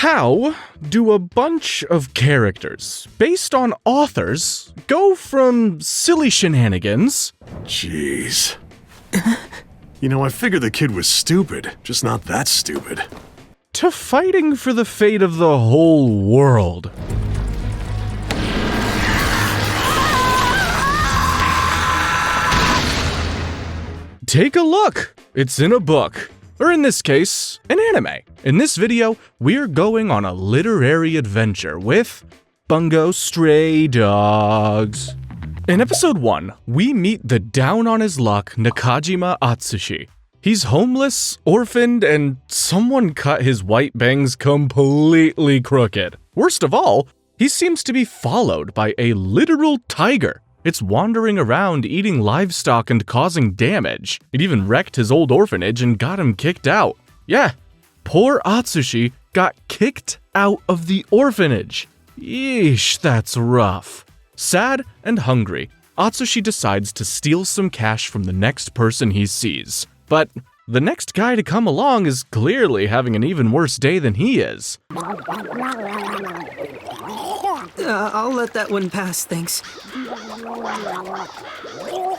How do a bunch of characters, based on authors, go from silly shenanigans... Jeez. I figured the kid was stupid, just not that stupid. ...to fighting for the fate of the whole world? Take a look! It's in a book. Or in this case, an anime. In this video, we're going on a literary adventure with Bungo Stray Dogs. In episode 1, we meet the down-on-his-luck Nakajima Atsushi. He's homeless, orphaned, and someone cut his white bangs completely crooked. Worst of all, he seems to be followed by a literal tiger. It's wandering around eating livestock and causing damage. It even wrecked his old orphanage and got him kicked out. Yeah, poor Atsushi got kicked out of the orphanage. Yeesh, that's rough. Sad and hungry, Atsushi decides to steal some cash from the next person he sees. But the next guy to come along is clearly having an even worse day than he is. I'll let that one pass, thanks.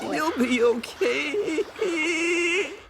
You'll be okay.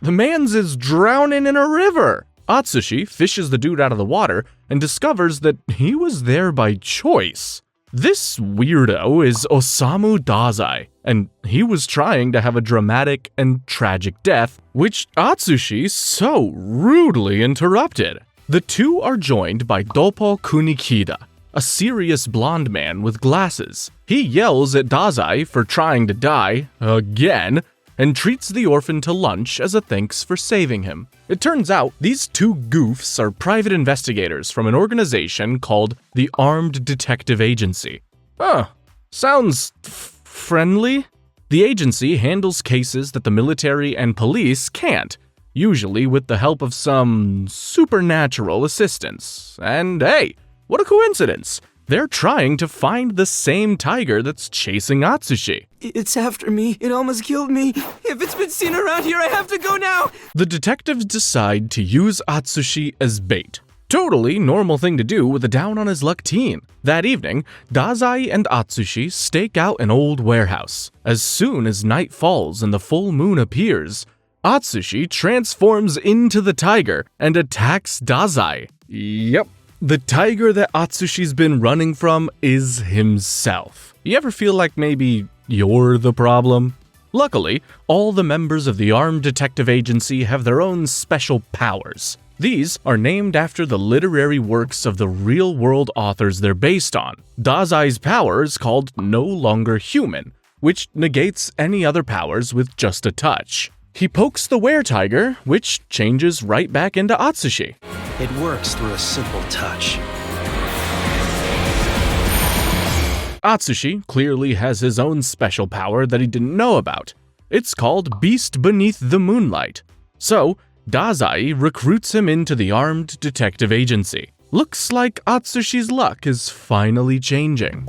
The man's is drowning in a river. Atsushi fishes the dude out of the water and discovers that he was there by choice. This weirdo is Osamu Dazai, and he was trying to have a dramatic and tragic death, which Atsushi so rudely interrupted. The two are joined by Doppo Kunikida, a serious blonde man with glasses. He yells at Dazai for trying to die, again, and treats the orphan to lunch as a thanks for saving him. It turns out these two goofs are private investigators from an organization called the Armed Detective Agency. Sounds friendly? The agency handles cases that the military and police can't, usually with the help of some supernatural assistance. And hey, what a coincidence! They're trying to find the same tiger that's chasing Atsushi. It's after me. It almost killed me. If it's been seen around here, I have to go now! The detectives decide to use Atsushi as bait. Totally normal thing to do with a down-on-his-luck teen. That evening, Dazai and Atsushi stake out an old warehouse. As soon as night falls and the full moon appears, Atsushi transforms into the tiger and attacks Dazai. Yep. The tiger that Atsushi's been running from is himself. You ever feel like maybe you're the problem? Luckily, all the members of the Armed Detective Agency have their own special powers. These are named after the literary works of the real-world authors they're based on. Dazai's power is called No Longer Human, which negates any other powers with just a touch. He pokes the were-tiger, which changes right back into Atsushi. It works through a simple touch. Atsushi clearly has his own special power that he didn't know about. It's called Beast Beneath the Moonlight. So, Dazai recruits him into the Armed Detective Agency. Looks like Atsushi's luck is finally changing.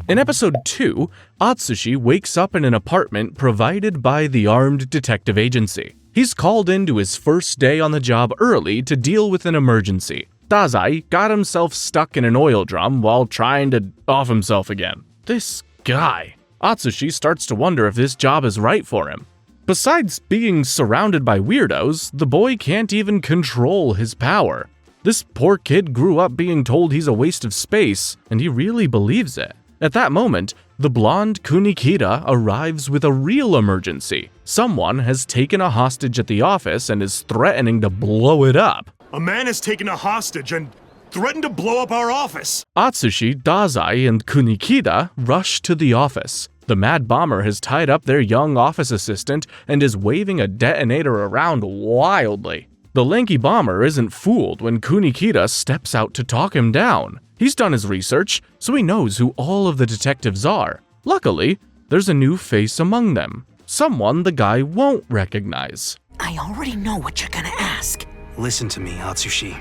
In episode 2, Atsushi wakes up in an apartment provided by the Armed Detective Agency. He's called into his first day on the job early to deal with an emergency. Dazai got himself stuck in an oil drum while trying to off himself again. This guy. Atsushi starts to wonder if this job is right for him. Besides being surrounded by weirdos, the boy can't even control his power. This poor kid grew up being told he's a waste of space, and he really believes it. At that moment, the blonde Kunikida arrives with a real emergency. Someone has taken a hostage at the office and is threatening to blow it up. A man has taken a hostage and threatened to blow up our office. Atsushi, Dazai, and Kunikida rush to the office. The mad bomber has tied up their young office assistant and is waving a detonator around wildly. The lanky bomber isn't fooled when Kunikida steps out to talk him down. He's done his research, so he knows who all of the detectives are. Luckily, there's a new face among them. Someone the guy won't recognize. I already know what you're gonna ask. Listen to me, Atsushi.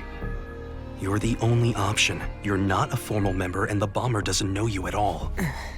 You're the only option. You're not a formal member and the bomber doesn't know you at all.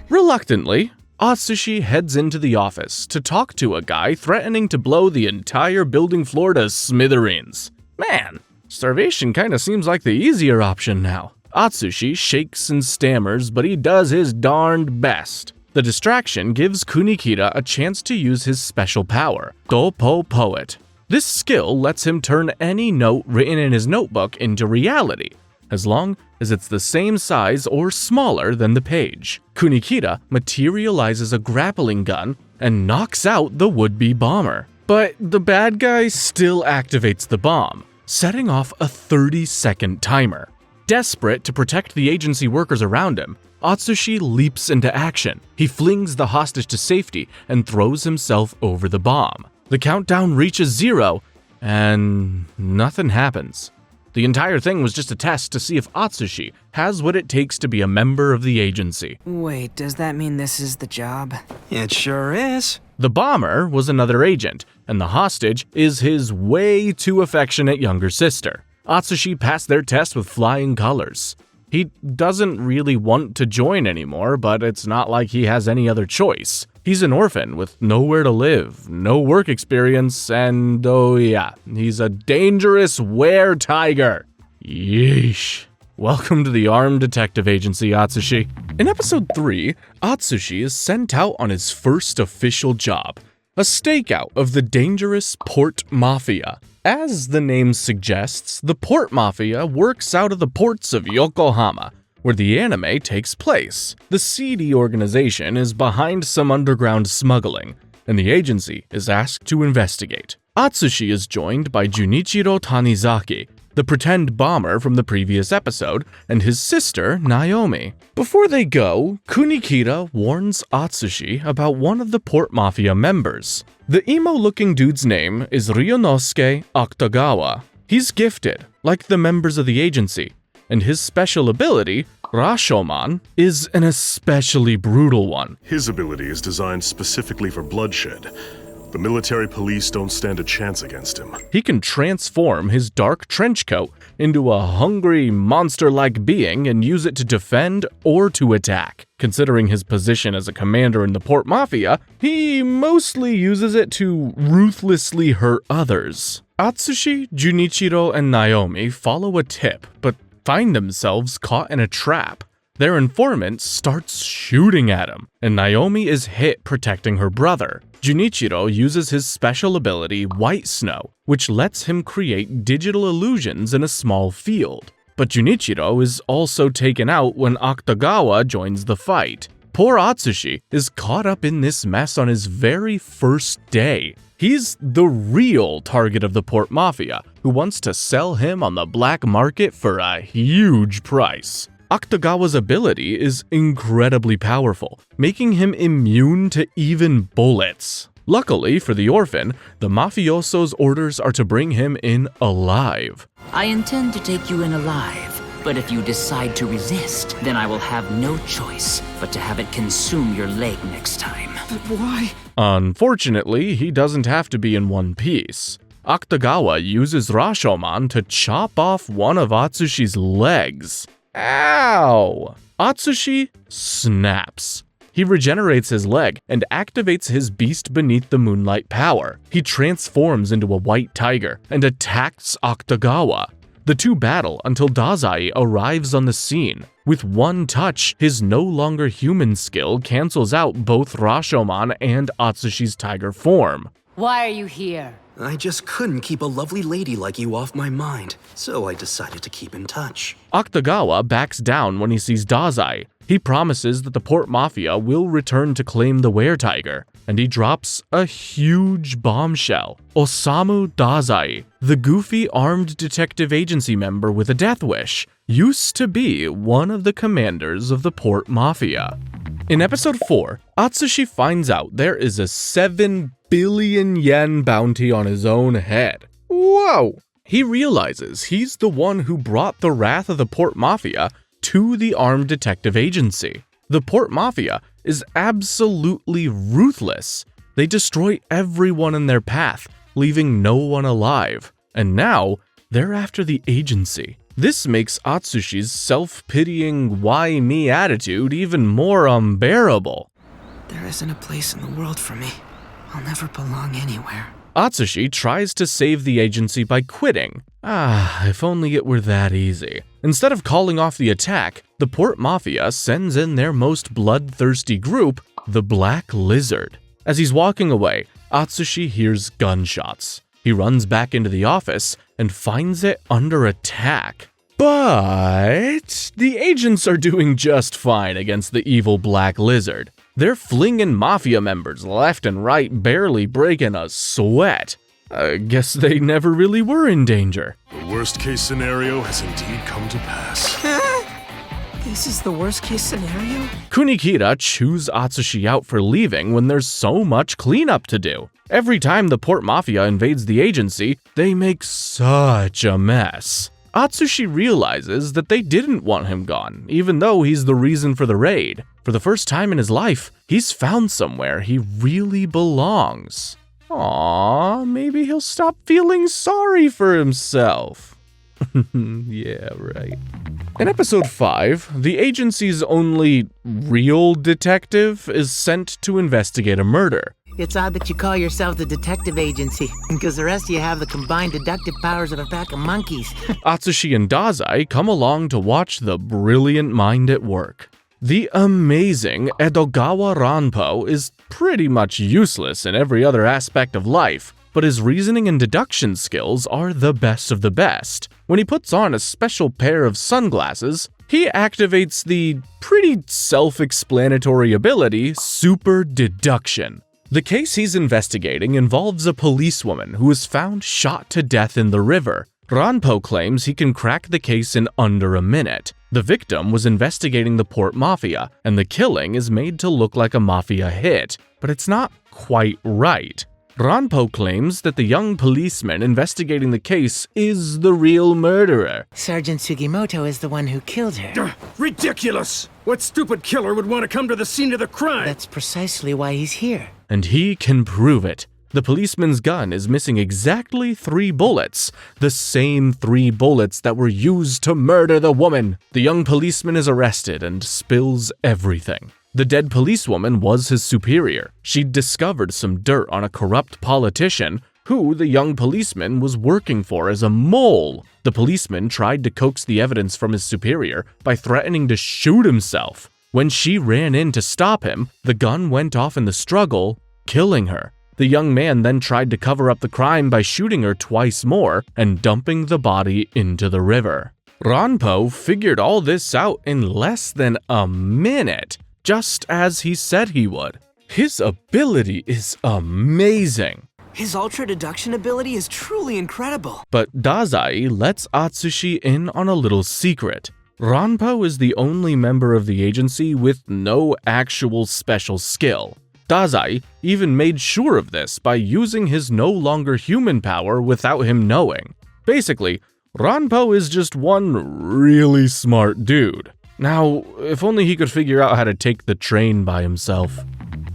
Reluctantly, Atsushi heads into the office to talk to a guy threatening to blow the entire building floor to smithereens. Man, Starvation kinda seems like the easier option now. Atsushi shakes and stammers, but he does his darned best. The distraction gives Kunikita a chance to use his special power, Dopo Poet. This skill lets him turn any note written in his notebook into reality, as long as it's the same size or smaller than the page. Kunikita materializes a grappling gun and knocks out the would-be bomber. But the bad guy still activates the bomb, setting off a 30-second timer. Desperate to protect the agency workers around him, Atsushi leaps into action. He flings the hostage to safety and throws himself over the bomb. The countdown reaches 0, and nothing happens. The entire thing was just a test to see if Atsushi has what it takes to be a member of the agency. Wait, does that mean this is the job? It sure is. The bomber was another agent, and the hostage is his way too affectionate younger sister. Atsushi passed their test with flying colors. He doesn't really want to join anymore, but it's not like he has any other choice. He's an orphan with nowhere to live, no work experience, and oh yeah, he's a dangerous were-tiger. Yeesh. Welcome to the armed detective agency, Atsushi. In episode 3, Atsushi is sent out on his first official job, a stakeout of the dangerous Port Mafia. As the name suggests, the Port Mafia works out of the ports of Yokohama, where the anime takes place. The seedy organization is behind some underground smuggling, and the agency is asked to investigate. Atsushi is joined by Junichiro Tanizaki, the pretend bomber from the previous episode, and his sister, Naomi. Before they go, Kunikita warns Atsushi about one of the Port Mafia members. The emo-looking dude's name is Ryunosuke Akutagawa. He's gifted, like the members of the agency, and his special ability, Rashoumon, is an especially brutal one. His ability is designed specifically for bloodshed. The military police don't stand a chance against him. He can transform his dark trench coat into a hungry, monster-like being and use it to defend or to attack. Considering his position as a commander in the Port Mafia, he mostly uses it to ruthlessly hurt others. Atsushi, Junichiro, and Naomi follow a tip, but find themselves caught in a trap. Their informant starts shooting at him, and Naomi is hit protecting her brother. Junichiro uses his special ability, White Snow, which lets him create digital illusions in a small field. But Junichiro is also taken out when Akutagawa joins the fight. Poor Atsushi is caught up in this mess on his very first day. He's the real target of the Port Mafia, who wants to sell him on the black market for a huge price. Akutagawa's ability is incredibly powerful, making him immune to even bullets. Luckily for the orphan, the mafioso's orders are to bring him in alive. I intend to take you in alive, but if you decide to resist, then I will have no choice but to have it consume your leg next time. But why? Unfortunately, he doesn't have to be in one piece. Akutagawa uses Rashoumon to chop off one of Atsushi's legs. Ow! Atsushi snaps. He regenerates his leg and activates his beast beneath the moonlight power. He transforms into a white tiger and attacks Akutagawa. The two battle until Dazai arrives on the scene. With one touch, his no longer human skill cancels out both Rashoumon and Atsushi's tiger form. Why are you here? I just couldn't keep a lovely lady like you off my mind, so I decided to keep in touch. Akutagawa backs down when he sees Dazai. He promises that the Port Mafia will return to claim the were-tiger, and he drops a huge bombshell. Osamu Dazai, the goofy armed detective agency member with a death wish, used to be one of the commanders of the Port Mafia. In episode 4, Atsushi finds out there is a 7 billion yen bounty on his own head. Whoa! He realizes he's the one who brought the wrath of the Port Mafia to the armed detective agency. The Port Mafia is absolutely ruthless. They destroy everyone in their path, leaving no one alive. And now, they're after the agency. This makes Atsushi's self-pitying why me attitude even more unbearable. There isn't a place in the world for me. I'll never belong anywhere. Atsushi tries to save the agency by quitting. If only it were that easy. Instead of calling off the attack, the Port Mafia sends in their most bloodthirsty group, the Black Lizard. As he's walking away, Atsushi hears gunshots. He runs back into the office and finds it under attack. But the agents are doing just fine against the evil Black Lizard. They're flinging Mafia members left and right, barely breaking a sweat. I guess they never really were in danger. The worst-case scenario has indeed come to pass. This is the worst-case scenario? Kunikida chews Atsushi out for leaving when there's so much cleanup to do. Every time the Port Mafia invades the agency, they make such a mess. Atsushi realizes that they didn't want him gone, even though he's the reason for the raid. For the first time in his life, he's found somewhere he really belongs. Aww, maybe he'll stop feeling sorry for himself. Yeah, right. In episode 5, the agency's only real detective is sent to investigate a murder. It's odd that you call yourself the detective agency, because the rest of you have the combined deductive powers of a pack of monkeys. Atsushi and Dazai come along to watch the brilliant mind at work. The amazing Edogawa Rampo is pretty much useless in every other aspect of life, but his reasoning and deduction skills are the best of the best. When he puts on a special pair of sunglasses, he activates the pretty self-explanatory ability Super Deduction. The case he's investigating involves a policewoman who was found shot to death in the river. Rampo claims he can crack the case in under a minute. The victim was investigating the Port Mafia, and the killing is made to look like a Mafia hit, but it's not quite right. Rampo claims that the young policeman investigating the case is the real murderer. Sergeant Sugimoto is the one who killed her. Ridiculous! What stupid killer would want to come to the scene of the crime? That's precisely why he's here. And he can prove it. The policeman's gun is missing exactly 3 bullets, the same 3 bullets that were used to murder the woman. The young policeman is arrested and spills everything. The dead policewoman was his superior. She'd discovered some dirt on a corrupt politician who the young policeman was working for as a mole. The policeman tried to coax the evidence from his superior by threatening to shoot himself. When she ran in to stop him, the gun went off in the struggle, killing her. The young man then tried to cover up the crime by shooting her twice more and dumping the body into the river. Rampo figured all this out in less than a minute, just as he said he would. His ability is amazing. His ultra deduction ability is truly incredible. But Dazai lets Atsushi in on a little secret. Rampo is the only member of the agency with no actual special skill. Dazai even made sure of this by using his no longer human power without him knowing. Basically, Rampo is just one really smart dude. Now, if only he could figure out how to take the train by himself.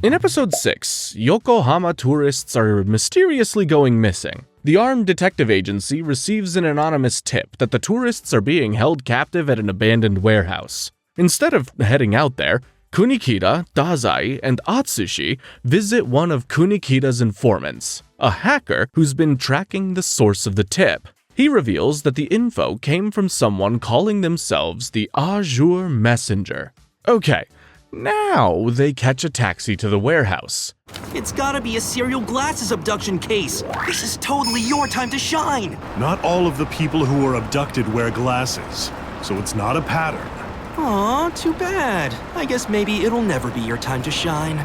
In episode 6, Yokohama tourists are mysteriously going missing. The armed detective agency receives an anonymous tip that the tourists are being held captive at an abandoned warehouse. Instead of heading out there, Kunikida, Dazai, and Atsushi visit one of Kunikida's informants, a hacker who's been tracking the source of the tip. He reveals that the info came from someone calling themselves the Azure Messenger. Okay, now they catch a taxi to the warehouse. It's gotta be a serial glasses abduction case. This is totally your time to shine. Not all of the people who are abducted wear glasses, so it's not a pattern. Aw, too bad. I guess maybe it'll never be your time to shine.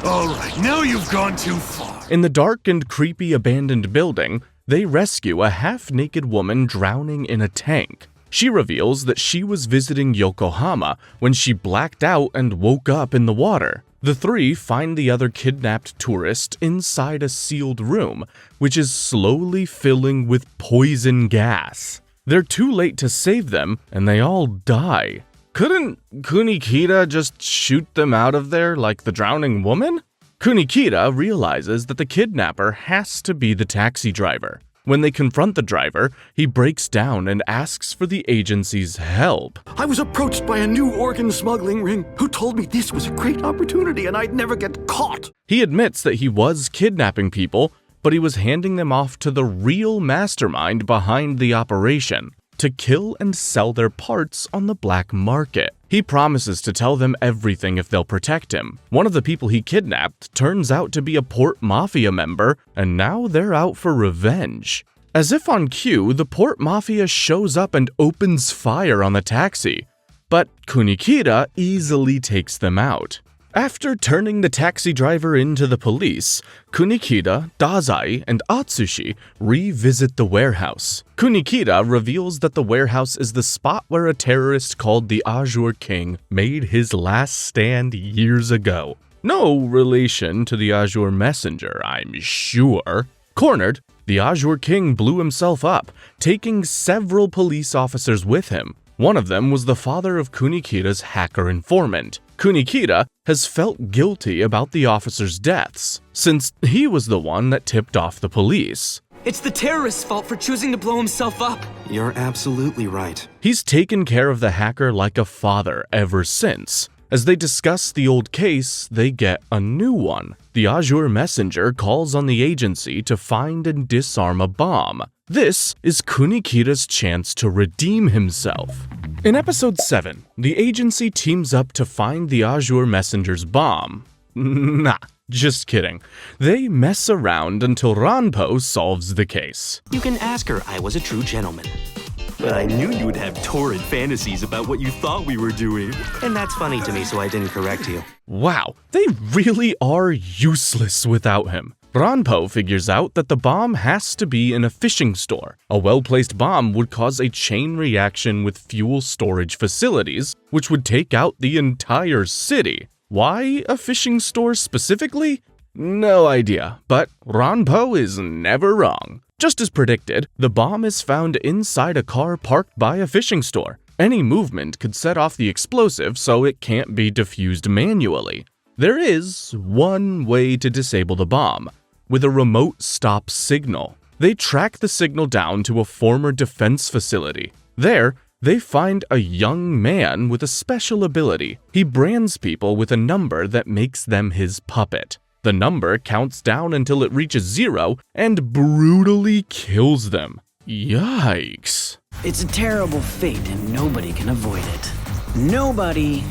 All right, now you've gone too far. In the dark and creepy abandoned building, they rescue a half-naked woman drowning in a tank. She reveals that she was visiting Yokohama when she blacked out and woke up in the water. The 3 find the other kidnapped tourist inside a sealed room, which is slowly filling with poison gas. They're too late to save them, and they all die. Couldn't Kunikida just shoot them out of there like the drowning woman? Kunikida realizes that the kidnapper has to be the taxi driver. When they confront the driver, he breaks down and asks for the agency's help. I was approached by a new organ smuggling ring who told me this was a great opportunity and I'd never get caught. He admits that he was kidnapping people, but he was handing them off to the real mastermind behind the operation, to kill and sell their parts on the black market. He promises to tell them everything if they'll protect him. One of the people he kidnapped turns out to be a Port Mafia member, and now they're out for revenge. As if on cue, the Port Mafia shows up and opens fire on the taxi, but Kunikida easily takes them out. After turning the taxi driver into the police, Kunikida, Dazai, and Atsushi revisit the warehouse. Kunikida reveals that the warehouse is the spot where a terrorist called the Azure King made his last stand years ago. No relation to the Azure Messenger, I'm sure. Cornered, the Azure King blew himself up, taking several police officers with him. One of them was the father of Kunikida's hacker informant. Kunikida has felt guilty about the officers' deaths, since he was the one that tipped off the police. It's the terrorist's fault for choosing to blow himself up. You're absolutely right. He's taken care of the hacker like a father ever since. As they discuss the old case, they get a new one. The Azure Messenger calls on the agency to find and disarm a bomb. This is Kunikida's chance to redeem himself. In episode 7, the agency teams up to find the Azure Messenger's bomb. Nah, just kidding. They mess around until Rampo solves the case. You can ask her I was a true gentleman. But I knew you would have torrid fantasies about what you thought we were doing. And that's funny to me, so I didn't correct you. Wow, they really are useless without him. Rampo figures out that the bomb has to be in a fishing store. A well-placed bomb would cause a chain reaction with fuel storage facilities, which would take out the entire city. Why a fishing store specifically? No idea, but Rampo is never wrong. Just as predicted, the bomb is found inside a car parked by a fishing store. Any movement could set off the explosive, so it can't be defused manually. There is one way to disable the bomb, with a remote stop signal. They track the signal down to a former defense facility. There, they find a young man with a special ability. He brands people with a number that makes them his puppet. The number counts down until it reaches 0 and brutally kills them. Yikes. It's a terrible fate and nobody can avoid it. Nobody.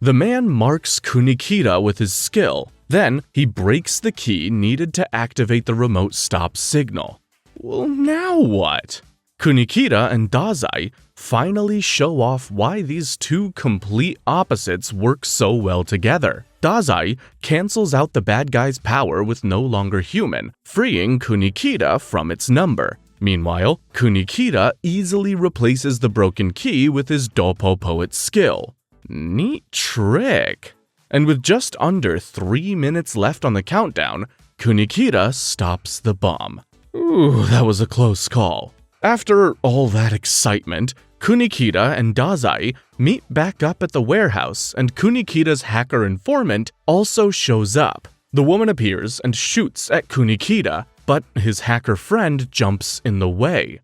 The man marks Kunikida with his skill. Then he breaks the key needed to activate the remote stop signal. Well, now what? Kunikida and Dazai finally show off why these two complete opposites work so well together. Dazai cancels out the bad guy's power with no longer human, freeing Kunikida from its number. Meanwhile, Kunikida easily replaces the broken key with his Dopo Poet skill. Neat trick. And with just under 3 minutes left on the countdown, Kunikida stops the bomb. Ooh, that was a close call. After all that excitement, Kunikida and Dazai meet back up at the warehouse, and Kunikida's hacker informant also shows up. The woman appears and shoots at Kunikida, but his hacker friend jumps in the way.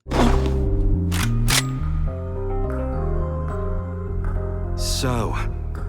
So,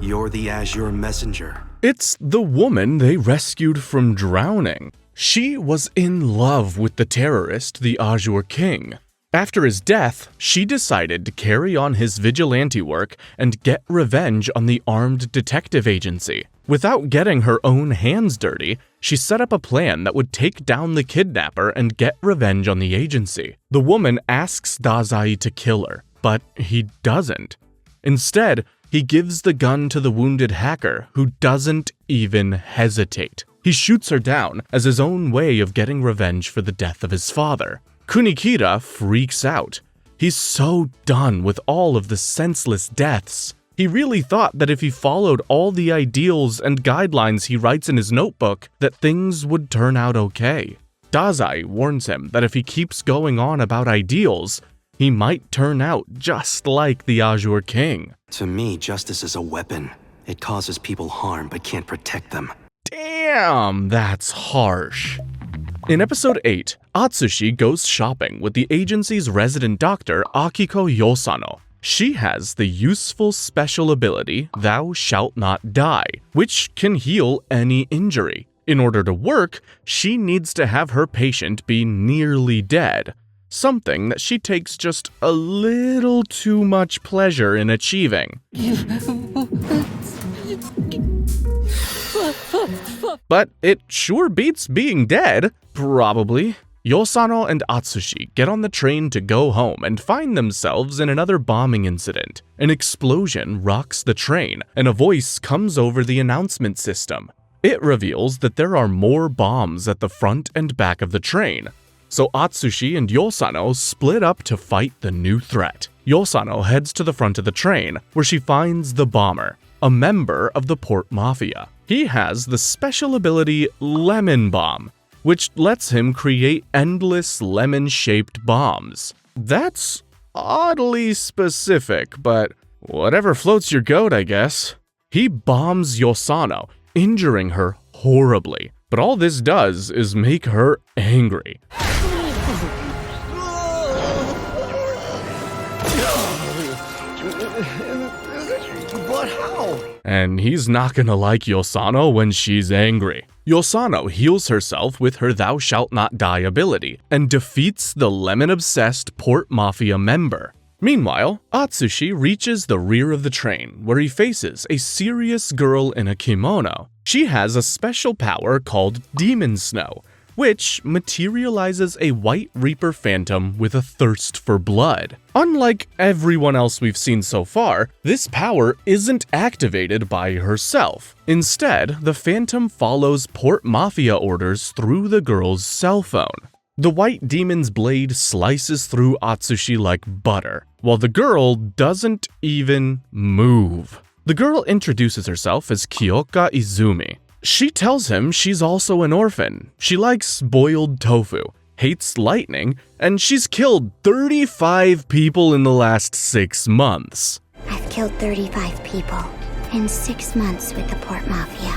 you're the Azure Messenger. It's the woman they rescued from drowning. She was in love with the terrorist, the Azure King. After his death, she decided to carry on his vigilante work and get revenge on the armed detective agency. Without getting her own hands dirty, she set up a plan that would take down the kidnapper and get revenge on the agency. The woman asks Dazai to kill her, but he doesn't. Instead, he gives the gun to the wounded hacker, who doesn't even hesitate. He shoots her down as his own way of getting revenge for the death of his father. Kunikida freaks out. He's so done with all of the senseless deaths. He really thought that if he followed all the ideals and guidelines he writes in his notebook, that things would turn out okay. Dazai warns him that if he keeps going on about ideals, he might turn out just like the Azure King. To me, justice is a weapon. It causes people harm but can't protect them. Damn, that's harsh. In episode 8, Atsushi goes shopping with the agency's resident doctor, Akiko Yosano. She has the useful special ability, Thou Shalt Not Die, which can heal any injury. In order to work, she needs to have her patient be nearly dead, something that she takes just a little too much pleasure in achieving. But it sure beats being dead, probably. Yosano and Atsushi get on the train to go home and find themselves in another bombing incident. An explosion rocks the train, and a voice comes over the announcement system. It reveals that there are more bombs at the front and back of the train. So Atsushi and Yosano split up to fight the new threat. Yosano heads to the front of the train, where she finds the bomber, a member of the Port Mafia. He has the special ability Lemon Bomb, which lets him create endless lemon-shaped bombs. That's oddly specific, but whatever floats your goat, I guess. He bombs Yosano, injuring her horribly, but all this does is make her angry. But how? And he's not gonna like Yosano when she's angry. Yosano heals herself with her Thou Shalt Not Die ability and defeats the lemon-obsessed Port Mafia member. Meanwhile, Atsushi reaches the rear of the train, where he faces a serious girl in a kimono. She has a special power called Demon Snow, which materializes a White Reaper phantom with a thirst for blood. Unlike everyone else we've seen so far, this power isn't activated by herself. Instead, the phantom follows Port Mafia orders through the girl's cell phone. The white demon's blade slices through Atsushi like butter, while the girl doesn't even move. The girl introduces herself as Kyoka Izumi. She tells him she's also an orphan. She likes boiled tofu, hates lightning, and she's killed 35 people in the last 6 months. I've killed 35 people in 6 months with the Port Mafia.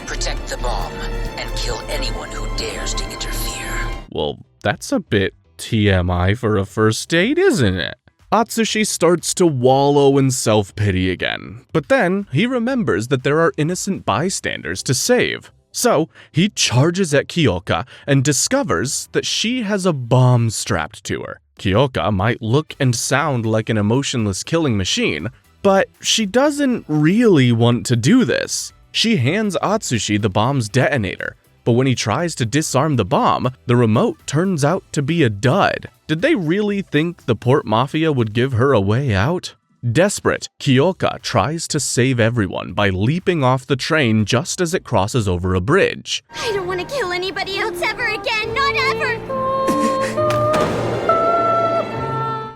Protect the bomb and kill anyone who dares to interfere. Well, that's a bit TMI for a first date, isn't it? Atsushi starts to wallow in self-pity again, but then he remembers that there are innocent bystanders to save. So he charges at Kyoka and discovers that she has a bomb strapped to her. Kyoka might look and sound like an emotionless killing machine, but she doesn't really want to do this. She hands Atsushi the bomb's detonator, but when he tries to disarm the bomb, the remote turns out to be a dud. Did they really think the Port Mafia would give her a way out? Desperate, Kyoka tries to save everyone by leaping off the train just as it crosses over a bridge. I don't want to kill anybody else ever again, not ever!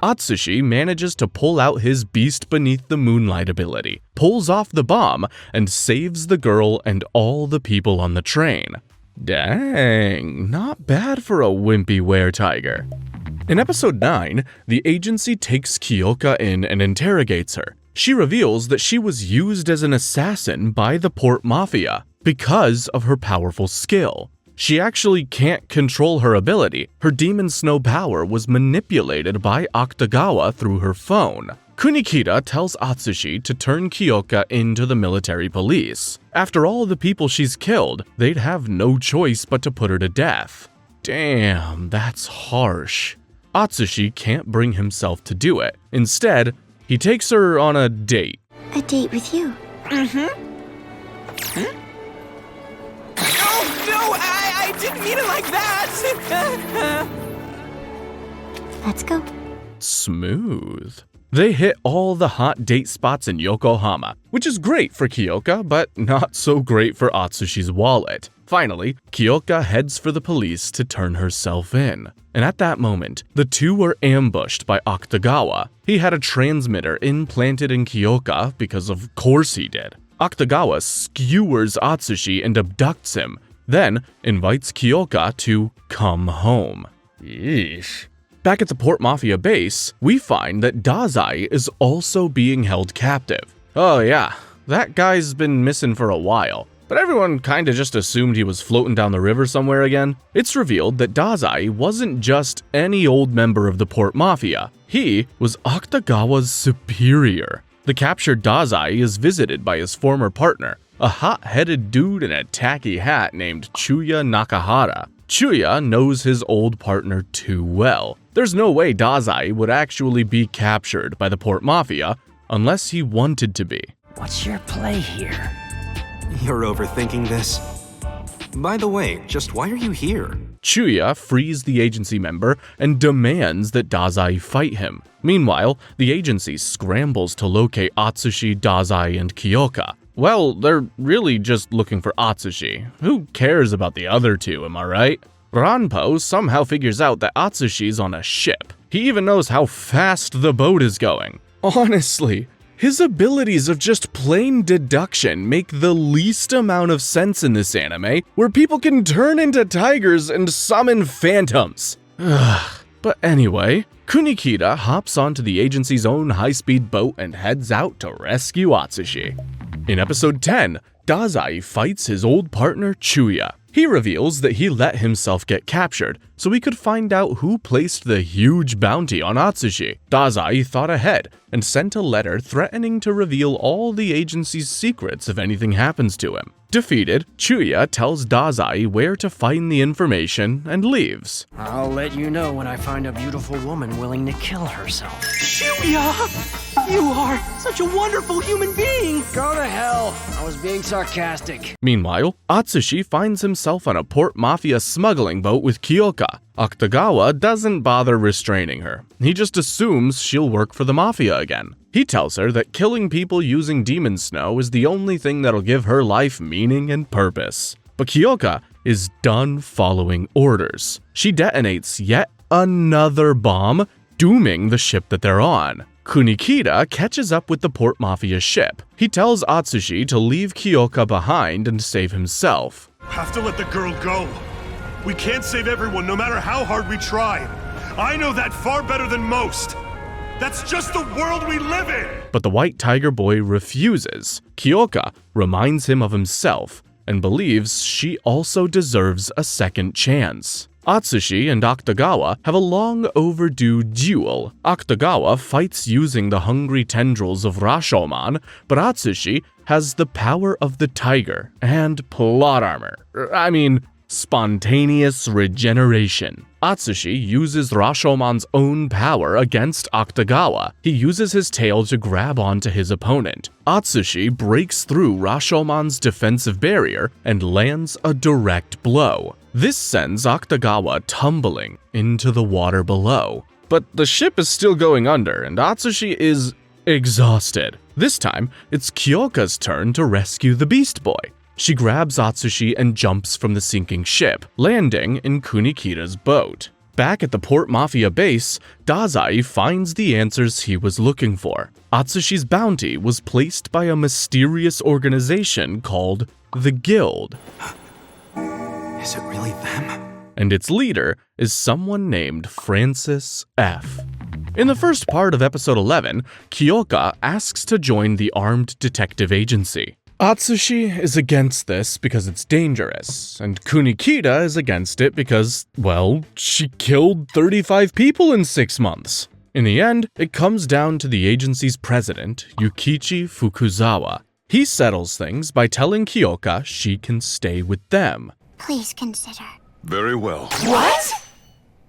Atsushi manages to pull out his Beast Beneath the Moonlight ability, pulls off the bomb, and saves the girl and all the people on the train. Dang, not bad for a wimpy were-tiger. In episode 9, the agency takes Kyoka in and interrogates her. She reveals that she was used as an assassin by the Port Mafia because of her powerful skill. She actually can't control her ability. Her Demon Snow power was manipulated by Akutagawa through her phone. Kunikita tells Atsushi to turn Kyoka into the military police. After all the people she's killed, they'd have no choice but to put her to death. Damn, that's harsh. Atsushi can't bring himself to do it. Instead, he takes her on a date. A date with you. Oh, no, I didn't mean it like that! Let's go. Smooth. They hit all the hot date spots in Yokohama, which is great for Kyoka, but not so great for Atsushi's wallet. Finally, Kyoka heads for the police to turn herself in. And at that moment, the two were ambushed by Akutagawa. He had a transmitter implanted in Kyoka because of course he did. Akutagawa skewers Atsushi and abducts him, then invites Kyoka to come home. Yeesh. Back at the Port Mafia base, we find that Dazai is also being held captive. Oh yeah, that guy's been missing for a while, but everyone kinda just assumed he was floating down the river somewhere again. It's revealed that Dazai wasn't just any old member of the Port Mafia. He was Akutagawa's superior. The captured Dazai is visited by his former partner, a hot-headed dude in a tacky hat named Chuuya Nakahara. Chuuya knows his old partner too well. There's no way Dazai would actually be captured by the Port Mafia unless he wanted to be. What's your play here? You're overthinking this. By the way, just why are you here? Chuuya frees the agency member and demands that Dazai fight him. Meanwhile, the agency scrambles to locate Atsushi, Dazai, and Kyoka. Well, they're really just looking for Atsushi. Who cares about the other two, am I right? Rampo somehow figures out that Atsushi's on a ship. He even knows how fast the boat is going. Honestly, his abilities of just plain deduction make the least amount of sense in this anime, where people can turn into tigers and summon phantoms. But anyway, Kunikita hops onto the agency's own high-speed boat and heads out to rescue Atsushi. In episode 10, Dazai fights his old partner Chuuya. He reveals that he let himself get captured so he could find out who placed the huge bounty on Atsushi. Dazai thought ahead and sent a letter threatening to reveal all the agency's secrets if anything happens to him. Defeated, Chuuya tells Dazai where to find the information and leaves. I'll let you know when I find a beautiful woman willing to kill herself. Chuuya! You are such a wonderful human being! Go to hell! I was being sarcastic. Meanwhile, Atsushi finds himself on a Port Mafia smuggling boat with Kyoka. Akutagawa doesn't bother restraining her. He just assumes she'll work for the Mafia again. He tells her that killing people using demon snow is the only thing that'll give her life meaning and purpose. But Kyoka is done following orders. She detonates yet another bomb, dooming the ship that they're on. Kunikita catches up with the Port Mafia ship. He tells Atsushi to leave Kyoka behind and save himself. Have to let the girl go. We can't save everyone no matter how hard we try. I know that far better than most. That's just the world we live in! But the White Tiger Boy refuses. Kyoka reminds him of himself and believes she also deserves a second chance. Atsushi and Akutagawa have a long overdue duel. Akutagawa fights using the hungry tendrils of Rashoumon, but Atsushi has the power of the tiger and plot armor. Spontaneous regeneration. Atsushi uses Rashoumon's own power against Akutagawa. He uses his tail to grab onto his opponent. Atsushi breaks through Rashoumon's defensive barrier and lands a direct blow. This sends Akutagawa tumbling into the water below. But the ship is still going under and Atsushi is exhausted. This time, it's Kyoka's turn to rescue the Beast Boy. She grabs Atsushi and jumps from the sinking ship, landing in Kunikita's boat. Back at the Port Mafia base, Dazai finds the answers he was looking for. Atsushi's bounty was placed by a mysterious organization called the Guild. Is it really them? And its leader is someone named Francis F. In the first part of episode 11, Kyoka asks to join the armed detective agency. Atsushi is against this because it's dangerous, and Kunikita is against it because, well, she killed 35 people in 6 months. In the end, it comes down to the agency's president, Yukichi Fukuzawa. He settles things by telling Kyoka she can stay with them. Please consider. Very well. What?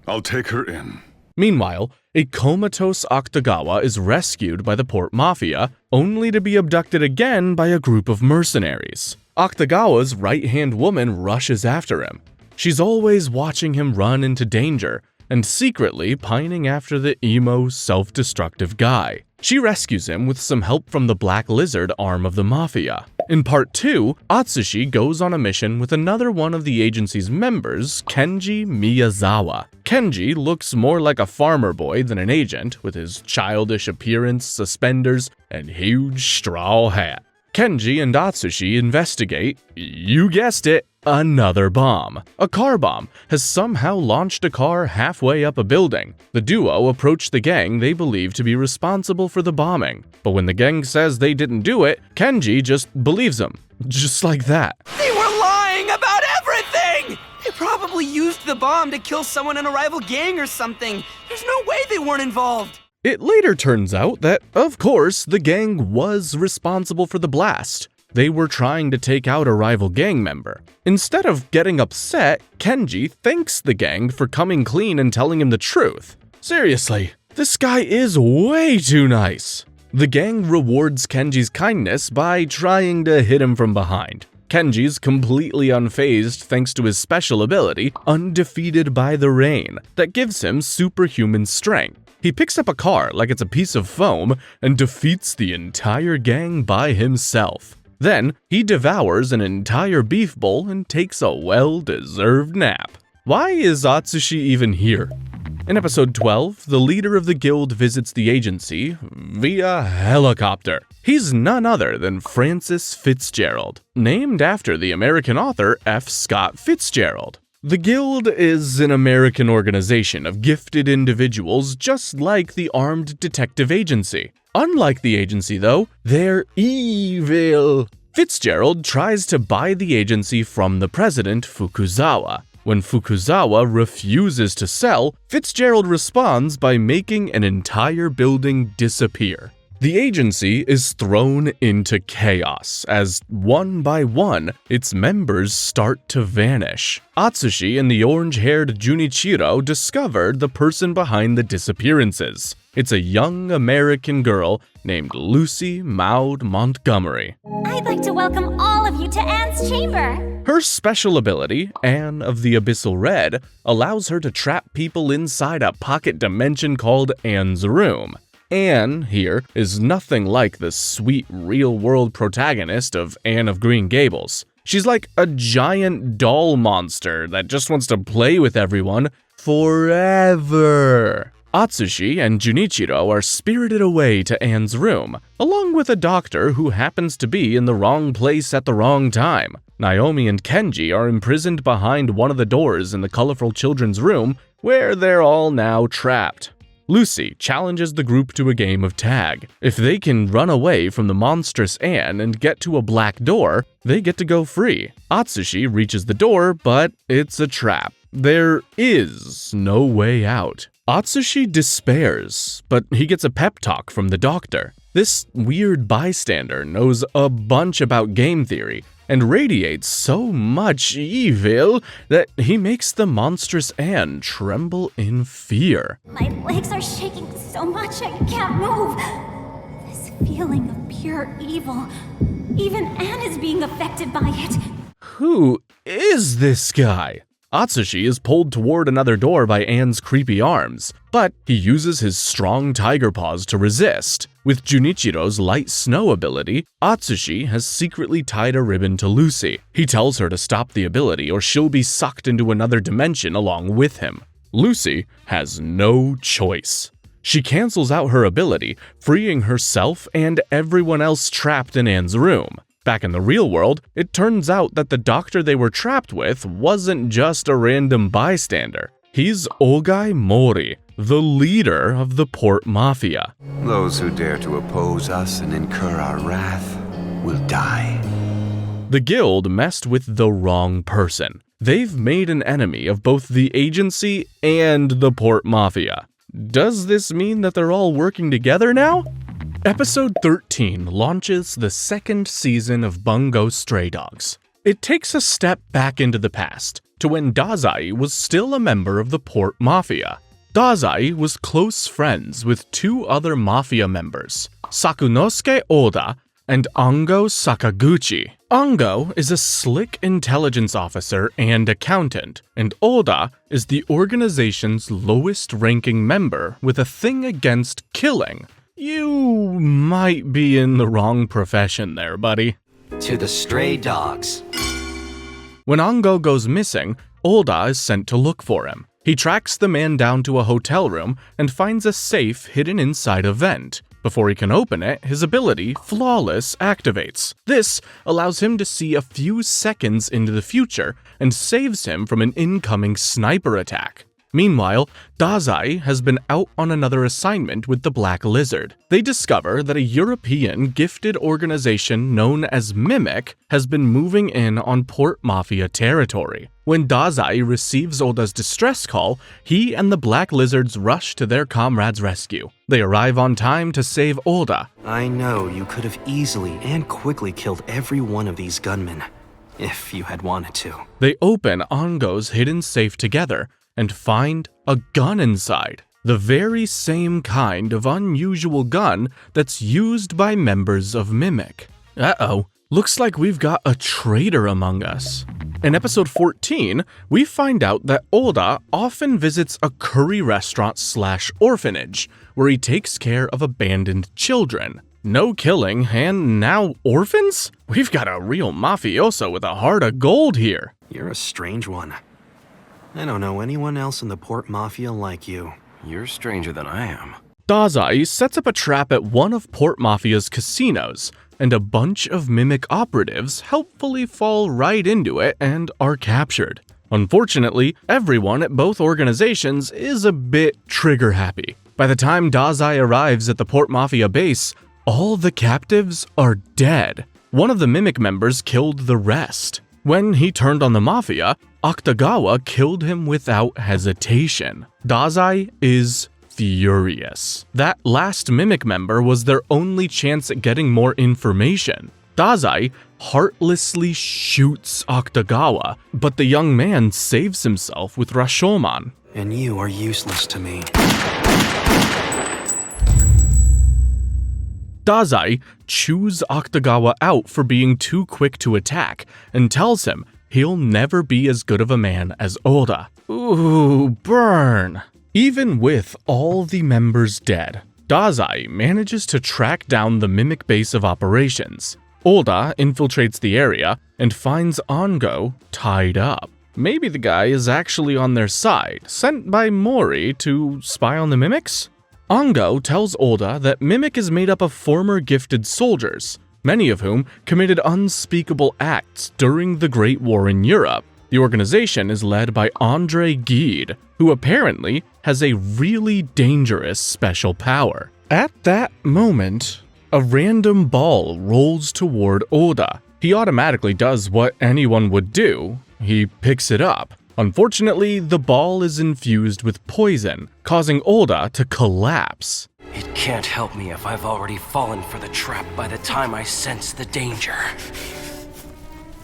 I'll take her in. Meanwhile, a comatose Akutagawa is rescued by the Port Mafia, only to be abducted again by a group of mercenaries. Akutagawa's right-hand woman rushes after him. She's always watching him run into danger, and secretly pining after the emo, self-destructive guy. She rescues him with some help from the Black Lizard arm of the Mafia. In part 2, Atsushi goes on a mission with another one of the agency's members, Kenji Miyazawa. Kenji looks more like a farmer boy than an agent, with his childish appearance, suspenders, and huge straw hat. Kenji and Atsushi investigate, you guessed it, another bomb. A car bomb has somehow launched a car halfway up a building. The duo approach the gang they believe to be responsible for the bombing. But when the gang says they didn't do it, Kenji just believes them. Just like that. They were lying about everything! They probably used the bomb to kill someone in a rival gang or something. There's no way they weren't involved. It later turns out that, of course, the gang was responsible for the blast. They were trying to take out a rival gang member. Instead of getting upset, Kenji thanks the gang for coming clean and telling him the truth. Seriously, this guy is way too nice. The gang rewards Kenji's kindness by trying to hit him from behind. Kenji's completely unfazed thanks to his special ability, Undefeated by the Rain, that gives him superhuman strength. He picks up a car like it's a piece of foam and defeats the entire gang by himself. Then, he devours an entire beef bowl and takes a well-deserved nap. Why is Atsushi even here? In episode 12, the leader of the guild visits the agency via helicopter. He's none other than Francis Fitzgerald, named after the American author F. Scott Fitzgerald. The guild is an American organization of gifted individuals just like the armed detective agency. Unlike the agency though, they're evil. Fitzgerald tries to buy the agency from the president, Fukuzawa. When Fukuzawa refuses to sell, Fitzgerald responds by making an entire building disappear. The agency is thrown into chaos as, one by one, its members start to vanish. Atsushi and the orange-haired Junichiro discovered the person behind the disappearances. It's a young American girl named Lucy Maud Montgomery. I'd like to welcome all of you to Anne's chamber. Her special ability, Anne of the Abyssal Red, allows her to trap people inside a pocket dimension called Anne's Room. Anne, here, is nothing like the sweet real-world protagonist of Anne of Green Gables. She's like a giant doll monster that just wants to play with everyone forever. Atsushi and Junichiro are spirited away to Anne's room, along with a doctor who happens to be in the wrong place at the wrong time. Naomi and Kenji are imprisoned behind one of the doors in the colorful children's room, where they're all now trapped. Lucy challenges the group to a game of tag. If they can run away from the monstrous Anne and get to a black door, they get to go free. Atsushi reaches the door, but it's a trap. There is no way out. Atsushi despairs, but he gets a pep talk from the doctor. This weird bystander knows a bunch about game theory and radiates so much evil that he makes the monstrous Anne tremble in fear. My legs are shaking so much I can't move. This feeling of pure evil. Even Anne is being affected by it. Who is this guy? Atsushi is pulled toward another door by Anne's creepy arms, but he uses his strong tiger paws to resist. With Junichiro's light snow ability, Atsushi has secretly tied a ribbon to Lucy. He tells her to stop the ability or she'll be sucked into another dimension along with him. Lucy has no choice. She cancels out her ability, freeing herself and everyone else trapped in Anne's room. Back in the real world, it turns out that the doctor they were trapped with wasn't just a random bystander. He's Ogai Mori, the leader of the Port Mafia. Those who dare to oppose us and incur our wrath will die. The guild messed with the wrong person. They've made an enemy of both the agency and the Port Mafia. Does this mean that they're all working together now? Episode 13 launches the second season of Bungo Stray Dogs. It takes a step back into the past, to when Dazai was still a member of the Port Mafia. Dazai was close friends with two other mafia members, Sakunosuke Oda and Ango Sakaguchi. Ango is a slick intelligence officer and accountant, and Oda is the organization's lowest-ranking member with a thing against killing. You might be in the wrong profession there, buddy. To the stray dogs. When Ango goes missing, Oda is sent to look for him. He tracks the man down to a hotel room and finds a safe hidden inside a vent. Before he can open it, his ability, Flawless, activates. This allows him to see a few seconds into the future and saves him from an incoming sniper attack. Meanwhile, Dazai has been out on another assignment with the Black Lizard. They discover that a European gifted organization known as Mimic has been moving in on Port Mafia territory. When Dazai receives Oda's distress call, he and the Black Lizards rush to their comrade's rescue. They arrive on time to save Oda. I know you could have easily and quickly killed every one of these gunmen, if you had wanted to. They open Ongo's hidden safe together and find a gun inside. The very same kind of unusual gun that's used by members of Mimic. Uh-oh, looks like we've got a traitor among us. In episode 14, we find out that Oda often visits a curry restaurant/orphanage, where he takes care of abandoned children. No killing, and now orphans? We've got a real mafioso with a heart of gold here. You're a strange one. I don't know anyone else in the Port Mafia like you. You're stranger than I am. Dazai sets up a trap at one of Port Mafia's casinos, and a bunch of Mimic operatives helpfully fall right into it and are captured. Unfortunately, everyone at both organizations is a bit trigger-happy. By the time Dazai arrives at the Port Mafia base, all the captives are dead. One of the Mimic members killed the rest. When he turned on the Mafia, Akutagawa killed him without hesitation. Dazai is furious. That last Mimic member was their only chance at getting more information. Dazai heartlessly shoots Akutagawa, but the young man saves himself with Rashoumon. And you are useless to me. Dazai chews Akutagawa out for being too quick to attack and tells him he'll never be as good of a man as Oda. Ooh, burn. Even with all the members dead, Dazai manages to track down the Mimic base of operations. Oda infiltrates the area and finds Ongo tied up. Maybe the guy is actually on their side, sent by Mori to spy on the Mimics? Ongo tells Oda that Mimic is made up of former gifted soldiers, many of whom committed unspeakable acts during the Great War in Europe. The organization is led by Andre Gide, who apparently has a really dangerous special power. At that moment, a random ball rolls toward Oda. He automatically does what anyone would do. He picks it up. Unfortunately, the ball is infused with poison, causing Oda to collapse. It can't help me if I've already fallen for the trap by the time I sense the danger.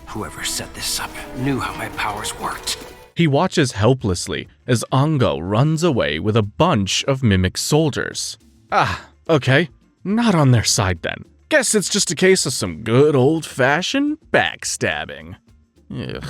Whoever set this up knew how my powers worked. He watches helplessly as Ongo runs away with a bunch of Mimic soldiers. Okay, not on their side then. Guess it's just a case of some good old-fashioned backstabbing. Ugh.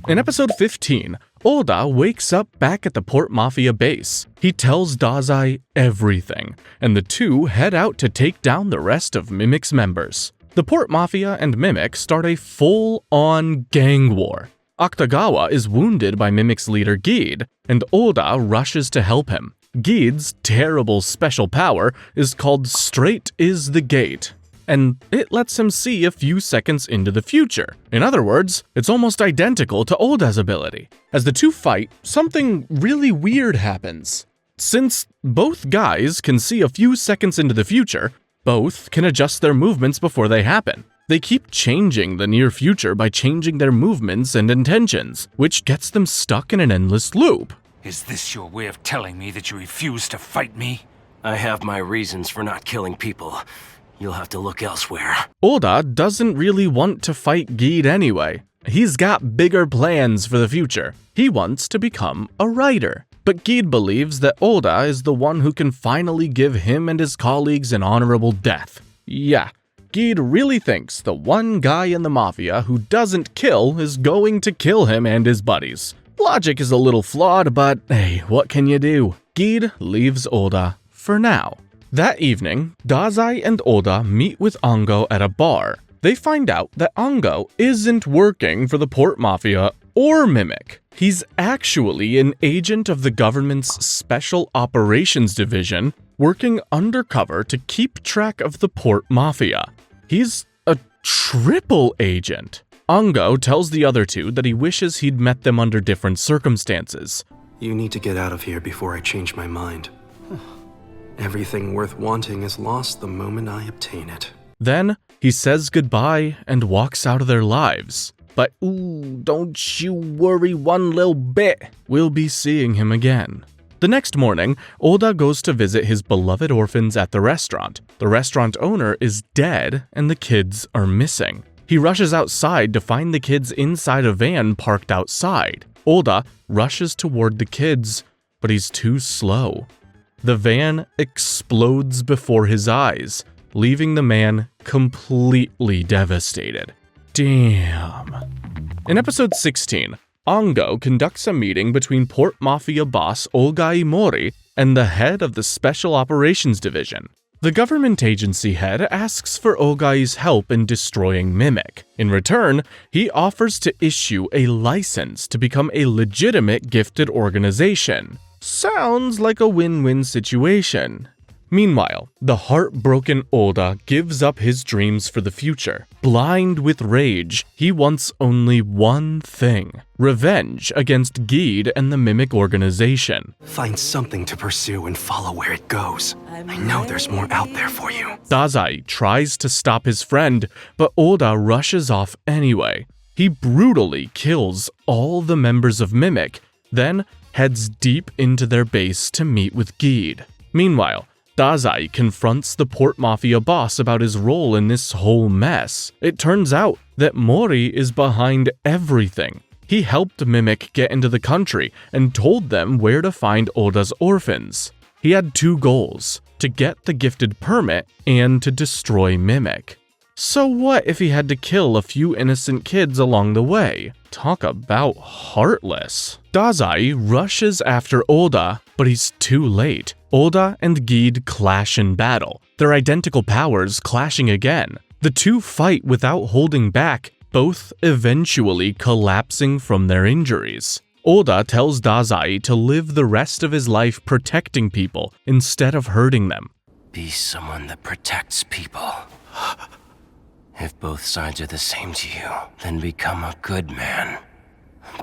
In episode 15, Oda wakes up back at the Port Mafia base. He tells Dazai everything, and the two head out to take down the rest of Mimic's members. The Port Mafia and Mimic start a full-on gang war. Akutagawa is wounded by Mimic's leader Gide, and Oda rushes to help him. Gide's terrible special power is called Straight is the Gate, and it lets him see a few seconds into the future. In other words, it's almost identical to Oda's ability. As the two fight, something really weird happens. Since both guys can see a few seconds into the future, both can adjust their movements before they happen. They keep changing the near future by changing their movements and intentions, which gets them stuck in an endless loop. Is this your way of telling me that you refuse to fight me? I have my reasons for not killing people. You'll have to look elsewhere. Oda doesn't really want to fight Gide anyway. He's got bigger plans for the future. He wants to become a writer. But Gide believes that Oda is the one who can finally give him and his colleagues an honorable death. Yeah, Gide really thinks the one guy in the Mafia who doesn't kill is going to kill him and his buddies. Logic is a little flawed, but hey, what can you do? Gide leaves Oda for now. That evening, Dazai and Oda meet with Ongo at a bar. They find out that Ongo isn't working for the Port Mafia or Mimic. He's actually an agent of the government's Special Operations Division, working undercover to keep track of the Port Mafia. He's a triple agent. Ongo tells the other two that he wishes he'd met them under different circumstances. You need to get out of here before I change my mind. Everything worth wanting is lost the moment I obtain it. Then he says goodbye and walks out of their lives. But ooh, don't you worry one little bit. We'll be seeing him again. The next morning, Oda goes to visit his beloved orphans at the restaurant. The restaurant owner is dead and the kids are missing. He rushes outside to find the kids inside a van parked outside. Oda rushes toward the kids, but he's too slow. The van explodes before his eyes, leaving the man completely devastated. Damn. In episode 16, Ongo conducts a meeting between Port Mafia boss Olga Imori and the head of the Special Operations Division. The government agency head asks for Ogai's help in destroying Mimic. In return, he offers to issue a license to become a legitimate gifted organization. Sounds like a win-win situation. Meanwhile, the heartbroken Oda gives up his dreams for the future. Blind with rage, he wants only one thing: revenge against Geed and the Mimic organization. Find something to pursue and follow where it goes. I know there's more out there for you. Dazai tries to stop his friend, but Oda rushes off anyway. He brutally kills all the members of Mimic, then heads deep into their base to meet with Geed. Meanwhile, Dazai confronts the Port Mafia boss about his role in this whole mess. It turns out that Mori is behind everything. He helped Mimic get into the country and told them where to find Oda's orphans. He had two goals: to get the gifted permit and to destroy Mimic. So what if he had to kill a few innocent kids along the way? Talk about heartless. Dazai rushes after Oda, but he's too late. Oda and Geed clash in battle, their identical powers clashing again. The two fight without holding back, both eventually collapsing from their injuries. Oda tells Dazai to live the rest of his life protecting people instead of hurting them. Be someone that protects people. If both sides are the same to you, then become a good man.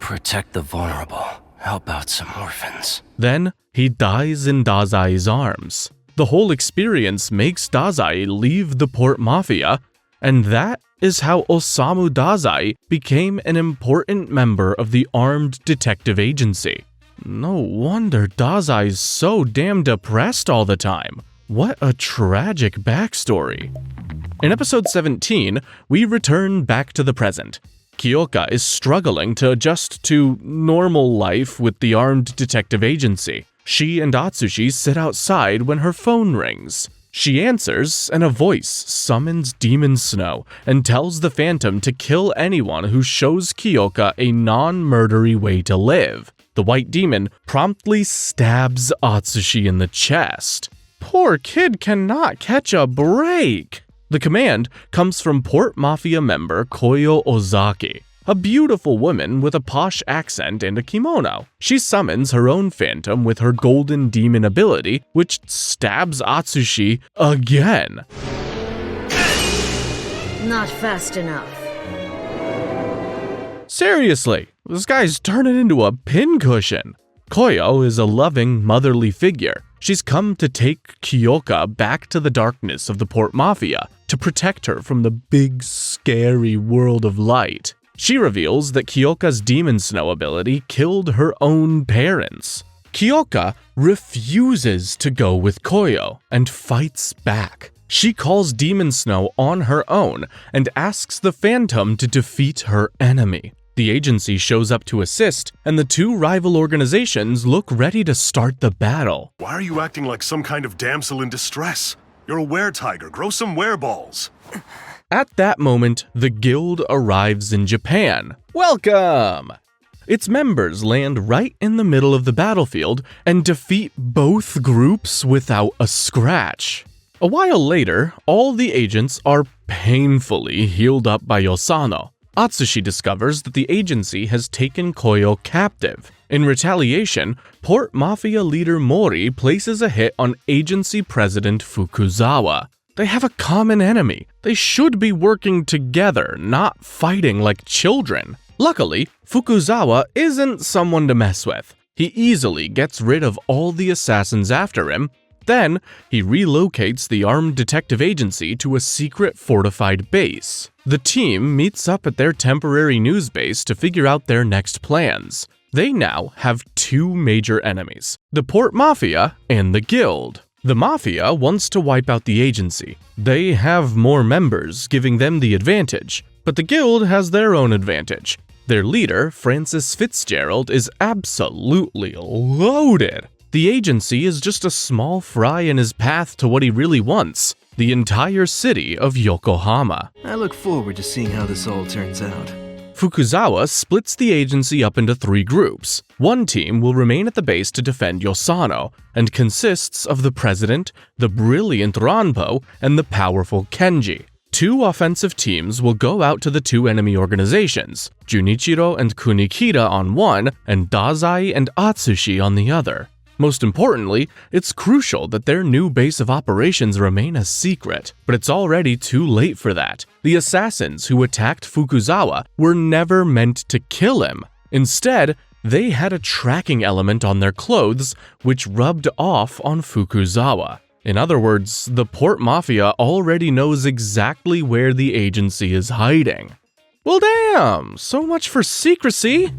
Protect the vulnerable. Help out some orphans. Then he dies in Dazai's arms. The whole experience makes Dazai leave the Port Mafia, and that is how Osamu Dazai became an important member of the armed detective agency. No wonder Dazai's so damn depressed all the time. What a tragic backstory. In episode 17, we return back to the present. Kyoka is struggling to adjust to normal life with the armed detective agency. She and Atsushi sit outside when her phone rings. She answers, and a voice summons Demon Snow and tells the Phantom to kill anyone who shows Kyoka a non-murdery way to live. The White Demon promptly stabs Atsushi in the chest. Poor kid cannot catch a break. The command comes from Port Mafia member Koyo Ozaki, a beautiful woman with a posh accent and a kimono. She summons her own phantom with her golden demon ability, which stabs Atsushi again. Not fast enough. Seriously, this guy's turning into a pincushion. Koyo is a loving, motherly figure. She's come to take Kyoka back to the darkness of the Port Mafia to protect her from the big, scary world of light. She reveals that Kyoka's Demon Snow ability killed her own parents. Kyoka refuses to go with Koyo and fights back. She calls Demon Snow on her own and asks the Phantom to defeat her enemy. The agency shows up to assist, and the two rival organizations look ready to start the battle. Why are you acting like some kind of damsel in distress? You're a were-tiger. Grow some wereballs. At that moment, the guild arrives in Japan. Welcome! Its members land right in the middle of the battlefield and defeat both groups without a scratch. A while later, all the agents are painfully healed up by Yosano. Atsushi discovers that the agency has taken Koyo captive. In retaliation, Port Mafia leader Mori places a hit on agency president Fukuzawa. They have a common enemy. They should be working together, not fighting like children. Luckily, Fukuzawa isn't someone to mess with. He easily gets rid of all the assassins after him. Then, he relocates the armed detective agency to a secret fortified base. The team meets up at their temporary news base to figure out their next plans. They now have two major enemies, the Port Mafia and the Guild. The Mafia wants to wipe out the agency. They have more members, giving them the advantage, but the Guild has their own advantage. Their leader, Francis Fitzgerald, is absolutely loaded. The agency is just a small fry in his path to what he really wants, the entire city of Yokohama. I look forward to seeing how this all turns out. Fukuzawa splits the agency up into 3 groups. One team will remain at the base to defend Yosano, and consists of the president, the brilliant Rampo, and the powerful Kenji. 2 offensive teams will go out to the 2 enemy organizations, Junichiro and Kunikita on one, and Dazai and Atsushi on the other. Most importantly, it's crucial that their new base of operations remain a secret, but it's already too late for that. The assassins who attacked Fukuzawa were never meant to kill him. Instead, they had a tracking element on their clothes, which rubbed off on Fukuzawa. In other words, the Port Mafia already knows exactly where the agency is hiding. Well damn, so much for secrecy!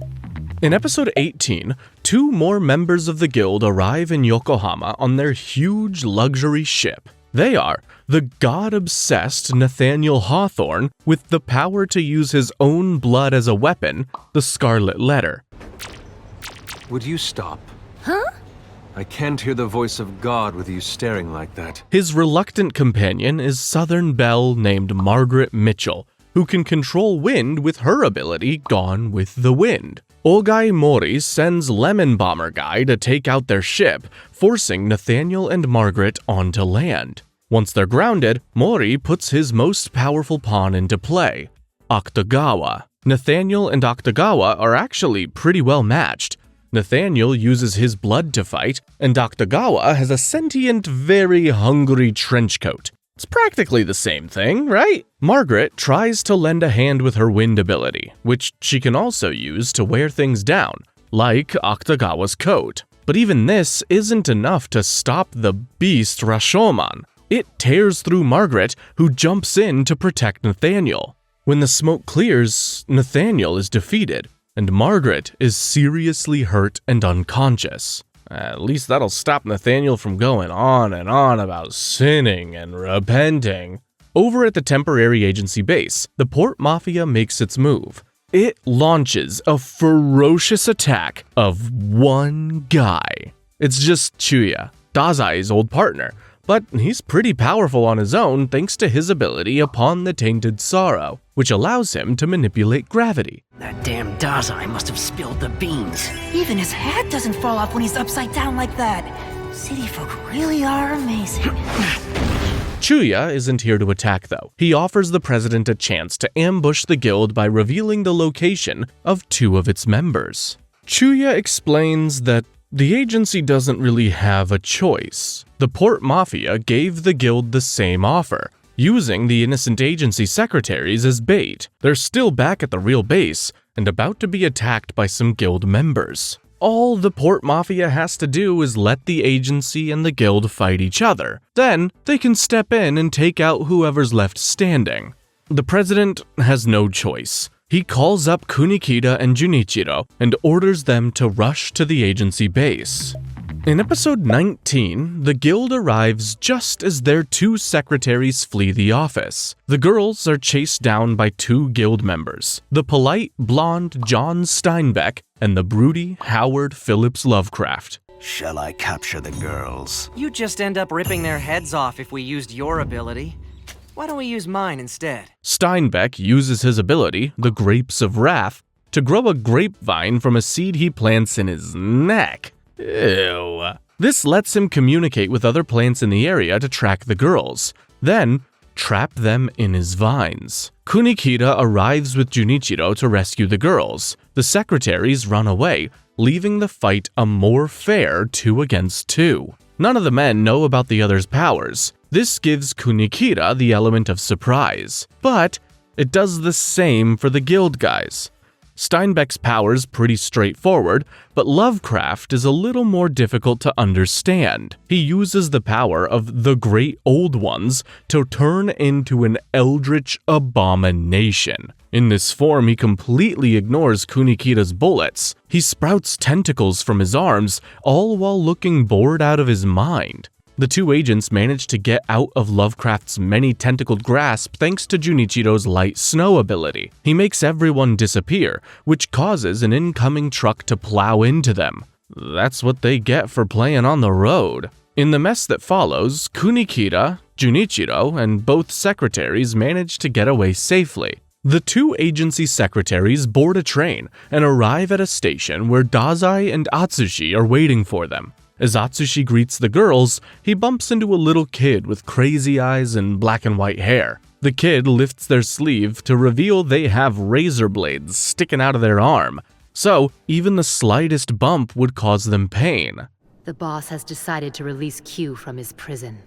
In episode 18, 2 more members of the Guild arrive in Yokohama on their huge luxury ship. They are the god-obsessed Nathaniel Hawthorne with the power to use his own blood as a weapon, the Scarlet Letter. Would you stop? Huh? I can't hear the voice of God with you staring like that. His reluctant companion is Southern belle named Margaret Mitchell, who can control wind with her ability Gone with the Wind. Ogai Mori sends Lemon Bomber Guy to take out their ship, forcing Nathaniel and Margaret onto land. Once they're grounded, Mori puts his most powerful pawn into play, Akutagawa. Nathaniel and Akutagawa are actually pretty well matched. Nathaniel uses his blood to fight, and Akutagawa has a sentient, very hungry trenchcoat. It's practically the same thing, right? Margaret tries to lend a hand with her wind ability, which she can also use to wear things down, like Akutagawa's coat. But even this isn't enough to stop the beast Rashoumon. It tears through Margaret, who jumps in to protect Nathaniel. When the smoke clears, Nathaniel is defeated, and Margaret is seriously hurt and unconscious. At least that'll stop Nathaniel from going on and on about sinning and repenting. Over at the temporary agency base, the Port Mafia makes its move. It launches a ferocious attack of one guy. It's just Chuuya, Dazai's old partner, but he's pretty powerful on his own thanks to his ability upon the Tainted Sorrow, which allows him to manipulate gravity. That damn Dazai must have spilled the beans. Even his hat doesn't fall off when he's upside down like that. City folk really are amazing. Chuuya isn't here to attack though. He offers the president a chance to ambush the guild by revealing the location of 2 of its members. Chuuya explains that the agency doesn't really have a choice. The Port Mafia gave the guild the same offer, using the innocent agency secretaries as bait. They're still back at the real base and about to be attacked by some guild members. All the Port Mafia has to do is let the agency and the guild fight each other. Then they can step in and take out whoever's left standing. The president has no choice. He calls up Kunikita and Junichiro and orders them to rush to the agency base. In episode 19, the guild arrives just as their 2 secretaries flee the office. The girls are chased down by 2 guild members, the polite, blonde John Steinbeck and the broody Howard Phillips Lovecraft. Shall I capture the girls? You'd just end up ripping their heads off if we used your ability. Why don't we use mine instead? Steinbeck uses his ability, the Grapes of Wrath, to grow a grapevine from a seed he plants in his neck. Ew. This lets him communicate with other plants in the area to track the girls, then trap them in his vines. Kunikita arrives with Junichiro to rescue the girls. The secretaries run away, leaving the fight a more fair 2 against 2. None of the men know about the other's powers. This gives Kunikita the element of surprise, but it does the same for the guild guys. Steinbeck's power's pretty straightforward, but Lovecraft is a little more difficult to understand. He uses the power of the Great Old Ones to turn into an eldritch abomination. In this form, he completely ignores Kunikita's bullets. He sprouts tentacles from his arms, all while looking bored out of his mind. The two agents manage to get out of Lovecraft's many tentacled grasp thanks to Junichiro's light snow ability. He makes everyone disappear, which causes an incoming truck to plow into them. That's what they get for playing on the road. In the mess that follows, Kunikita, Junichiro, and both secretaries manage to get away safely. The two agency secretaries board a train and arrive at a station where Dazai and Atsushi are waiting for them. As Atsushi greets the girls, he bumps into a little kid with crazy eyes and black and white hair. The kid lifts their sleeve to reveal they have razor blades sticking out of their arm, so even the slightest bump would cause them pain. The boss has decided to release Q from his prison.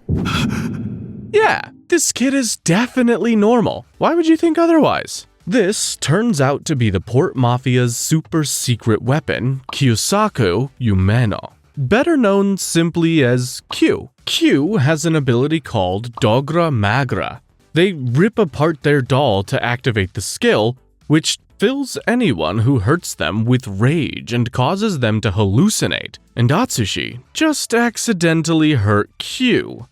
Yeah, this kid is definitely normal. Why would you think otherwise? This turns out to be the Port Mafia's super secret weapon, Kyusaku Yumeno, better known simply as Q. Q has an ability called Dogra Magra. They rip apart their doll to activate the skill, which fills anyone who hurts them with rage and causes them to hallucinate. And Atsushi just accidentally hurt Q.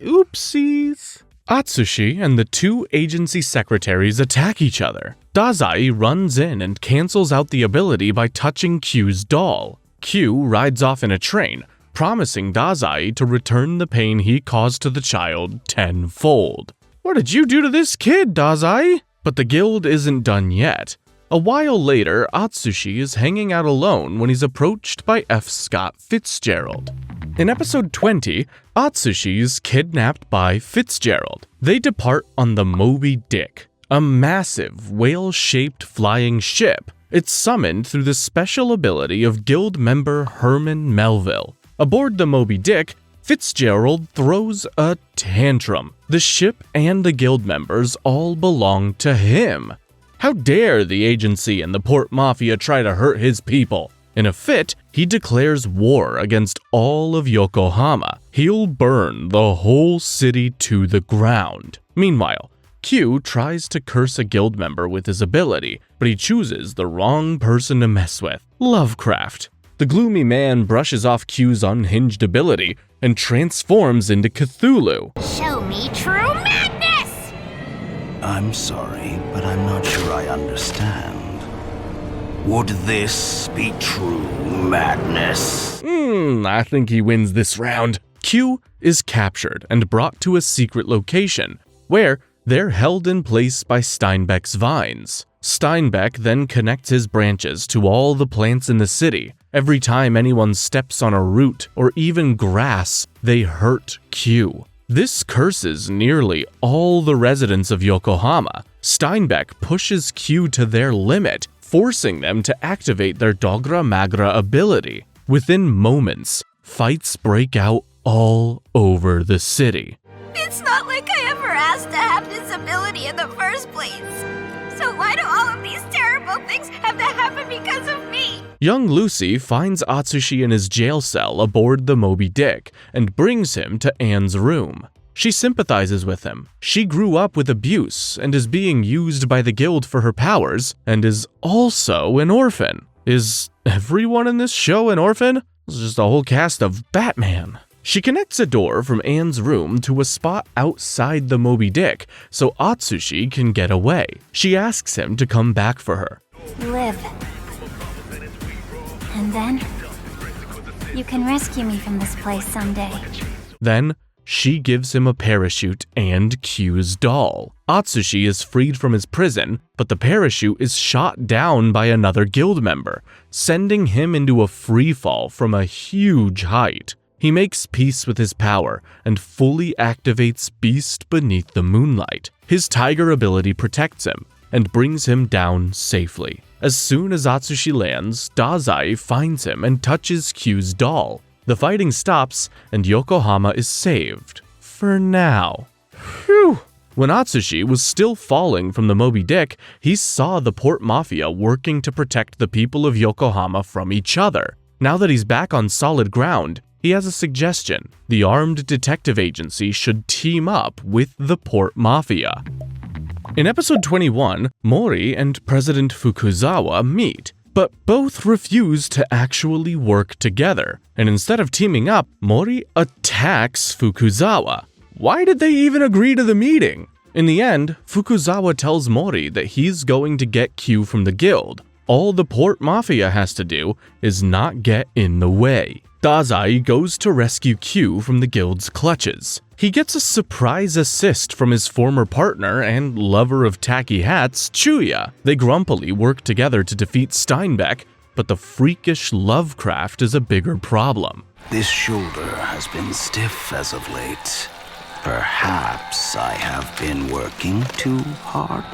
Oopsies. Atsushi and the two agency secretaries attack each other. Dazai runs in and cancels out the ability by touching Q's doll. Q rides off in a train, promising Dazai to return the pain he caused to the child tenfold. What did you do to this kid, Dazai? But the guild isn't done yet. A while later, Atsushi is hanging out alone when he's approached by F. Scott Fitzgerald. In episode 20, Atsushi is kidnapped by Fitzgerald. They depart on the Moby Dick, a massive whale-shaped flying ship. It's summoned through the special ability of guild member Herman Melville. Aboard the Moby Dick, Fitzgerald throws a tantrum. The ship and the guild members all belong to him. How dare the agency and the Port Mafia try to hurt his people? In a fit, he declares war against all of Yokohama. He'll burn the whole city to the ground. Meanwhile, Q tries to curse a guild member with his ability, but he chooses the wrong person to mess with. Lovecraft. The gloomy man brushes off Q's unhinged ability and transforms into Cthulhu. Show me true madness! I'm sorry, but I'm not sure I understand. Would this be true madness? I think he wins this round. Q is captured and brought to a secret location, where they're held in place by Steinbeck's vines. Steinbeck then connects his branches to all the plants in the city. Every time anyone steps on a root or even grass, they hurt Q. This curses nearly all the residents of Yokohama. Steinbeck pushes Q to their limit, forcing them to activate their Dogra Magra ability. Within moments, fights break out all over the city. It's not like I ever asked to have this ability in the first place. So why do all of these terrible things have to happen because of me? Young Lucy finds Atsushi in his jail cell aboard the Moby Dick and brings him to Anne's room. She sympathizes with him. She grew up with abuse and is being used by the guild for her powers, and is also an orphan. Is everyone in this show an orphan? It's just a whole cast of Batman. She connects a door from Anne's room to a spot outside the Moby Dick so Atsushi can get away. She asks him to come back for her. Live. And then, you can rescue me from this place someday. Then, she gives him a parachute and Q's doll. Atsushi is freed from his prison, but the parachute is shot down by another guild member, sending him into a free fall from a huge height. He makes peace with his power and fully activates Beast Beneath the Moonlight. His tiger ability protects him and brings him down safely. As soon as Atsushi lands, Dazai finds him and touches Q's doll. The fighting stops and Yokohama is saved. For now. Phew! When Atsushi was still falling from the Moby Dick, he saw the Port Mafia working to protect the people of Yokohama from each other. Now that he's back on solid ground, he has a suggestion. The armed detective agency should team up with the Port Mafia. In episode 21, Mori and President Fukuzawa meet, but both refuse to actually work together. And instead of teaming up, Mori attacks Fukuzawa. Why did they even agree to the meeting? In the end, Fukuzawa tells Mori that he's going to get Q from the guild. All the Port Mafia has to do is not get in the way. Dazai goes to rescue Q from the guild's clutches. He gets a surprise assist from his former partner and lover of tacky hats, Chuuya. They grumpily work together to defeat Steinbeck, but the freakish Lovecraft is a bigger problem. This shoulder has been stiff as of late. Perhaps I have been working too hard?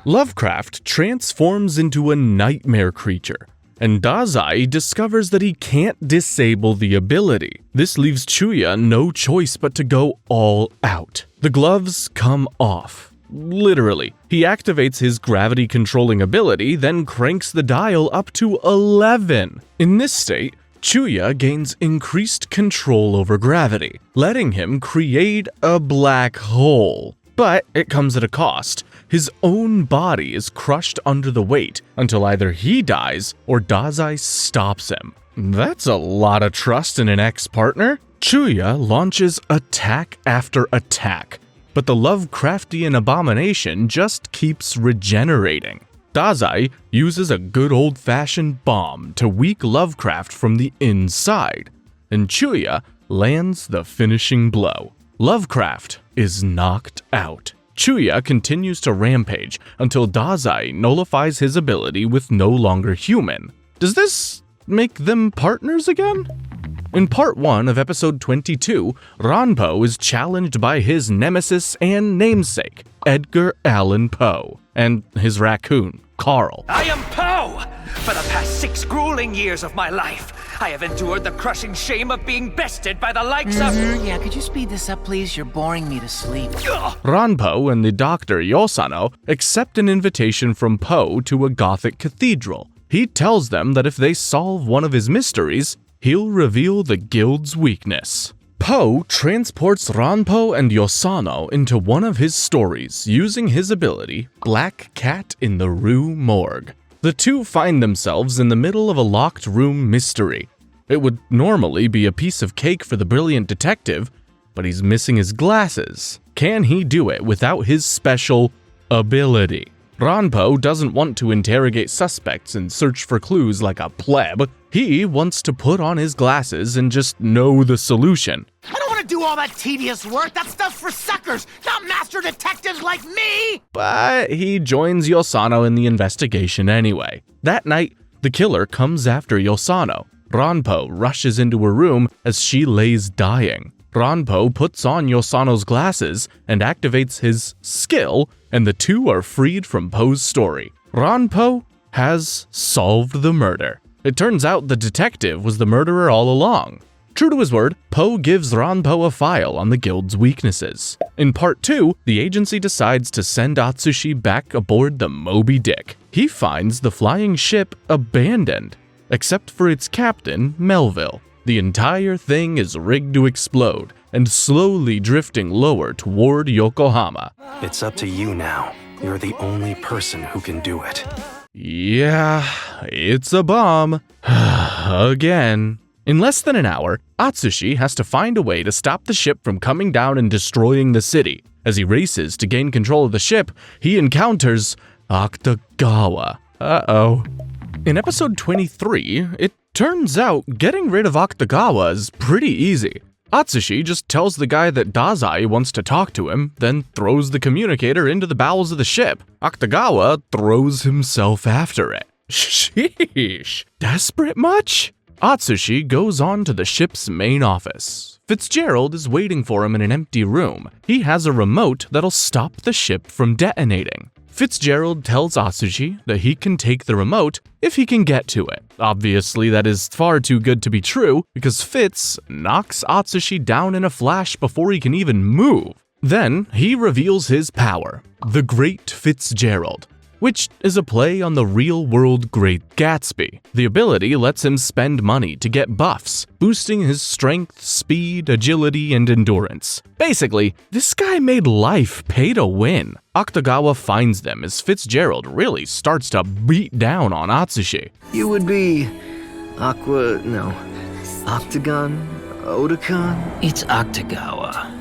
Lovecraft transforms into a nightmare creature, and Dazai discovers that he can't disable the ability. This leaves Chuuya no choice but to go all out. The gloves come off. Literally. He activates his gravity-controlling ability, then cranks the dial up to 11. In this state, Chuuya gains increased control over gravity, letting him create a black hole. But it comes at a cost. His own body is crushed under the weight until either he dies or Dazai stops him. That's a lot of trust in an ex-partner. Chuuya launches attack after attack, but the Lovecraftian abomination just keeps regenerating. Dazai uses a good old-fashioned bomb to weak Lovecraft from the inside, and Chuuya lands the finishing blow. Lovecraft is knocked out. Chuuya continues to rampage until Dazai nullifies his ability with no longer human. Does this make them partners again? In part 1 of episode 22, Rampo is challenged by his nemesis and namesake, Edgar Allan Poe, and his raccoon, Carl. I am Poe! For the past 6 grueling years of my life, I have endured the crushing shame of being bested by the likes of... Yeah, could you speed this up, please? You're boring me to sleep. Rampo and the doctor Yosano accept an invitation from Poe to a Gothic cathedral. He tells them that if they solve one of his mysteries, he'll reveal the guild's weakness. Poe transports Rampo and Yosano into one of his stories using his ability, Black Cat in the Rue Morgue. The two find themselves in the middle of a locked room mystery. It would normally be a piece of cake for the brilliant detective, but he's missing his glasses. Can he do it without his special ability? Rampo doesn't want to interrogate suspects and search for clues like a pleb. He wants to put on his glasses and just know the solution. I don't want to do all that tedious work. That stuff's for suckers, not master detectives like me! But he joins Yosano in the investigation anyway. That night, the killer comes after Yosano. Rampo rushes into her room as she lays dying. Rampo puts on Yosano's glasses and activates his skill, and the two are freed from Poe's story. Rampo has solved the murder. It turns out the detective was the murderer all along. True to his word, Poe gives Rampo a file on the guild's weaknesses. In part 2, the agency decides to send Atsushi back aboard the Moby Dick. He finds the flying ship abandoned, except for its captain, Melville. The entire thing is rigged to explode and slowly drifting lower toward Yokohama. It's up to you now. You're the only person who can do it. Yeah, it's a bomb. Again. In less than an hour, Atsushi has to find a way to stop the ship from coming down and destroying the city. As he races to gain control of the ship, he encounters Akutagawa. Uh-oh. In episode 23, it turns out getting rid of Akutagawa is pretty easy. Atsushi just tells the guy that Dazai wants to talk to him, then throws the communicator into the bowels of the ship. Akutagawa throws himself after it. Sheesh. Desperate much? Atsushi goes on to the ship's main office. Fitzgerald is waiting for him in an empty room. He has a remote that'll stop the ship from detonating. Fitzgerald tells Atsushi that he can take the remote if he can get to it. Obviously, that is far too good to be true because Fitz knocks Atsushi down in a flash before he can even move. Then he reveals his power, the Great Fitzgerald, which is a play on the real-world Great Gatsby. The ability lets him spend money to get buffs, boosting his strength, speed, agility, and endurance. Basically, this guy made life pay to win. Akutagawa finds them as Fitzgerald really starts to beat down on Atsushi. You would be... Octagon? Otakon? It's Akutagawa.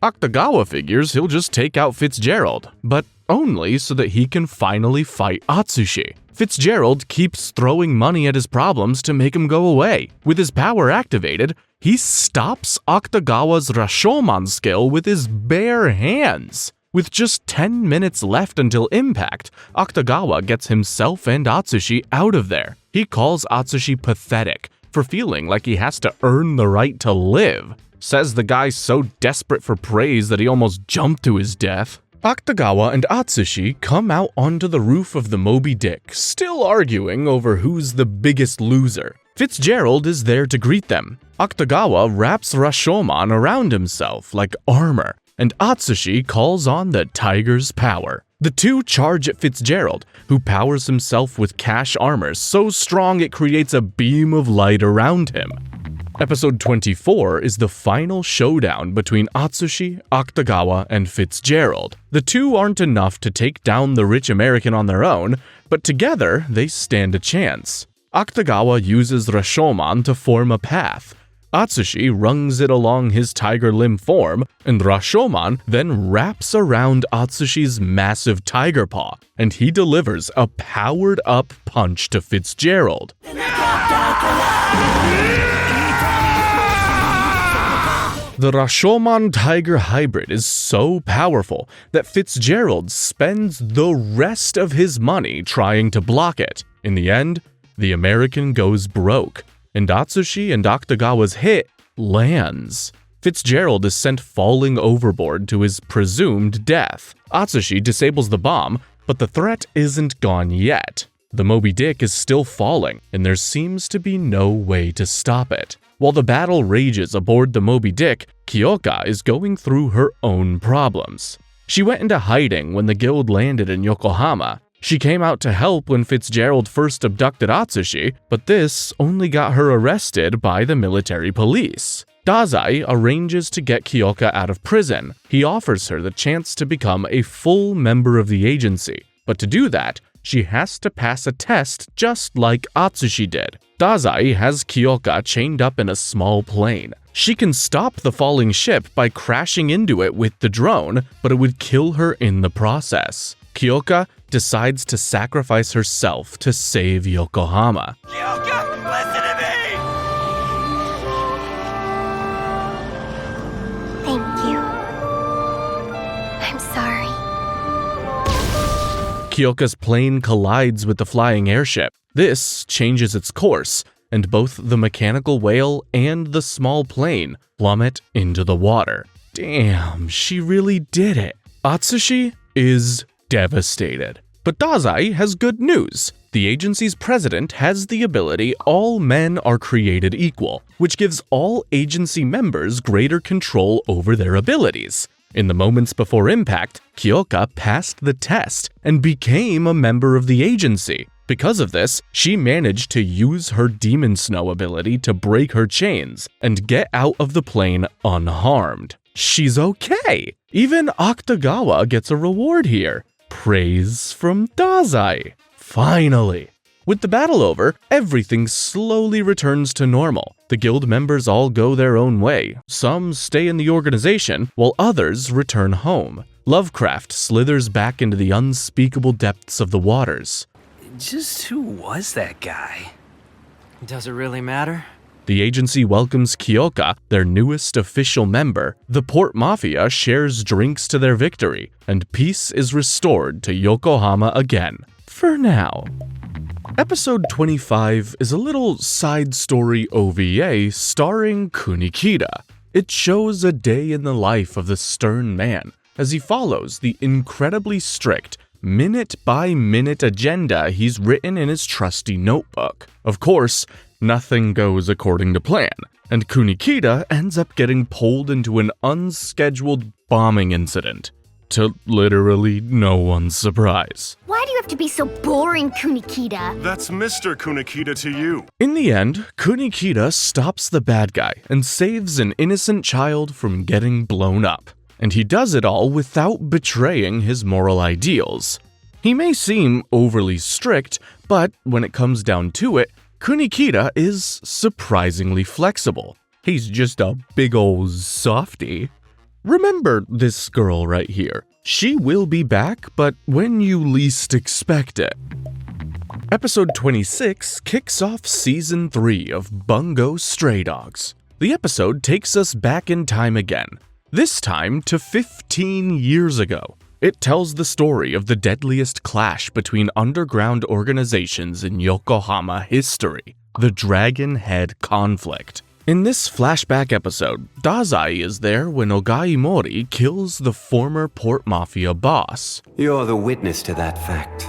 Akutagawa figures he'll just take out Fitzgerald, but only so that he can finally fight Atsushi. Fitzgerald keeps throwing money at his problems to make him go away. With his power activated, he stops Akutagawa's Rashoumon skill with his bare hands. With just 10 minutes left until impact, Akutagawa gets himself and Atsushi out of there. He calls Atsushi pathetic for feeling like he has to earn the right to live. Says the guy's so desperate for praise that he almost jumped to his death. Akutagawa and Atsushi come out onto the roof of the Moby Dick, still arguing over who's the biggest loser. Fitzgerald is there to greet them. Akutagawa wraps Rashoumon around himself like armor, and Atsushi calls on the tiger's power. The two charge at Fitzgerald, who powers himself with cash armor so strong it creates a beam of light around him. Episode 24 is the final showdown between Atsushi, Akutagawa, and Fitzgerald. The two aren't enough to take down the rich American on their own, but together they stand a chance. Akutagawa uses Rashoumon to form a path. Atsushi rungs it along his tiger limb form, and Rashoumon then wraps around Atsushi's massive tiger paw, and he delivers a powered-up punch to Fitzgerald. The Rashoumon Tiger hybrid is so powerful that Fitzgerald spends the rest of his money trying to block it. In the end, the American goes broke, and Atsushi and Akutagawa's hit lands. Fitzgerald is sent falling overboard to his presumed death. Atsushi disables the bomb, but the threat isn't gone yet. The Moby Dick is still falling, and there seems to be no way to stop it. While the battle rages aboard the Moby Dick, Kyoka is going through her own problems. She went into hiding when the guild landed in Yokohama. She came out to help when Fitzgerald first abducted Atsushi, but this only got her arrested by the military police. Dazai arranges to get Kyoka out of prison. He offers her the chance to become a full member of the agency, but to do that, she has to pass a test just like Atsushi did. Dazai has Kyoka chained up in a small plane. She can stop the falling ship by crashing into it with the drone, but it would kill her in the process. Kyoka decides to sacrifice herself to save Yokohama. Kyoka, listen to me! Thank you. I'm sorry. Kyoka's plane collides with the flying airship. This changes its course, and both the mechanical whale and the small plane plummet into the water. Damn, she really did it. Atsushi is devastated. But Dazai has good news. The agency's president has the ability all men are created equal, which gives all agency members greater control over their abilities. In the moments before impact, Kyoka passed the test and became a member of the agency. Because of this, she managed to use her Demon Snow ability to break her chains and get out of the plane unharmed. She's okay! Even Akutagawa gets a reward here. Praise from Dazai. Finally! With the battle over, everything slowly returns to normal. The guild members all go their own way. Some stay in the organization, while others return home. Lovecraft slithers back into the unspeakable depths of the waters. Just who was that guy? Does it really matter? The agency welcomes Kyoka, their newest official member. The Port Mafia shares drinks to their victory, and peace is restored to Yokohama again. For now. Episode 25 is a little side story OVA starring Kunikida. It shows a day in the life of the stern man as he follows the incredibly strict, minute-by-minute agenda he's written in his trusty notebook. Of course, nothing goes according to plan, and Kunikida ends up getting pulled into an unscheduled bombing incident, to literally no one's surprise. Why do you have to be so boring, Kunikida? That's Mr. Kunikida to you. In the end, Kunikida stops the bad guy and saves an innocent child from getting blown up. And he does it all without betraying his moral ideals. He may seem overly strict, but when it comes down to it, Kunikida is surprisingly flexible. He's just a big ol' softy. Remember this girl right here. She will be back, but when you least expect it. Episode 26 kicks off Season 3 of Bungo Stray Dogs. The episode takes us back in time again, this time to 15 years ago. It tells the story of the deadliest clash between underground organizations in Yokohama history, the Dragon Head Conflict. In this flashback episode, Dazai is there when Ogai Mori kills the former Port Mafia boss. You're the witness to that fact.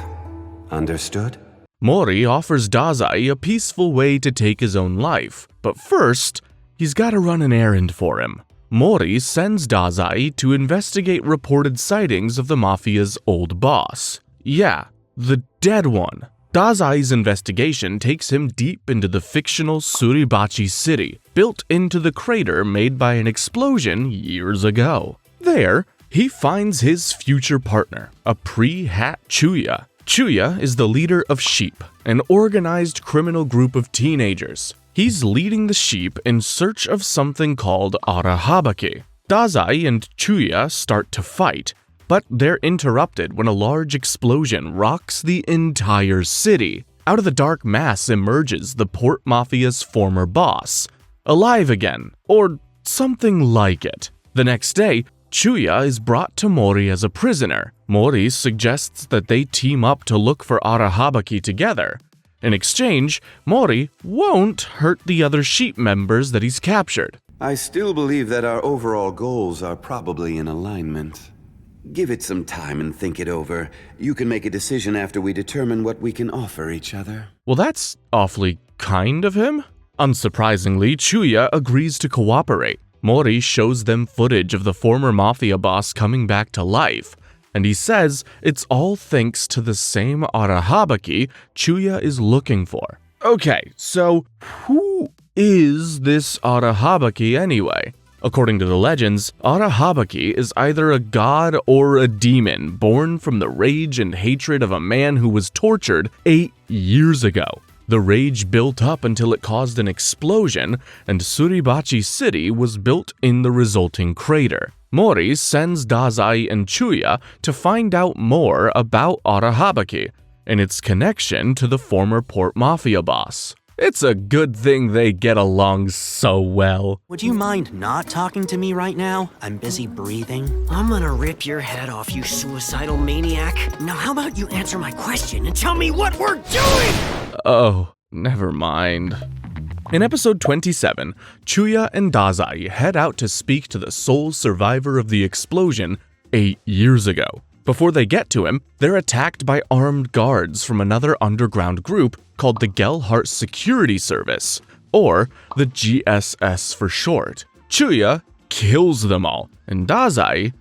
Understood? Mori offers Dazai a peaceful way to take his own life, but first, he's gotta run an errand for him. Mori sends Dazai to investigate reported sightings of the Mafia's old boss. Yeah, the dead one. Dazai's investigation takes him deep into the fictional Suribachi city, built into the crater made by an explosion years ago. There, he finds his future partner, a pre-hat Chuuya. Chuuya is the leader of Sheep, an organized criminal group of teenagers. He's leading the Sheep in search of something called Arahabaki. Dazai and Chuuya start to fight, but they're interrupted when a large explosion rocks the entire city. Out of the dark mass emerges the Port Mafia's former boss, alive again, or something like it. The next day, Chuuya is brought to Mori as a prisoner. Mori suggests that they team up to look for Arahabaki together. In exchange, Mori won't hurt the other Sheep members that he's captured. I still believe that our overall goals are probably in alignment. Give it some time and think it over. You can make a decision after we determine what we can offer each other. Well, that's awfully kind of him. Unsurprisingly, Chuuya agrees to cooperate. Mori shows them footage of the former Mafia boss coming back to life, and he says it's all thanks to the same Arahabaki Chuuya is looking for. Okay, so who is this Arahabaki anyway? According to the legends, Arahabaki is either a god or a demon born from the rage and hatred of a man who was tortured 8 years ago. The rage built up until it caused an explosion, and Suribachi City was built in the resulting crater. Mori sends Dazai and Chuuya to find out more about Arahabaki and its connection to the former Port Mafia boss. It's a good thing they get along so well. Would you mind not talking to me right now? I'm busy breathing. I'm gonna rip your head off, you suicidal maniac. Now how about you answer my question and tell me what we're doing? Oh, never mind. In episode 27, Chuuya and Dazai head out to speak to the sole survivor of the explosion 8 years ago. Before they get to him, they're attacked by armed guards from another underground group called the Gelhart Security Service, or the GSS for short. Chuuya kills them all, and Dazai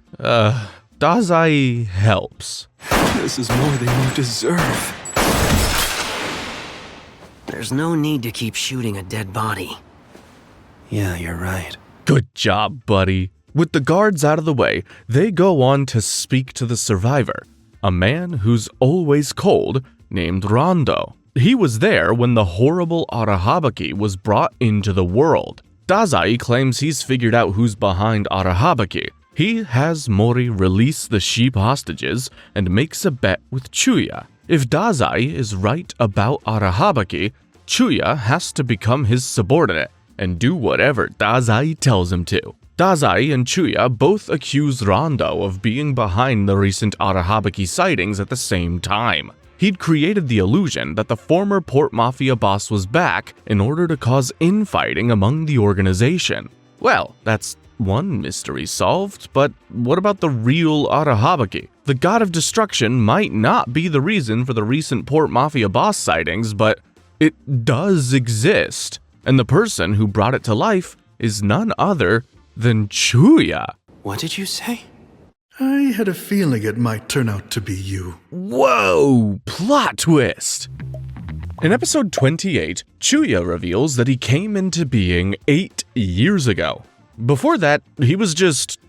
helps. This is more than you deserve. There's no need to keep shooting a dead body. Yeah, you're right. Good job, buddy. With the guards out of the way, they go on to speak to the survivor, a man who's always cold named Rondo. He was there when the horrible Arahabaki was brought into the world. Dazai claims he's figured out who's behind Arahabaki. He has Mori release the sheep hostages and makes a bet with Chuuya. If Dazai is right about Arahabaki, Chuuya has to become his subordinate and do whatever Dazai tells him to. Dazai and Chuuya both accuse Rondo of being behind the recent Arahabaki sightings at the same time. He'd created the illusion that the former Port Mafia boss was back in order to cause infighting among the organization. Well, that's one mystery solved, but what about the real Arahabaki? The god of destruction might not be the reason for the recent Port Mafia boss sightings, but it does exist, and the person who brought it to life is none other than Chuuya. What did you say? I had a feeling it might turn out to be you. Whoa! Plot twist! In episode 28, Chuuya reveals that he came into being 8 years ago. Before that, he was just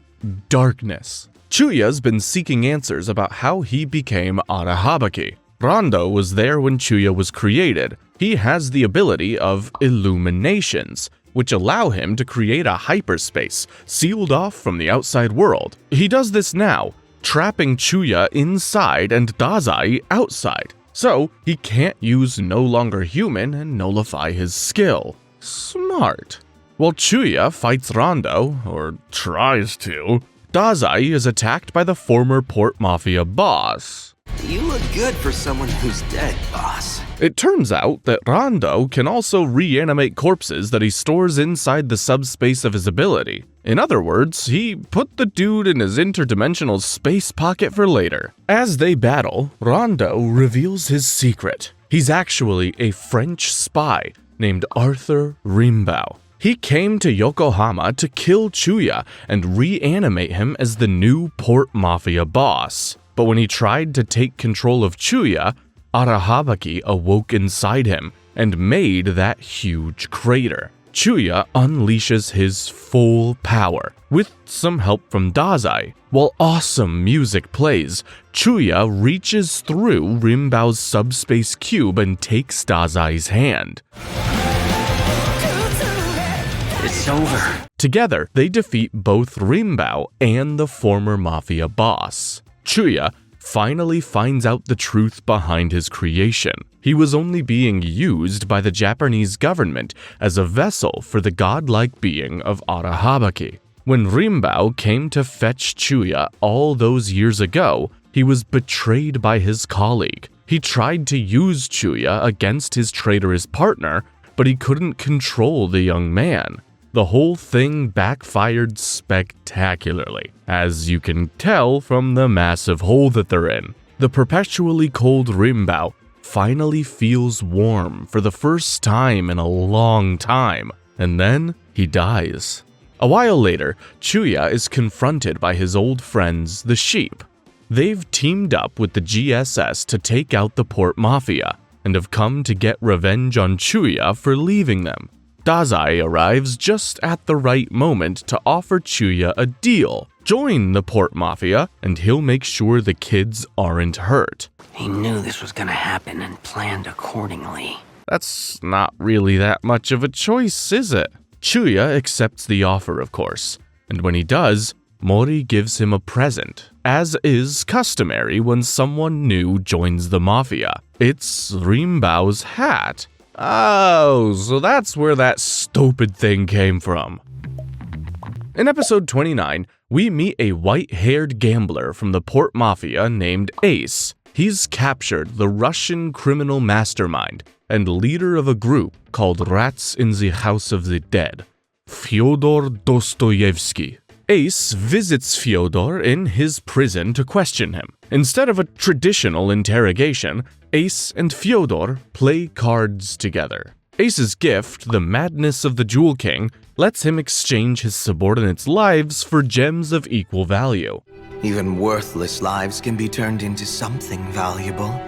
darkness. Chuuya's been seeking answers about how he became Arahabaki. Rondo was there when Chuuya was created. He has the ability of illuminations, which allow him to create a hyperspace sealed off from the outside world. He does this now, trapping Chuuya inside and Dazai outside. So he can't use no longer human and nullify his skill. Smart. While Chuuya fights Rondo, or tries to, Dazai is attacked by the former Port Mafia boss. You look good for someone who's dead, boss. It turns out that Rondo can also reanimate corpses that he stores inside the subspace of his ability. In other words, he put the dude in his interdimensional space pocket for later. As they battle, Rondo reveals his secret. He's actually a French spy named Arthur Rimbaud. He came to Yokohama to kill Chuuya and reanimate him as the new Port Mafia boss. But when he tried to take control of Chuuya, Arahabaki awoke inside him and made that huge crater. Chuuya unleashes his full power, with some help from Dazai. While awesome music plays, Chuuya reaches through Rimbaud's subspace cube and takes Dazai's hand. It's over. Together, they defeat both Rimbaud and the former Mafia boss. Chuuya finally finds out the truth behind his creation. He was only being used by the Japanese government as a vessel for the godlike being of Arahabaki. When Rimbaud came to fetch Chuuya all those years ago, he was betrayed by his colleague. He tried to use Chuuya against his traitorous partner, but he couldn't control the young man. The whole thing backfired spectacularly, as you can tell from the massive hole that they're in. The perpetually cold Rimbaud finally feels warm for the first time in a long time, and then he dies. A while later, Chuuya is confronted by his old friends, the Sheep. They've teamed up with the GSS to take out the Port Mafia, and have come to get revenge on Chuuya for leaving them. Dazai arrives just at the right moment to offer Chuuya a deal. Join the Port Mafia, and he'll make sure the kids aren't hurt. He knew this was gonna happen and planned accordingly. That's not really that much of a choice, is it? Chuuya accepts the offer, of course, and when he does, Mori gives him a present, as is customary when someone new joins the Mafia. It's Rimbaud's hat. Oh, so that's where that stupid thing came from. In episode 29, we meet a white-haired gambler from the Port Mafia named Ace. He's captured the Russian criminal mastermind and leader of a group called Rats in the House of the Dead, Fyodor Dostoevsky. Ace visits Fyodor in his prison to question him. Instead of a traditional interrogation, Ace and Fyodor play cards together. Ace's gift, the Madness of the Jewel King, lets him exchange his subordinates' lives for gems of equal value. Even worthless lives can be turned into something valuable.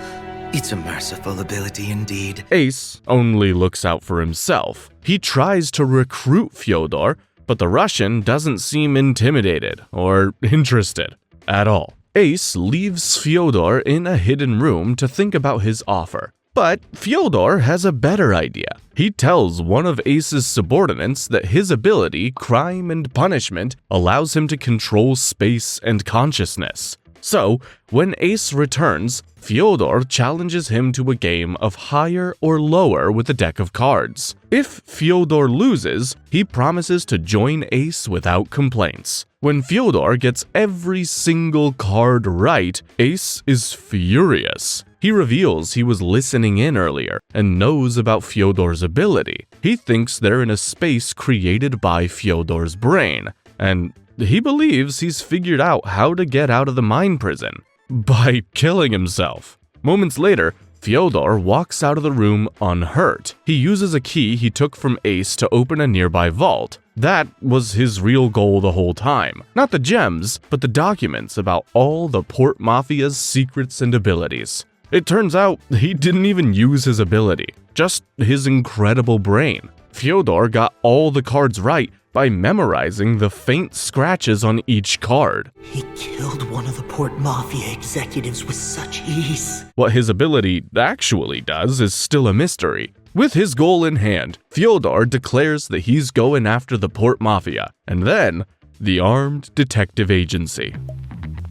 It's a merciful ability indeed. Ace only looks out for himself. He tries to recruit Fyodor, but the Russian doesn't seem intimidated or interested at all. Ace leaves Fyodor in a hidden room to think about his offer. But Fyodor has a better idea. He tells one of Ace's subordinates that his ability, Crime and Punishment, allows him to control space and consciousness. So, when Ace returns, Fyodor challenges him to a game of higher or lower with a deck of cards. If Fyodor loses, he promises to join Ace without complaints. When Fyodor gets every single card right, Ace is furious. He reveals he was listening in earlier and knows about Fyodor's ability. He thinks they're in a space created by Fyodor's brain, and he believes he's figured out how to get out of the mind prison by killing himself. Moments later, Fyodor walks out of the room unhurt. He uses a key he took from Ace to open a nearby vault. That was his real goal the whole time. Not the gems, but the documents about all the Port Mafia's secrets and abilities. It turns out he didn't even use his ability, just his incredible brain. Fyodor got all the cards right by memorizing the faint scratches on each card. He killed one of the Port Mafia executives with such ease. What his ability actually does is still a mystery. With his goal in hand, Fyodor declares that he's going after the Port Mafia, and then the Armed Detective Agency.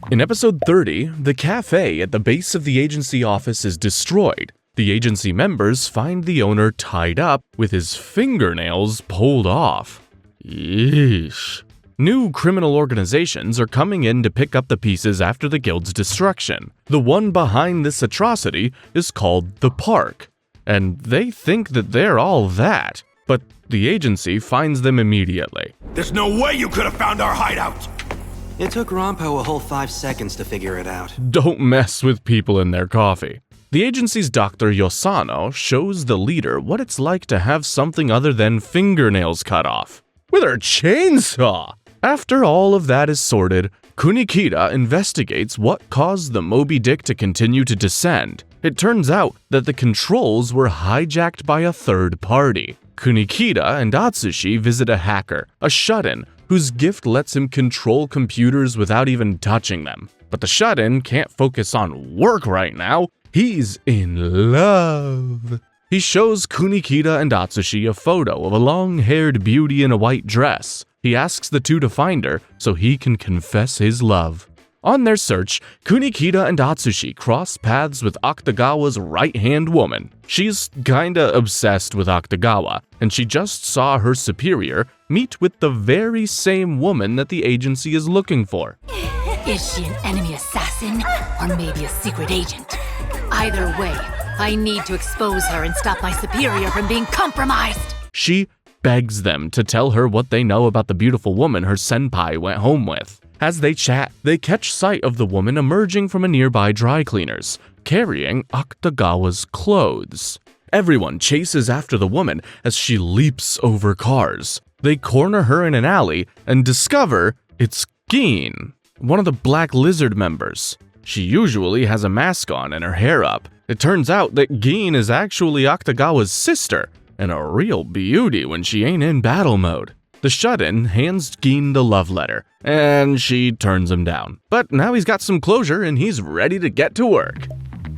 In episode 30, the cafe at the base of the agency office is destroyed. The agency members find the owner tied up with his fingernails pulled off. Yeesh. New criminal organizations are coming in to pick up the pieces after the guild's destruction. The one behind this atrocity is called the Park, and they think that they're all that, but the agency finds them immediately. There's no way you could have found our hideout! It took Rampo a whole 5 seconds to figure it out. Don't mess with people in their coffee. The agency's Dr. Yosano shows the leader what it's like to have something other than fingernails cut off. With her chainsaw! After all of that is sorted, Kunikida investigates what caused the Moby Dick to continue to descend. It turns out that the controls were hijacked by a third party. Kunikida and Atsushi visit a hacker, a shut-in, whose gift lets him control computers without even touching them. But the shut-in can't focus on work right now. He's in love. He shows Kunikida and Atsushi a photo of a long-haired beauty in a white dress. He asks the two to find her so he can confess his love. On their search, Kunikida and Atsushi cross paths with Akutagawa's right-hand woman. She's kinda obsessed with Akutagawa, and she just saw her superior meet with the very same woman that the agency is looking for. Is she an enemy assassin, or maybe a secret agent? Either way, I need to expose her and stop my superior from being compromised. She begs them to tell her what they know about the beautiful woman her senpai went home with. As they chat, they catch sight of the woman emerging from a nearby dry cleaners, carrying Akutagawa's clothes. Everyone chases after the woman as she leaps over cars. They corner her in an alley and discover it's Gin, one of the Black Lizard members. She usually has a mask on and her hair up. It turns out that Gin is actually Akutagawa's sister, and a real beauty when she ain't in battle mode. The shut-in hands Gin the love letter, and she turns him down. But now he's got some closure and he's ready to get to work.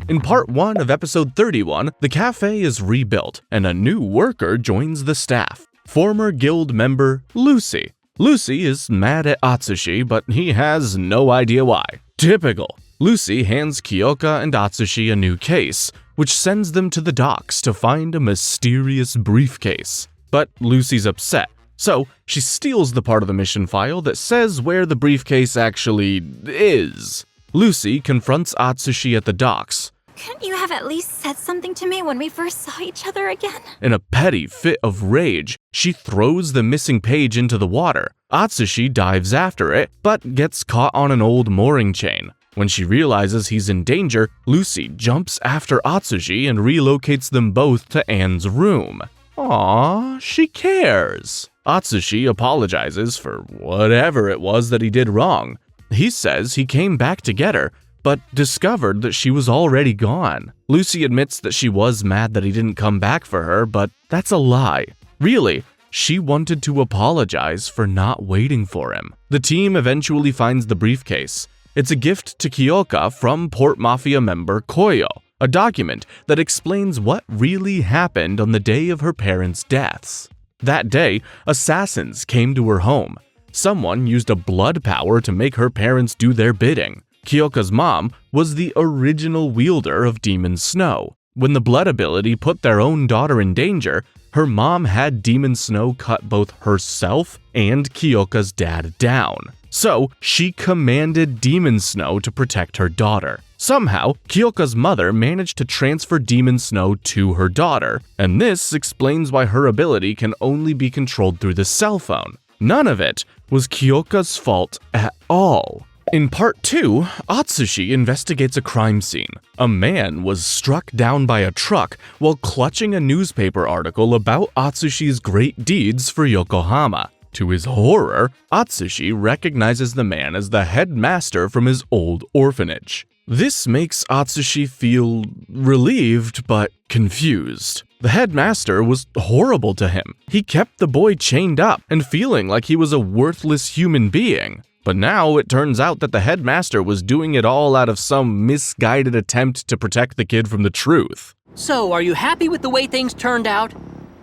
In part 1 of episode 31, the cafe is rebuilt, and a new worker joins the staff. Former guild member Lucy. Lucy is mad at Atsushi, but he has no idea why. Typical. Lucy hands Kyoka and Atsushi a new case, which sends them to the docks to find a mysterious briefcase. But Lucy's upset, so she steals the part of the mission file that says where the briefcase actually is. Lucy confronts Atsushi at the docks. Couldn't you have at least said something to me when we first saw each other again? In a petty fit of rage, she throws the missing page into the water. Atsushi dives after it, but gets caught on an old mooring chain. When she realizes he's in danger, Lucy jumps after Atsushi and relocates them both to Anne's room. Aww, she cares. Atsushi apologizes for whatever it was that he did wrong. He says he came back to get her, but discovered that she was already gone. Lucy admits that she was mad that he didn't come back for her, but that's a lie. Really, she wanted to apologize for not waiting for him. The team eventually finds the briefcase. It's a gift to Kyoka from Port Mafia member Koyo, a document that explains what really happened on the day of her parents' deaths. That day, assassins came to her home. Someone used a blood power to make her parents do their bidding. Kyoka's mom was the original wielder of Demon Snow. When the blood ability put their own daughter in danger, her mom had Demon Snow cut both herself and Kyoka's dad down. So, she commanded Demon Snow to protect her daughter. Somehow, Kyoka's mother managed to transfer Demon Snow to her daughter, and this explains why her ability can only be controlled through the cell phone. None of it was Kyoka's fault at all. In part 2, Atsushi investigates a crime scene. A man was struck down by a truck while clutching a newspaper article about Atsushi's great deeds for Yokohama. To his horror, Atsushi recognizes the man as the headmaster from his old orphanage. This makes Atsushi feel relieved but confused. The headmaster was horrible to him. He kept the boy chained up and feeling like he was a worthless human being. But now it turns out that the headmaster was doing it all out of some misguided attempt to protect the kid from the truth. So, are you happy with the way things turned out?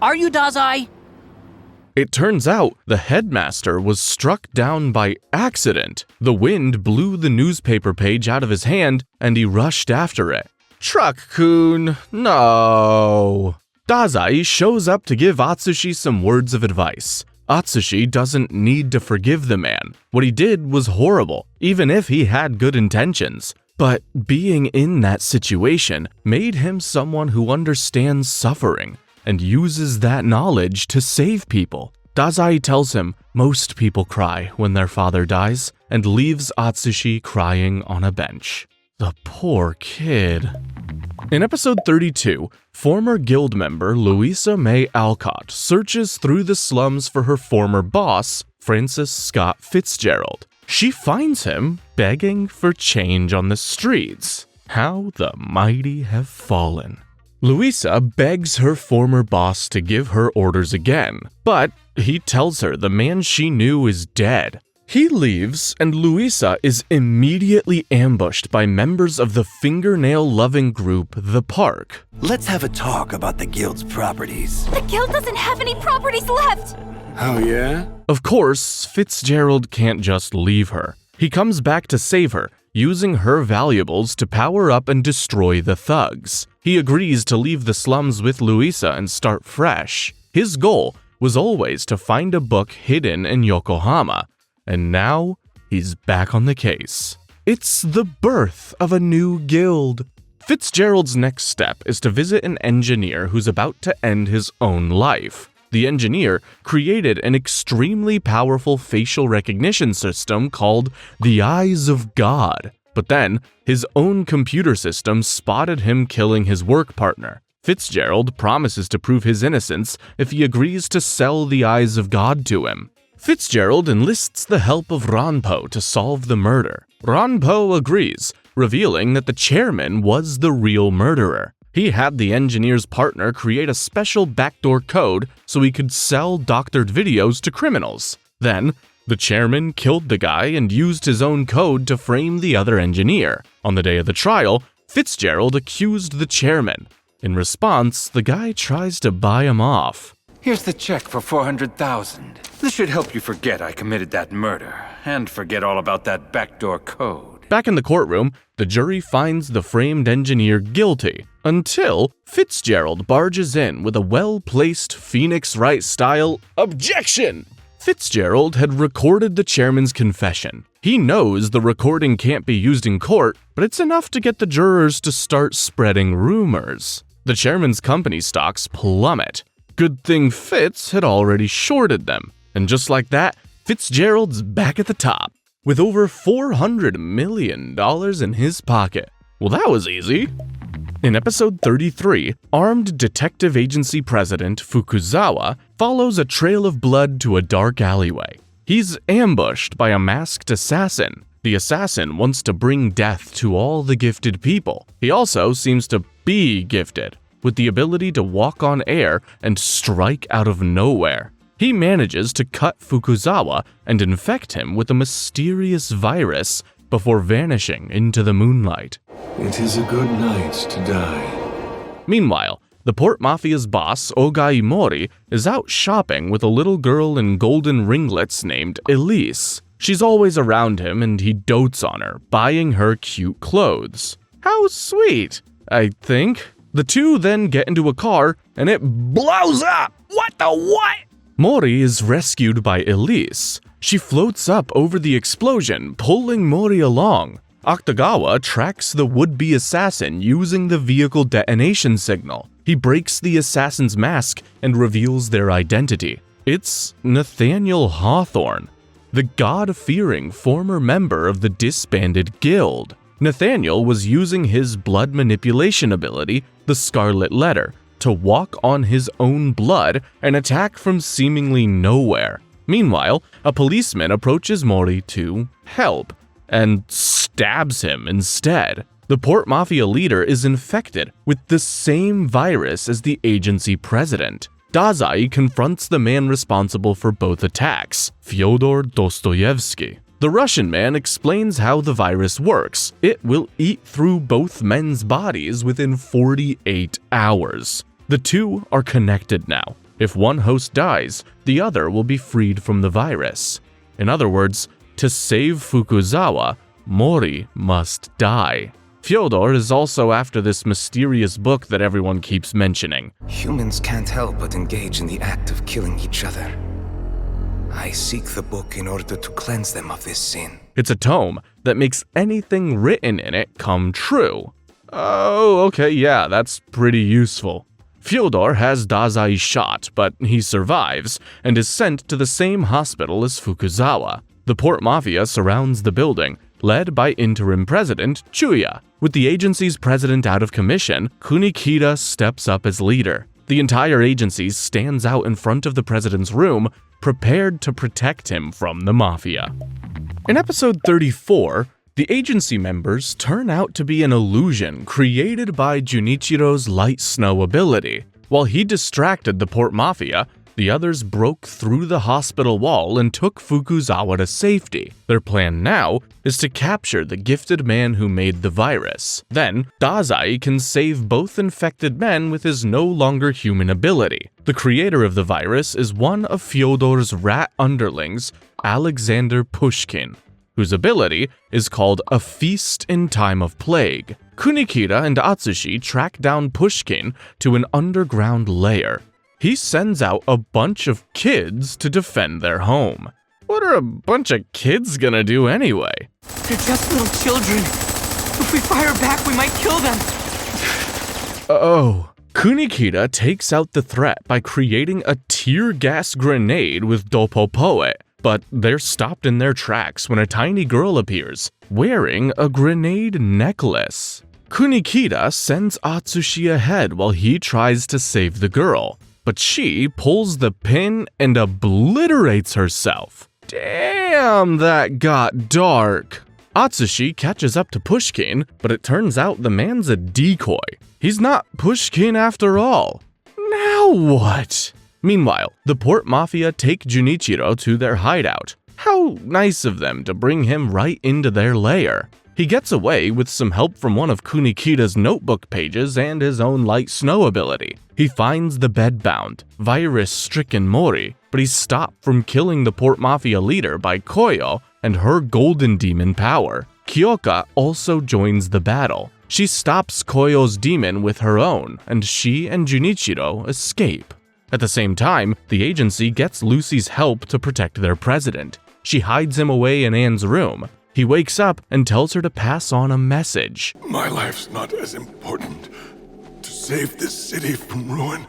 Are you, Dazai? It turns out the headmaster was struck down by accident. The wind blew the newspaper page out of his hand, and he rushed after it. Truck-kun, no. Dazai shows up to give Atsushi some words of advice. Atsushi doesn't need to forgive the man. What he did was horrible, even if he had good intentions. But being in that situation made him someone who understands suffering and uses that knowledge to save people. Dazai tells him most people cry when their father dies and leaves Atsushi crying on a bench. The poor kid. In episode 32, former guild member Louisa May Alcott searches through the slums for her former boss, Francis Scott Fitzgerald. She finds him begging for change on the streets. How the mighty have fallen. Louisa begs her former boss to give her orders again, but he tells her the man she knew is dead. He leaves, and Louisa is immediately ambushed by members of the fingernail-loving group The Park. Let's have a talk about the guild's properties. The guild doesn't have any properties left! Oh, yeah? Of course, Fitzgerald can't just leave her. He comes back to save her, using her valuables to power up and destroy the thugs. He agrees to leave the slums with Louisa and start fresh. His goal was always to find a book hidden in Yokohama, and now he's back on the case. It's the birth of a new guild. Fitzgerald's next step is to visit an engineer who's about to end his own life. The engineer created an extremely powerful facial recognition system called the Eyes of God. But then, his own computer system spotted him killing his work partner. Fitzgerald promises to prove his innocence if he agrees to sell the Eyes of God to him. Fitzgerald enlists the help of Rampo to solve the murder. Rampo agrees, revealing that the chairman was the real murderer. He had the engineer's partner create a special backdoor code so he could sell doctored videos to criminals. Then, the chairman killed the guy and used his own code to frame the other engineer. On the day of the trial, Fitzgerald accused the chairman. In response, the guy tries to buy him off. Here's the check for $400,000. This should help you forget I committed that murder, and forget all about that backdoor code. Back in the courtroom, the jury finds the framed engineer guilty, until Fitzgerald barges in with a well-placed Phoenix Wright-style objection. Fitzgerald had recorded the chairman's confession. He knows the recording can't be used in court, but it's enough to get the jurors to start spreading rumors. The chairman's company stocks plummet. Good thing Fitz had already shorted them. And just like that, Fitzgerald's back at the top, with over $400 million in his pocket. Well, that was easy. In episode 33, armed detective agency president Fukuzawa follows a trail of blood to a dark alleyway. He's ambushed by a masked assassin. The assassin wants to bring death to all the gifted people. He also seems to be gifted, with the ability to walk on air and strike out of nowhere. He manages to cut Fukuzawa and infect him with a mysterious virus before vanishing into the moonlight. It is a good night to die. Meanwhile, the Port Mafia's boss, Ogai Mori, is out shopping with a little girl in golden ringlets named Elise. She's always around him and he dotes on her, buying her cute clothes. How sweet, I think. The two then get into a car and it blows up! What the what? Mori is rescued by Elise. She floats up over the explosion, pulling Mori along. Akutagawa tracks the would-be assassin using the vehicle detonation signal. He breaks the assassin's mask and reveals their identity. It's Nathaniel Hawthorne. the God-fearing former member of the disbanded guild. Nathaniel was using his blood manipulation ability, the Scarlet Letter, to walk on his own blood and attack from seemingly nowhere. Meanwhile, a policeman approaches Mori to help and stabs him instead. The Port Mafia leader is infected with the same virus as the agency president. Dazai confronts the man responsible for both attacks, Fyodor Dostoevsky. The Russian man explains how the virus works. It will eat through both men's bodies within 48 hours. The two are connected now. If one host dies, the other will be freed from the virus. In other words, to save Fukuzawa, Mori must die. Fyodor is also after this mysterious book that everyone keeps mentioning. Humans can't help but engage in the act of killing each other. I seek the book in order to cleanse them of this sin. It's a tome that makes anything written in it come true. Oh, okay, yeah, that's pretty useful. Fyodor has Dazai shot, but he survives and is sent to the same hospital as Fukuzawa. The Port Mafia surrounds the building, led by interim president Chuuya. With the agency's president out of commission, Kunikida steps up as leader. The entire agency stands out in front of the president's room, prepared to protect him from the mafia. In episode 34, the agency members turn out to be an illusion created by Junichiro's light snow ability. While he distracted the Port Mafia, the others broke through the hospital wall and took Fukuzawa to safety. Their plan now is to capture the gifted man who made the virus. Then, Dazai can save both infected men with his no longer human ability. The creator of the virus is one of Fyodor's rat underlings, Alexander Pushkin, whose ability is called a feast in time of plague. Kunikida and Atsushi track down Pushkin to an underground lair. He sends out a bunch of kids to defend their home. What are a bunch of kids gonna do anyway? They're just little children. If we fire back, we might kill them. Oh. Kunikida takes out the threat by creating a tear gas grenade with Dopo Poet, but they're stopped in their tracks when a tiny girl appears, wearing a grenade necklace. Kunikida sends Atsushi ahead while he tries to save the girl, but she pulls the pin and obliterates herself. Damn, that got dark. Atsushi catches up to Pushkin, but it turns out the man's a decoy. He's not Pushkin after all. Now what? Meanwhile, the Port Mafia take Junichiro to their hideout. How nice of them to bring him right into their lair. He gets away with some help from one of Kunikida's notebook pages and his own light snow ability. He finds the bedbound, virus-stricken Mori, but he's stopped from killing the Port Mafia leader by Koyo and her golden demon power. Kyoka also joins the battle. She stops Koyo's demon with her own, and she and Junichiro escape. At the same time, the agency gets Lucy's help to protect their president. She hides him away in Anne's room. He wakes up and tells her to pass on a message. My life's not as important. To save this city from ruin,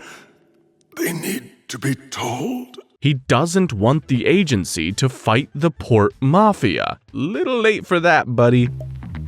they need to be told. He doesn't want the agency to fight the Port Mafia. Little late for that, buddy.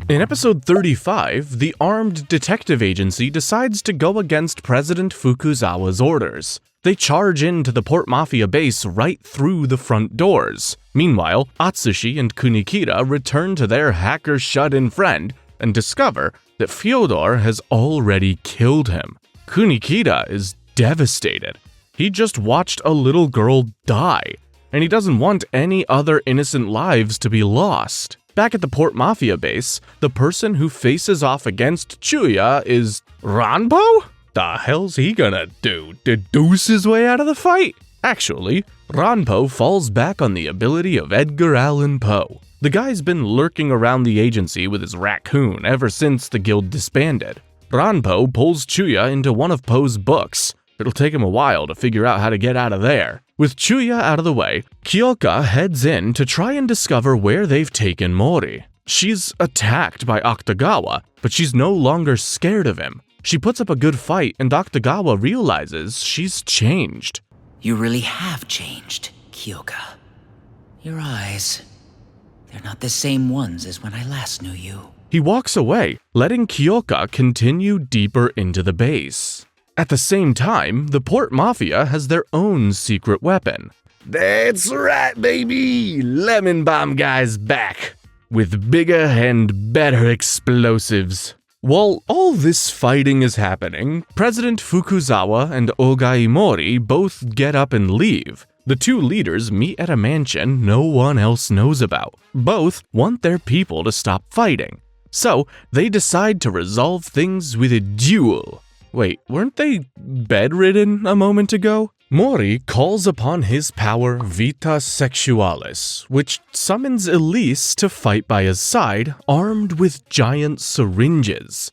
In episode 35, the armed detective agency decides to go against President Fukuzawa's orders. They charge into the Port Mafia base right through the front doors. Meanwhile, Atsushi and Kunikida return to their hacker shut-in friend and discover that Fyodor has already killed him. Kunikida is devastated. He just watched a little girl die, and he doesn't want any other innocent lives to be lost. Back at the Port Mafia base, the person who faces off against Chuuya is Rampo? The hell's he gonna do? Deduce his way out of the fight? Actually, Rampo falls back on the ability of Edgar Allan Poe. The guy's been lurking around the agency with his raccoon ever since the guild disbanded. Rampo pulls Chuuya into one of Poe's books. It'll take him a while to figure out how to get out of there. With Chuuya out of the way, Kyoka heads in to try and discover where they've taken Mori. She's attacked by Akutagawa, but she's no longer scared of him. She puts up a good fight, and Akutagawa realizes she's changed. You really have changed, Kyoka. Your eyes. They're not the same ones as when I last knew you. He walks away, letting Kyoka continue deeper into the base. At the same time, the Port Mafia has their own secret weapon. That's right, baby! Lemon Bomb Guy's back, with bigger and better explosives. While all this fighting is happening, President Fukuzawa and Oga Imori both get up and leave. The two leaders meet at a mansion no one else knows about. Both want their people to stop fighting, so they decide to resolve things with a duel. Wait, weren't they bedridden a moment ago? Mori calls upon his power Vita Sexualis, which summons Elise to fight by his side, armed with giant syringes.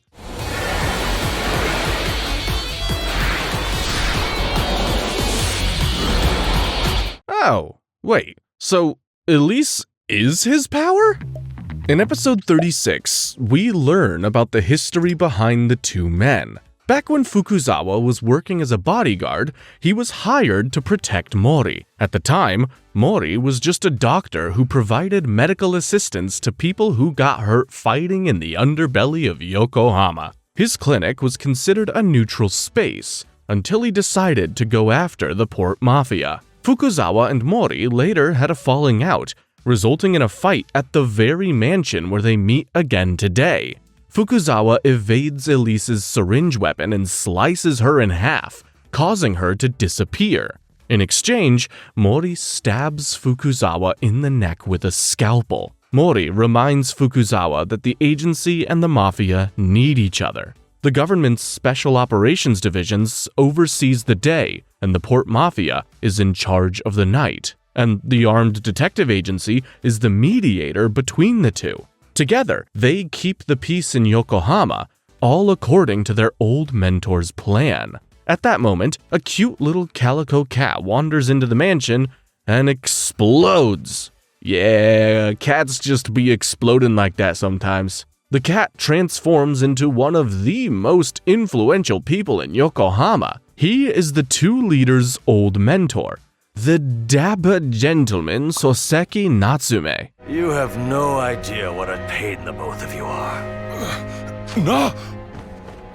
Oh, wait, so Elise is his power? In episode 36, we learn about the history behind the two men. Back when Fukuzawa was working as a bodyguard, he was hired to protect Mori. At the time, Mori was just a doctor who provided medical assistance to people who got hurt fighting in the underbelly of Yokohama. His clinic was considered a neutral space until he decided to go after the Port Mafia. Fukuzawa and Mori later had a falling out, resulting in a fight at the very mansion where they meet again today. Fukuzawa evades Elise's syringe weapon and slices her in half, causing her to disappear. In exchange, Mori stabs Fukuzawa in the neck with a scalpel. Mori reminds Fukuzawa that the agency and the mafia need each other. The government's Special Operations Divisions oversees the day, and the Port Mafia is in charge of the night. And the Armed Detective Agency is the mediator between the two. Together, they keep the peace in Yokohama, all according to their old mentor's plan. At that moment, a cute little calico cat wanders into the mansion and explodes. Yeah, cats just be exploding like that sometimes. The cat transforms into one of the most influential people in Yokohama. He is the two leaders' old mentor, the dapper gentleman Soseki Natsume. You have no idea what a pain the both of you are. No!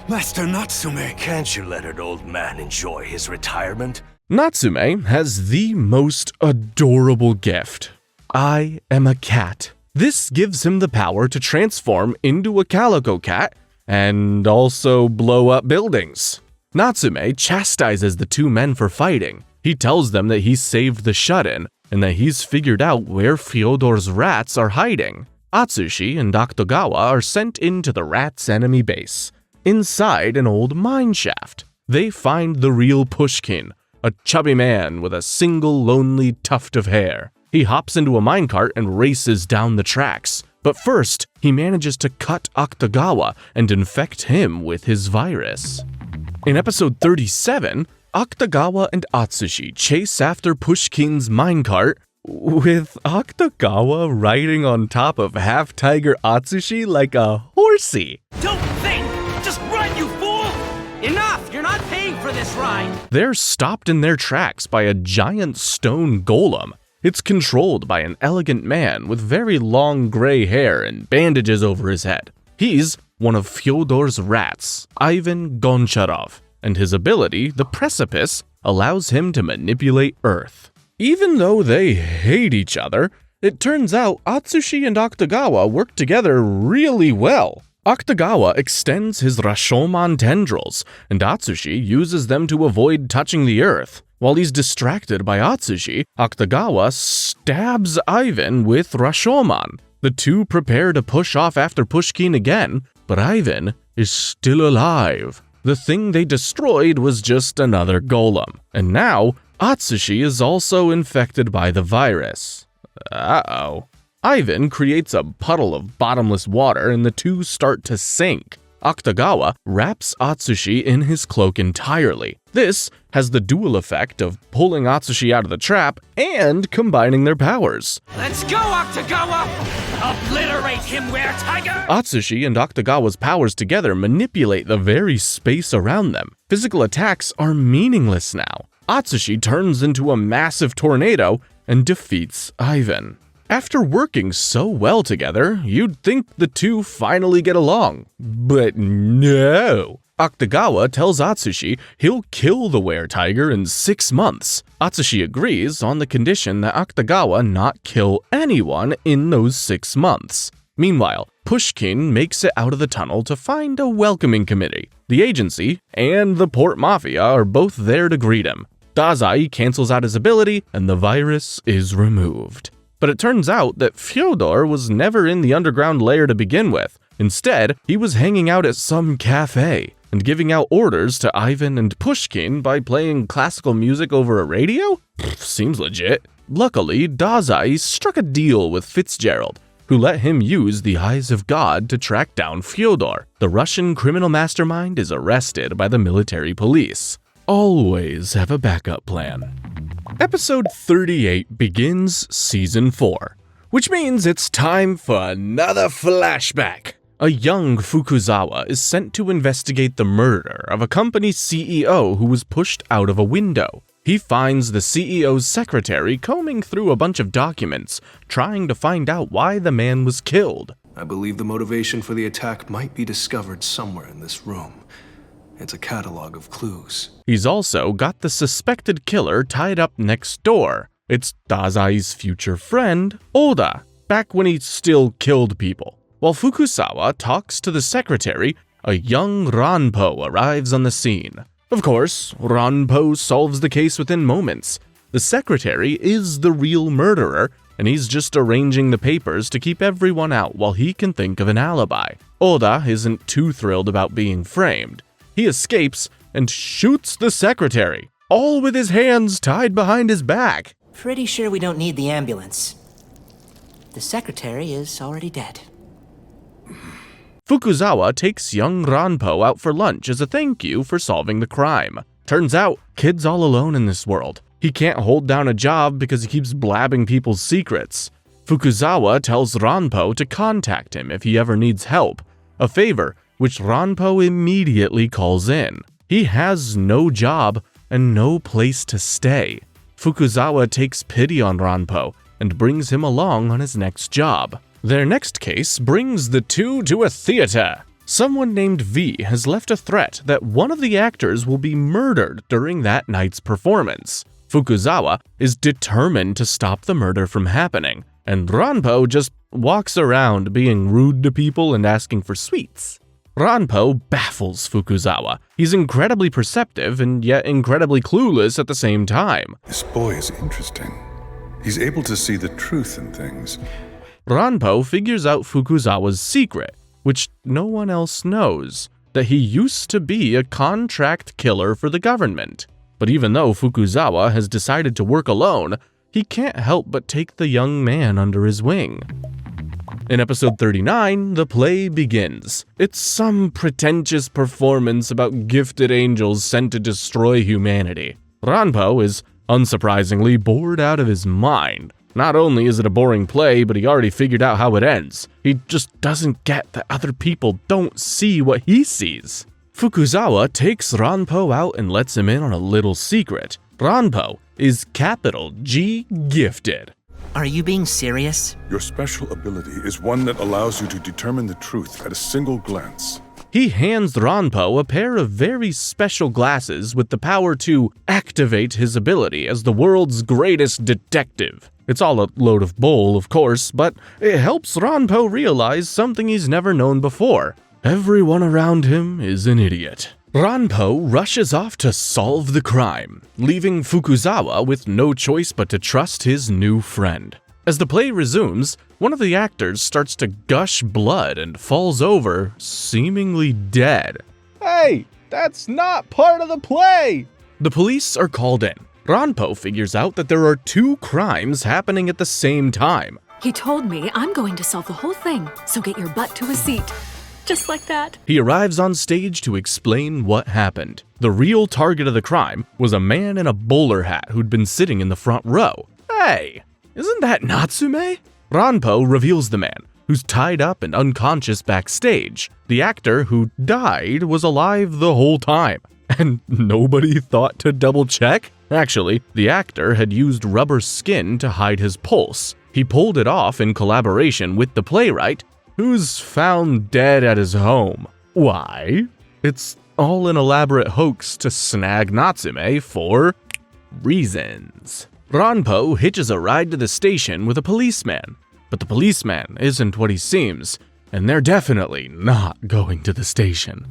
Master Natsume! Can't you let an old man enjoy his retirement? Natsume has the most adorable gift. I am a cat. This gives him the power to transform into a calico cat and also blow up buildings. Natsume chastises the two men for fighting. He tells them that he saved the shut-in and that he's figured out where Fyodor's rats are hiding. Atsushi and Akutagawa are sent into the rats' enemy base. Inside an old mine shaft, they find the real Pushkin, a chubby man with a single lonely tuft of hair. He hops into a minecart and races down the tracks. But first, he manages to cut Akutagawa and infect him with his virus. In episode 37, Akutagawa and Atsushi chase after Pushkin's minecart, with Akutagawa riding on top of half-tiger Atsushi like a horsey. Don't think! Just run, you fool! Enough! You're not paying for this ride! They're stopped in their tracks by a giant stone golem. It's controlled by an elegant man with very long gray hair and bandages over his head. He's one of Fyodor's rats, Ivan Goncharov, and his ability, the Precipice, allows him to manipulate Earth. Even though they hate each other, it turns out Atsushi and Akutagawa work together really well. Akutagawa extends his Rashoumon tendrils, and Atsushi uses them to avoid touching the Earth. While he's distracted by Atsushi, Akutagawa stabs Ivan with Rashoumon. The two prepare to push off after Pushkin again, but Ivan is still alive. The thing they destroyed was just another golem, and now Atsushi is also infected by the virus. Uh-oh. Ivan creates a puddle of bottomless water and the two start to sink. Akutagawa wraps Atsushi in his cloak entirely. This has the dual effect of pulling Atsushi out of the trap and combining their powers. Let's go, Akutagawa! Obliterate him, were-tiger! Atsushi and Akutagawa's powers together manipulate the very space around them. Physical attacks are meaningless now. Atsushi turns into a massive tornado, and defeats Ivan. After working so well together, you'd think the two finally get along. But no! Akutagawa tells Atsushi he'll kill the were-tiger in 6 months. Atsushi agrees on the condition that Akutagawa not kill anyone in those 6 months. Meanwhile, Pushkin makes it out of the tunnel to find a welcoming committee. The agency and the Port Mafia are both there to greet him. Dazai cancels out his ability, and the virus is removed. But it turns out that Fyodor was never in the underground lair to begin with. Instead, he was hanging out at some cafe and giving out orders to Ivan and Pushkin by playing classical music over a radio? Seems legit. Luckily, Dazai struck a deal with Fitzgerald, who let him use the Eyes of God to track down Fyodor. The Russian criminal mastermind is arrested by the military police. Always have a backup plan. Episode 38 begins Season 4, which means it's time for another flashback. A young Fukuzawa is sent to investigate the murder of a company CEO who was pushed out of a window. He finds the CEO's secretary combing through a bunch of documents, trying to find out why the man was killed. I believe the motivation for the attack might be discovered somewhere in this room. It's a catalog of clues. He's also got the suspected killer tied up next door. It's Dazai's future friend, Oda, back when he still killed people. While Fukuzawa talks to the secretary, a young Rampo arrives on the scene. Of course, Rampo solves the case within moments. The secretary is the real murderer, and he's just arranging the papers to keep everyone out while he can think of an alibi. Oda isn't too thrilled about being framed. He escapes and shoots the secretary, all with his hands tied behind his back. Pretty sure we don't need the ambulance. The secretary is already dead. Fukuzawa takes young Rampo out for lunch as a thank you for solving the crime. Turns out, kid's all alone in this world. He can't hold down a job because he keeps blabbing people's secrets. Fukuzawa tells Rampo to contact him if he ever needs help, a favor which Rampo immediately calls in. He has no job and no place to stay. Fukuzawa takes pity on Rampo and brings him along on his next job. Their next case brings the two to a theater. Someone named V has left a threat that one of the actors will be murdered during that night's performance. Fukuzawa is determined to stop the murder from happening, and Rampo just walks around being rude to people and asking for sweets. Rampo baffles Fukuzawa. He's incredibly perceptive and yet incredibly clueless at the same time. This boy is interesting. He's able to see the truth in things. Rampo figures out Fukuzawa's secret, which no one else knows, that he used to be a contract killer for the government. But even though Fukuzawa has decided to work alone, he can't help but take the young man under his wing. In episode 39, the play begins. It's some pretentious performance about gifted angels sent to destroy humanity. Rampo is, unsurprisingly, bored out of his mind. Not only is it a boring play, but he already figured out how it ends. He just doesn't get that other people don't see what he sees. Fukuzawa takes Rampo out and lets him in on a little secret. Rampo is capital G gifted. Are you being serious? Your special ability is one that allows you to determine the truth at a single glance. He hands Rampo a pair of very special glasses with the power to activate his ability as the world's greatest detective. It's all a load of bull, of course, but it helps Rampo realize something he's never known before. Everyone around him is an idiot. Rampo rushes off to solve the crime, leaving Fukuzawa with no choice but to trust his new friend. As the play resumes, one of the actors starts to gush blood and falls over, seemingly dead. Hey, that's not part of the play! The police are called in. Rampo figures out that there are two crimes happening at the same time. He told me I'm going to solve the whole thing, so get your butt to a seat. Just like that. He arrives on stage to explain what happened. The real target of the crime was a man in a bowler hat who'd been sitting in the front row. Hey, isn't that Natsume? Rampo reveals the man, who's tied up and unconscious backstage. The actor who died was alive the whole time, and nobody thought to double check? Actually, the actor had used rubber skin to hide his pulse. He pulled it off in collaboration with the playwright, who's found dead at his home. Why? It's all an elaborate hoax to snag Natsume for reasons. Rampo hitches a ride to the station with a policeman, but the policeman isn't what he seems, and they're definitely not going to the station.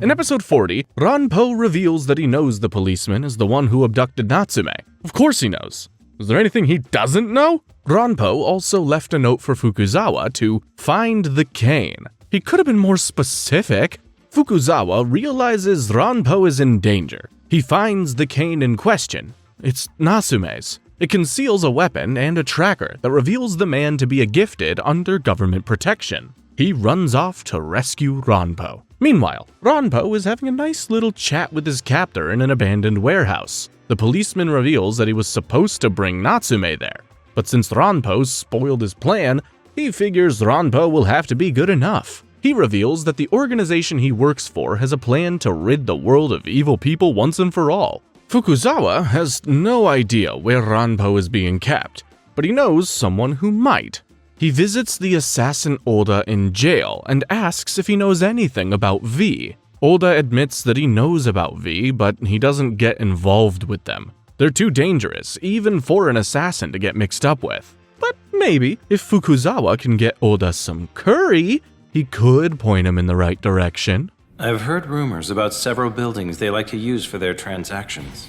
In episode 40, Rampo reveals that he knows the policeman is the one who abducted Natsume. Of course he knows. Is there anything he doesn't know? Rampo also left a note for Fukuzawa to find the cane. He could have been more specific. Fukuzawa realizes Rampo is in danger. He finds the cane in question. It's Natsume's. It conceals a weapon and a tracker that reveals the man to be a gifted under government protection. He runs off to rescue Rampo. Meanwhile, Rampo is having a nice little chat with his captor in an abandoned warehouse. The policeman reveals that he was supposed to bring Natsume there, but since Rampo spoiled his plan, he figures Rampo will have to be good enough. He reveals that the organization he works for has a plan to rid the world of evil people once and for all. Fukuzawa has no idea where Rampo is being kept, but he knows someone who might. He visits the assassin Oda in jail and asks if he knows anything about V. Oda admits that he knows about V, but he doesn't get involved with them. They're too dangerous, even for an assassin to get mixed up with. But maybe, if Fukuzawa can get Oda some curry, he could point him in the right direction. I've heard rumors about several buildings they like to use for their transactions.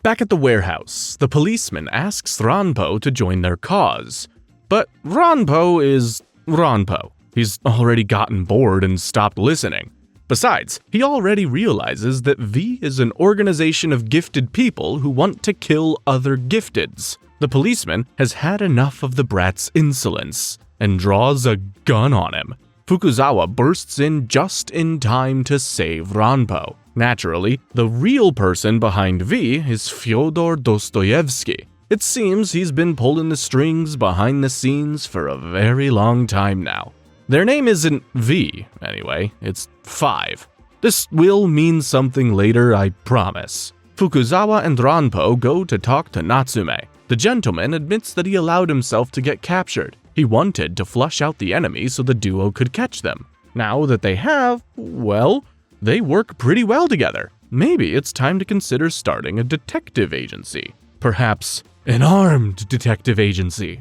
Back at the warehouse, the policeman asks Rampo to join their cause. But Rampo is Rampo. He's already gotten bored and stopped listening. Besides, he already realizes that V is an organization of gifted people who want to kill other gifteds. The policeman has had enough of the brat's insolence and draws a gun on him. Fukuzawa bursts in just in time to save Rampo. Naturally, the real person behind V is Fyodor Dostoevsky. It seems he's been pulling the strings behind the scenes for a very long time now. Their name isn't V, anyway, it's 5. This will mean something later, I promise. Fukuzawa and Rampo go to talk to Natsume. The gentleman admits that he allowed himself to get captured. He wanted to flush out the enemy so the duo could catch them. Now that they have, well, they work pretty well together. Maybe it's time to consider starting a detective agency. Perhaps an armed detective agency.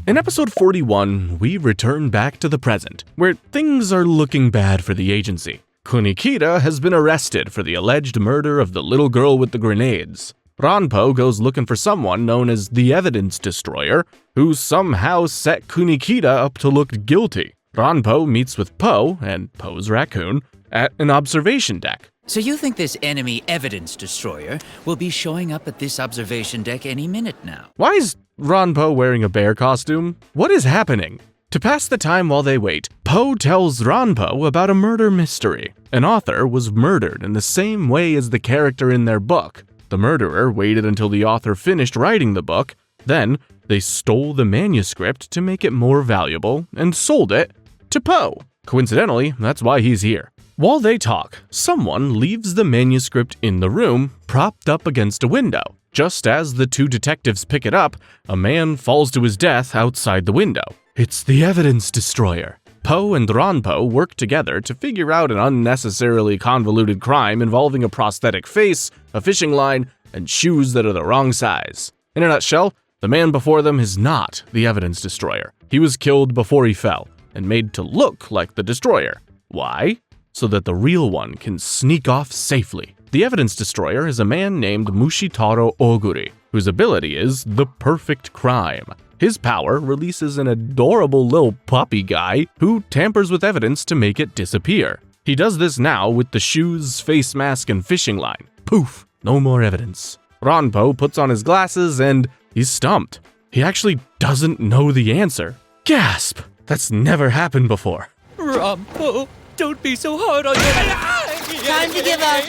In episode 41, we return back to the present, where things are looking bad for the agency. Kunikita has been arrested for the alleged murder of the little girl with the grenades. Rampo goes looking for someone known as the Evidence Destroyer, who somehow set Kunikita up to look guilty. Rampo meets with Poe, and Poe's raccoon, at an observation deck. So you think this enemy Evidence Destroyer will be showing up at this observation deck any minute now? Why is Rampo wearing a bear costume? What is happening? To pass the time while they wait, Poe tells Rampo about a murder mystery. An author was murdered in the same way as the character in their book. The murderer waited until the author finished writing the book, then they stole the manuscript to make it more valuable and sold it to Poe. Coincidentally, that's why he's here. While they talk, someone leaves the manuscript in the room, propped up against a window. Just as the two detectives pick it up, a man falls to his death outside the window. It's the Evidence Destroyer. Poe and Rampo work together to figure out an unnecessarily convoluted crime involving a prosthetic face, a fishing line, and shoes that are the wrong size. In a nutshell, the man before them is not the Evidence Destroyer. He was killed before he fell, and made to look like the Destroyer. Why? So that the real one can sneak off safely. The Evidence Destroyer is a man named Mushitaro Oguri, whose ability is the perfect crime. His power releases an adorable little puppy guy who tampers with evidence to make it disappear. He does this now with the shoes, face mask, and fishing line. Poof, no more evidence. Rampo puts on his glasses and he's stumped. He actually doesn't know the answer. Gasp! That's never happened before. Rampo, don't be so hard on yourself. Time to give up.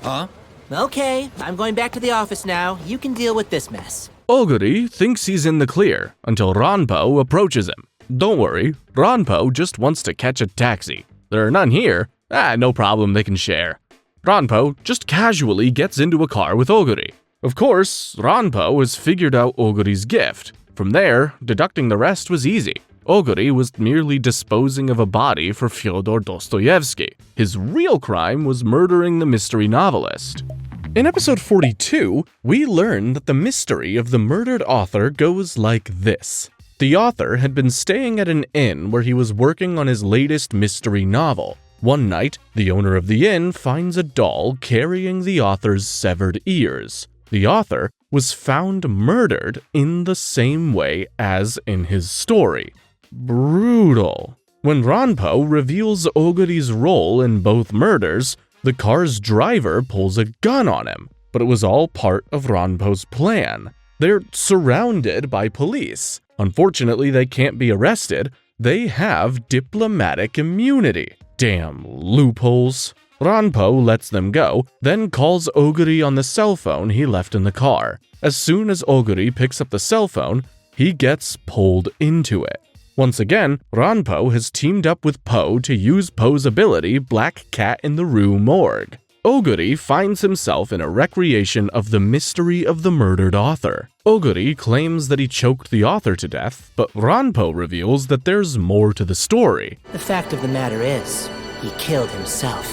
Huh? Okay, I'm going back to the office now. You can deal with this mess. Oguri thinks he's in the clear until Rampo approaches him. Don't worry, Rampo just wants to catch a taxi. There are none here. No problem, they can share. Rampo just casually gets into a car with Oguri. Of course, Rampo has figured out Oguri's gift. From there, deducting the rest was easy. Oguri was merely disposing of a body for Fyodor Dostoevsky. His real crime was murdering the mystery novelist. In episode 42, we learn that the mystery of the murdered author goes like this. The author had been staying at an inn where he was working on his latest mystery novel. One night, the owner of the inn finds a doll carrying the author's severed ears. The author was found murdered in the same way as in his story. Brutal. When Rampo reveals Oguri's role in both murders, the car's driver pulls a gun on him, but it was all part of Rampo's plan. They're surrounded by police. Unfortunately, they can't be arrested. They have diplomatic immunity. Damn loopholes. Rampo lets them go, then calls Oguri on the cell phone he left in the car. As soon as Oguri picks up the cell phone, he gets pulled into it. Once again, Rampo has teamed up with Poe to use Poe's ability Black Cat in the Rue Morgue. Oguri finds himself in a recreation of the mystery of the murdered author. Oguri claims that he choked the author to death, but Rampo reveals that there's more to the story. The fact of the matter is, he killed himself.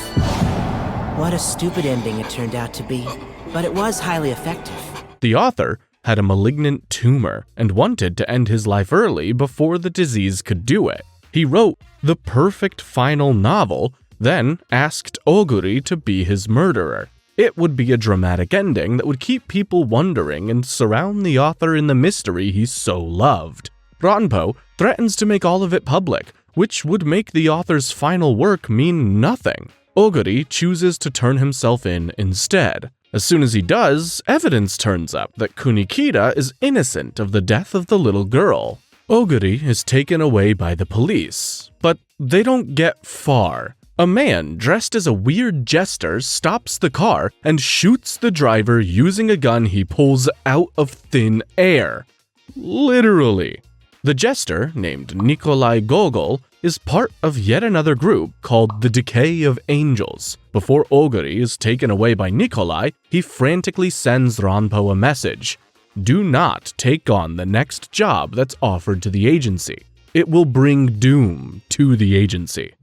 What a stupid ending it turned out to be, but it was highly effective. The author had a malignant tumor and wanted to end his life early before the disease could do it. He wrote the perfect final novel, then asked Oguri to be his murderer. It would be a dramatic ending that would keep people wondering and surround the author in the mystery he so loved. Rampo threatens to make all of it public, which would make the author's final work mean nothing. Oguri chooses to turn himself in instead. As soon as he does, evidence turns up that Kunikida is innocent of the death of the little girl. Oguri is taken away by the police, but they don't get far. A man dressed as a weird jester stops the car and shoots the driver using a gun he pulls out of thin air. Literally. The jester, named Nikolai Gogol, is part of yet another group called the Decay of Angels. Before Oguri is taken away by Nikolai, he frantically sends Rampo a message. Do not take on the next job that's offered to the agency. It will bring doom to the agency.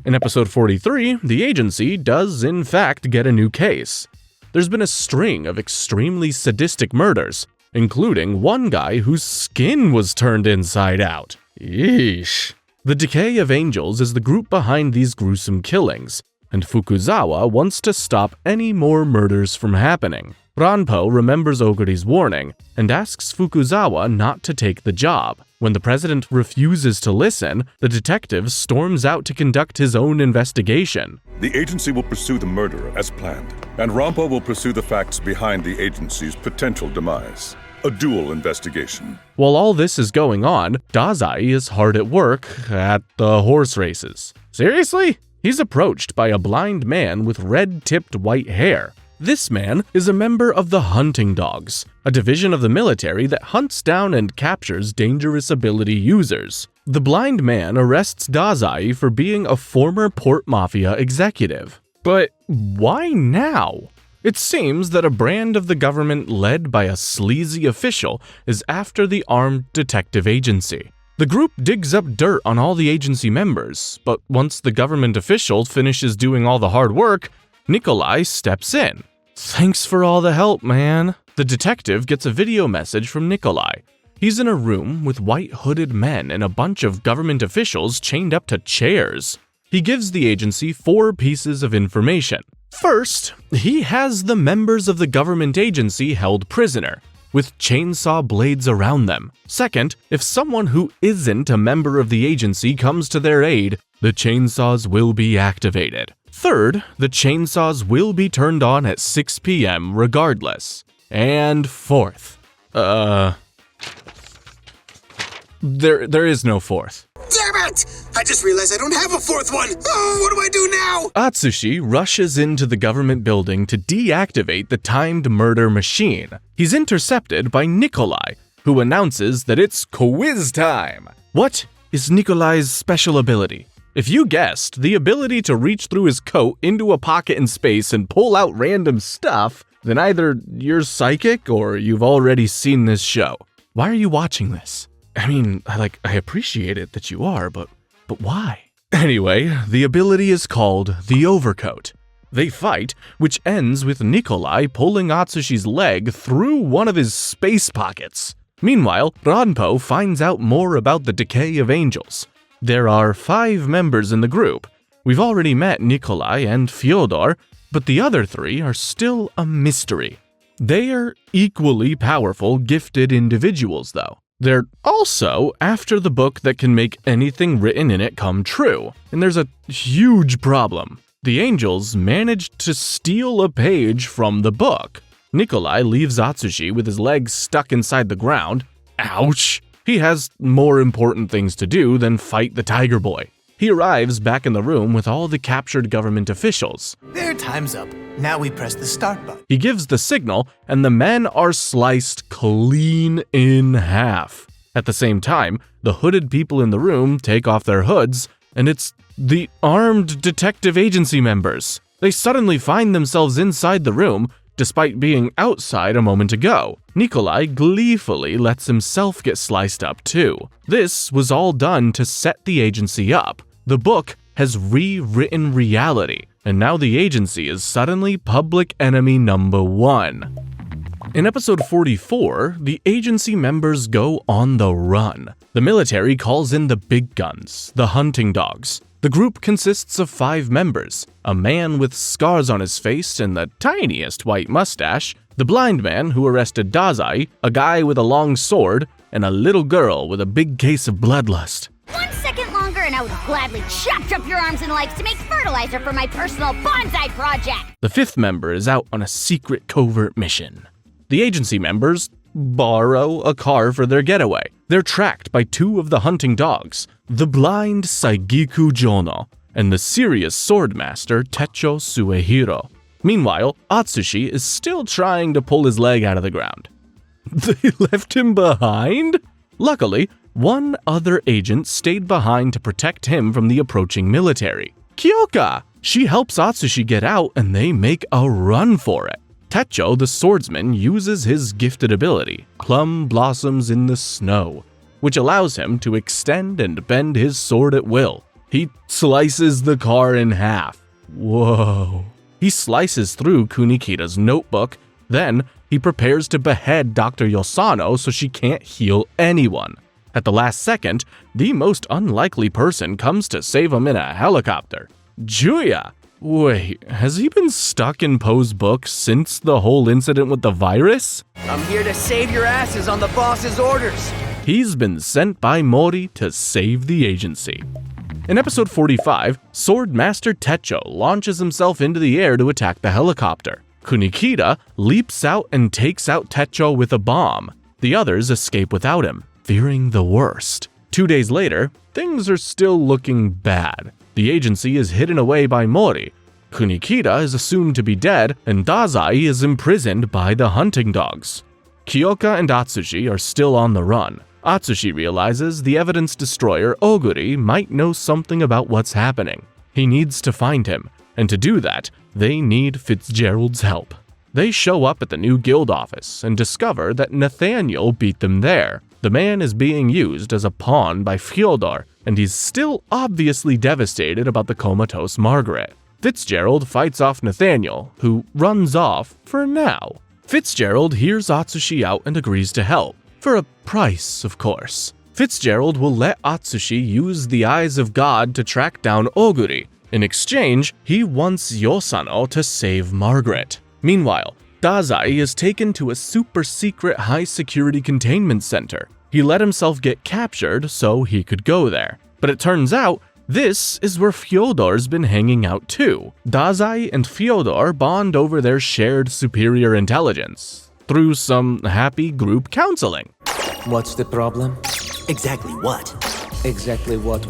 In episode 43, the agency does in fact get a new case. There's been a string of extremely sadistic murders, including one guy whose skin was turned inside out. Yeesh. The Decay of Angels is the group behind these gruesome killings, and Fukuzawa wants to stop any more murders from happening. Rampo remembers Oguri's warning and asks Fukuzawa not to take the job. When the president refuses to listen, the detective storms out to conduct his own investigation. The agency will pursue the murderer as planned, and Rampo will pursue the facts behind the agency's potential demise. A dual investigation. While all this is going on, Dazai is hard at work at the horse races. Seriously? He's approached by a blind man with red-tipped white hair. This man is a member of the Hunting Dogs, a division of the military that hunts down and captures dangerous ability users. The blind man arrests Dazai for being a former Port Mafia executive. But why now? It seems that a brand of the government led by a sleazy official is after the armed detective agency. The group digs up dirt on all the agency members, but once the government official finishes doing all the hard work, Nikolai steps in. Thanks for all the help, man. The detective gets a video message from Nikolai. He's in a room with white hooded men and a bunch of government officials chained up to chairs. He gives the agency 4 pieces of information. First, he has the members of the government agency held prisoner, with chainsaw blades around them. Second, if someone who isn't a member of the agency comes to their aid, the chainsaws will be activated. Third, the chainsaws will be turned on at 6 p.m. regardless. And fourth, there is no fourth. Damn it! I just realized I don't have a 4th one! Oh, what do I do now? Atsushi rushes into the government building to deactivate the timed murder machine. He's intercepted by Nikolai, who announces that it's quiz time. What is Nikolai's special ability? If you guessed the ability to reach through his coat into a pocket in space and pull out random stuff, then either you're psychic or you've already seen this show. Why are you watching this? I mean, I appreciate it that you are, but why? Anyway, the ability is called the Overcoat. They fight, which ends with Nikolai pulling Atsushi's leg through one of his space pockets. Meanwhile, Rampo finds out more about the decay of angels. There are 5 members in the group. We've already met Nikolai and Fyodor, but the other 3 are still a mystery. They are equally powerful, gifted individuals, though. They're also after the book that can make anything written in it come true, and there's a huge problem. The angels managed to steal a page from the book. Nikolai leaves Atsushi with his legs stuck inside the ground. Ouch! He has more important things to do than fight the Tiger Boy. He arrives back in the room with all the captured government officials. Their time's up. Now we press the start button. He gives the signal, and the men are sliced clean in half. At the same time, the hooded people in the room take off their hoods, and it's the armed detective agency members. They suddenly find themselves inside the room, despite being outside a moment ago. Nikolai gleefully lets himself get sliced up too. This was all done to set the agency up. The book has rewritten reality, and now the agency is suddenly public enemy number 1. In episode 44, the agency members go on the run. The military calls in the big guns, the hunting dogs. The group consists of 5 members, a man with scars on his face and the tiniest white mustache, the blind man who arrested Dazai, a guy with a long sword, and a little girl with a big case of bloodlust. 1 second longer and I would have gladly chopped up your arms and legs to make fertilizer for my personal bonsai project! The 5th member is out on a secret covert mission. The agency members borrow a car for their getaway. They're tracked by 2 of the hunting dogs, the blind Saigiku Jono and the serious swordmaster Techo Suehiro. Meanwhile, Atsushi is still trying to pull his leg out of the ground. They left him behind? Luckily, 1 other agent stayed behind to protect him from the approaching military. Kyoka! She helps Atsushi get out and they make a run for it. Techo, the swordsman, uses his gifted ability, Plum Blossoms in the Snow, which allows him to extend and bend his sword at will. He slices the car in half. Whoa. He slices through Kunikita's notebook, then he prepares to behead Dr. Yosano so she can't heal anyone. At the last second, the most unlikely person comes to save him in a helicopter. Chuuya! Wait, has he been stuck in Poe's book since the whole incident with the virus? I'm here to save your asses on the boss's orders. He's been sent by Mori to save the agency. In episode 45, Swordmaster Techo launches himself into the air to attack the helicopter. Kunikita leaps out and takes out Techo with a bomb. The others escape without him, fearing the worst. 2 days later, things are still looking bad. The agency is hidden away by Mori. Kunikita is assumed to be dead, and Dazai is imprisoned by the hunting dogs. Kyoka and Atsushi are still on the run. Atsushi realizes the evidence destroyer Oguri might know something about what's happening. He needs to find him, and to do that, they need Fitzgerald's help. They show up at the new guild office and discover that Nathaniel beat them there. The man is being used as a pawn by Fyodor, and he's still obviously devastated about the comatose Margaret. Fitzgerald fights off Nathaniel, who runs off for now. Fitzgerald hears Atsushi out and agrees to help. For a price, of course. Fitzgerald will let Atsushi use the eyes of God to track down Oguri. In exchange, he wants Yosano to save Margaret. Meanwhile, Dazai is taken to a super-secret high-security containment center. He let himself get captured so he could go there. But it turns out, this is where Fyodor's been hanging out too. Dazai and Fyodor bond over their shared superior intelligence through some happy group counseling. What's the problem? Exactly what? Exactly what?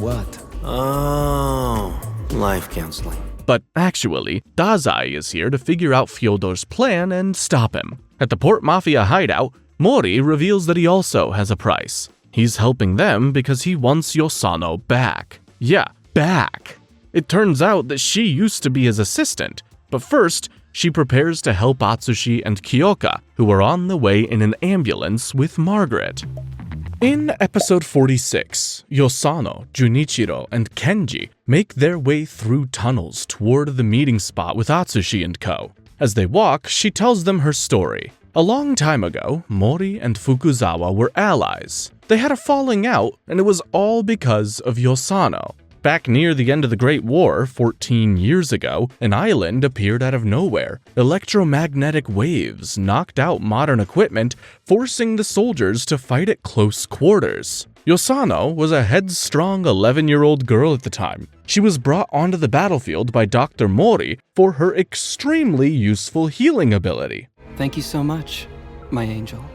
Oh, life counseling. But actually, Dazai is here to figure out Fyodor's plan and stop him. At the Port Mafia hideout, Mori reveals that he also has a price. He's helping them because he wants Yosano back. Yeah, back. It turns out that she used to be his assistant, but first, she prepares to help Atsushi and Kyoka, who are on the way in an ambulance with Margaret. In episode 46, Yosano, Junichiro, and Kenji make their way through tunnels toward the meeting spot with Atsushi and co. As they walk, she tells them her story. A long time ago, Mori and Fukuzawa were allies. They had a falling out, and it was all because of Yosano. Back near the end of the Great War, 14 years ago, an island appeared out of nowhere. Electromagnetic waves knocked out modern equipment, forcing the soldiers to fight at close quarters. Yosano was a headstrong 11-year-old girl at the time. She was brought onto the battlefield by Dr. Mori for her extremely useful healing ability. Thank you so much, my angel.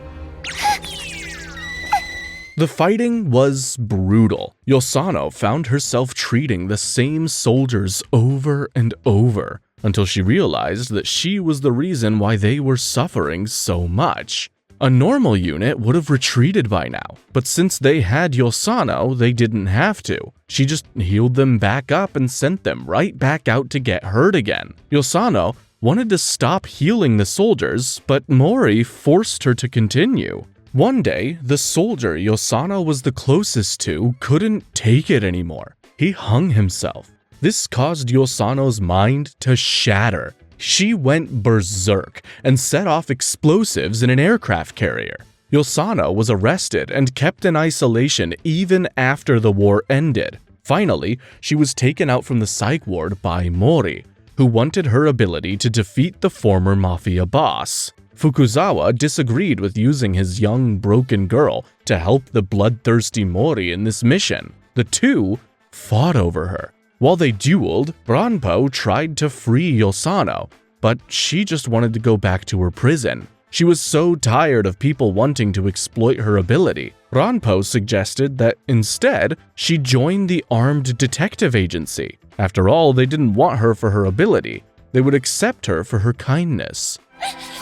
The fighting was brutal. Yosano found herself treating the same soldiers over and over until she realized that she was the reason why they were suffering so much. A normal unit would have retreated by now, but since they had Yosano, they didn't have to. She just healed them back up and sent them right back out to get hurt again. Yosano wanted to stop healing the soldiers, but Mori forced her to continue. One day, the soldier Yosano was the closest to couldn't take it anymore. He hung himself. This caused Yosano's mind to shatter. She went berserk and set off explosives in an aircraft carrier. Yosano was arrested and kept in isolation even after the war ended. Finally, she was taken out from the psych ward by Mori, who wanted her ability to defeat the former mafia boss. Fukuzawa disagreed with using his young, broken girl to help the bloodthirsty Mori in this mission. The two fought over her. While they dueled, Rampo tried to free Yosano, but she just wanted to go back to her prison. She was so tired of people wanting to exploit her ability. Rampo suggested that instead, she join the armed detective agency. After all, they didn't want her for her ability. They would accept her for her kindness.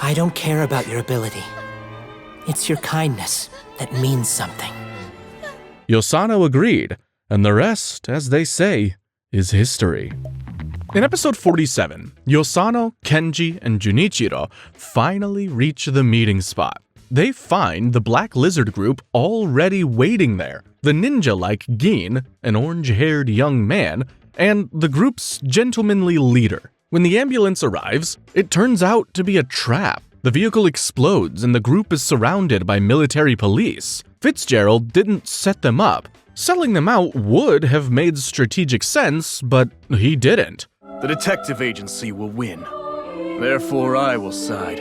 I don't care about your ability. It's your kindness that means something. Yosano agreed, and the rest, as they say, is history. In episode 47, Yosano, Kenji, and Junichiro finally reach the meeting spot. They find the Black Lizard group already waiting there. The ninja-like Gin, an orange-haired young man, and the group's gentlemanly leader. When the ambulance arrives, it turns out to be a trap. The vehicle explodes and the group is surrounded by military police. Fitzgerald didn't set them up. Selling them out would have made strategic sense, but he didn't. The detective agency will win. Therefore, I will side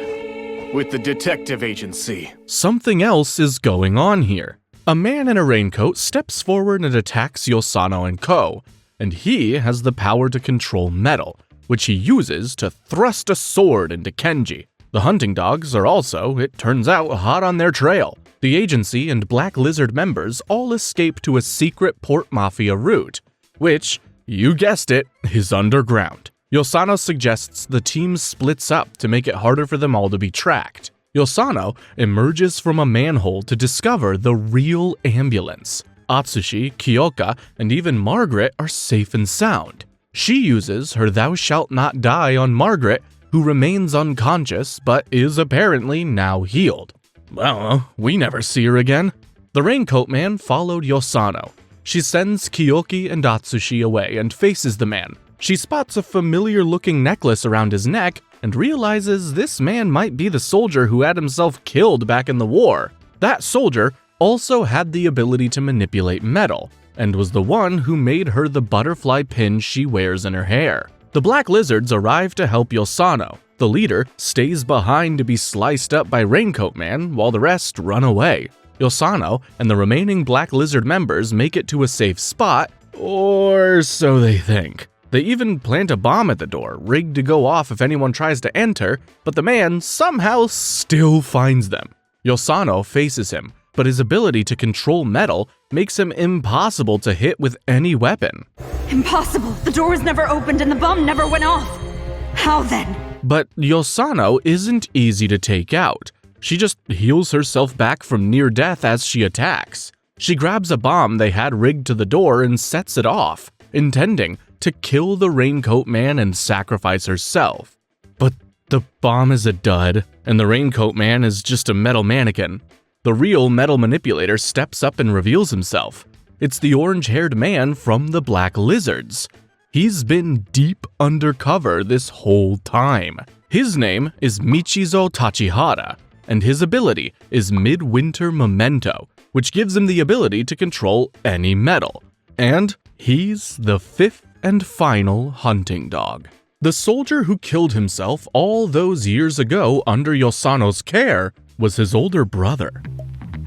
with the detective agency. Something else is going on here. A man in a raincoat steps forward and attacks Yosano and co., and he has the power to control metal, which he uses to thrust a sword into Kenji. The hunting dogs are also, it turns out, hot on their trail. The agency and Black Lizard members all escape to a secret Port Mafia route, which, you guessed it, is underground. Yosano suggests the team splits up to make it harder for them all to be tracked. Yosano emerges from a manhole to discover the real ambulance. Atsushi, Kyoka, and even Margaret are safe and sound. She uses her Thou Shalt Not Die on Margaret, who remains unconscious but is apparently now healed. Well, we never see her again. The Raincoat Man followed Yosano. She sends Kyoki and Atsushi away and faces the man. She spots a familiar-looking necklace around his neck and realizes this man might be the soldier who had himself killed back in the war. That soldier also had the ability to manipulate metal, and was the one who made her the butterfly pin she wears in her hair. The Black Lizards arrive to help Yosano. The leader stays behind to be sliced up by Raincoat Man while the rest run away. Yosano and the remaining Black Lizard members make it to a safe spot, or so they think. They even plant a bomb at the door, rigged to go off if anyone tries to enter, but the man somehow still finds them. Yosano faces him, but his ability to control metal makes him impossible to hit with any weapon. Impossible! The door was never opened and the bomb never went off! How then? But Yosano isn't easy to take out. She just heals herself back from near death as she attacks. She grabs a bomb they had rigged to the door and sets it off. intending to kill the Raincoat Man and sacrifice herself. But the bomb is a dud, and the Raincoat Man is just a metal mannequin. The real metal manipulator steps up and reveals himself. It's the orange-haired man from the Black Lizards. He's been deep undercover this whole time. His name is Michizo Tachihara, and his ability is Midwinter Memento, which gives him the ability to control any metal. And he's the fifth and final hunting dog. The soldier who killed himself all those years ago under Yosano's care was his older brother.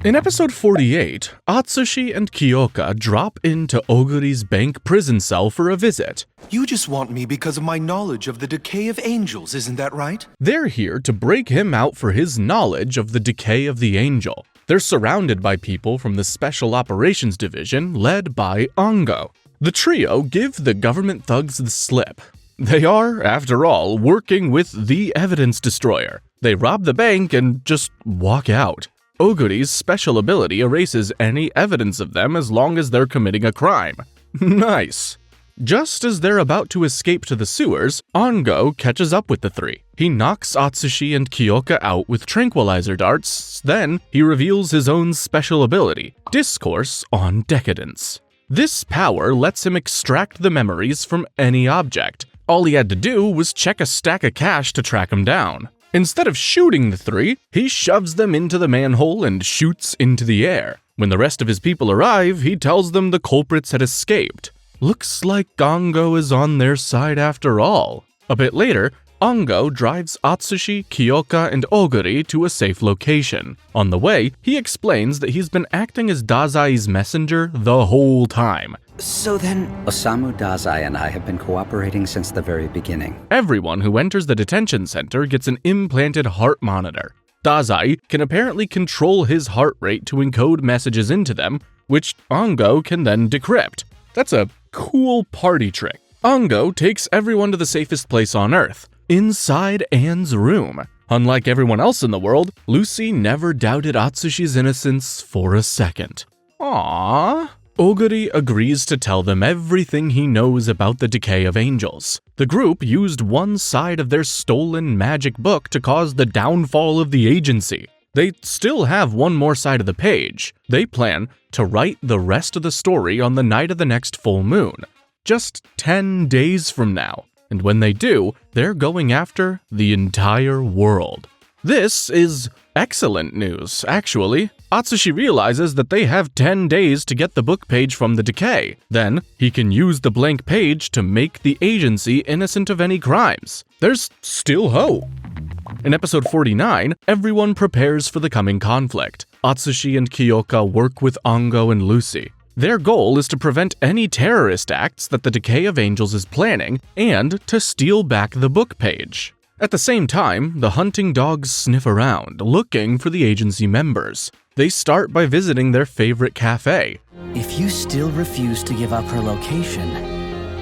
In episode 48, Atsushi and Kyoka drop into Oguri's bank prison cell for a visit. You just want me because of my knowledge of the decay of angels, isn't that right? They're here to break him out for his knowledge of the decay of the angel. They're surrounded by people from the Special Operations Division led by Ango. The trio give the government thugs the slip. They are, after all, working with the evidence destroyer. They rob the bank and just walk out. Oguri's special ability erases any evidence of them as long as they're committing a crime. Nice. Just as they're about to escape to the sewers, Ango catches up with the three. He knocks Atsushi and Kyoka out with tranquilizer darts, then he reveals his own special ability, Discourse on Decadence. This power lets him extract the memories from any object. All he had to do was check a stack of cash to track him down. Instead of shooting the three, he shoves them into the manhole and shoots into the air. When the rest of his people arrive, he tells them the culprits had escaped. Looks like Ango is on their side after all. A bit later, Ango drives Atsushi, Kyoka, and Oguri to a safe location. On the way, he explains that he's been acting as Dazai's messenger the whole time. So then, Osamu Dazai and I have been cooperating since the very beginning. Everyone who enters the detention center gets an implanted heart monitor. Dazai can apparently control his heart rate to encode messages into them, which Ango can then decrypt. That's a cool party trick. Ango takes everyone to the safest place on Earth, inside Anne's room. Unlike everyone else in the world, Lucy never doubted Atsushi's innocence for a second. Aww. Oguri agrees to tell them everything he knows about the decay of angels. The group used one side of their stolen magic book to cause the downfall of the agency. They still have one more side of the page. They plan to write the rest of the story on the night of the next full moon, just 10 days from now. And when they do, they're going after the entire world. This is excellent news, actually. Atsushi realizes that they have 10 days to get the book page from the decay. Then, he can use the blank page to make the agency innocent of any crimes. There's still hope. In episode 49, everyone prepares for the coming conflict. Atsushi and Kyoka work with Ango and Lucy. Their goal is to prevent any terrorist acts that the Decay of Angels is planning and to steal back the book page. At the same time, the hunting dogs sniff around, looking for the agency members. They start by visiting their favorite cafe. If you still refuse to give up her location,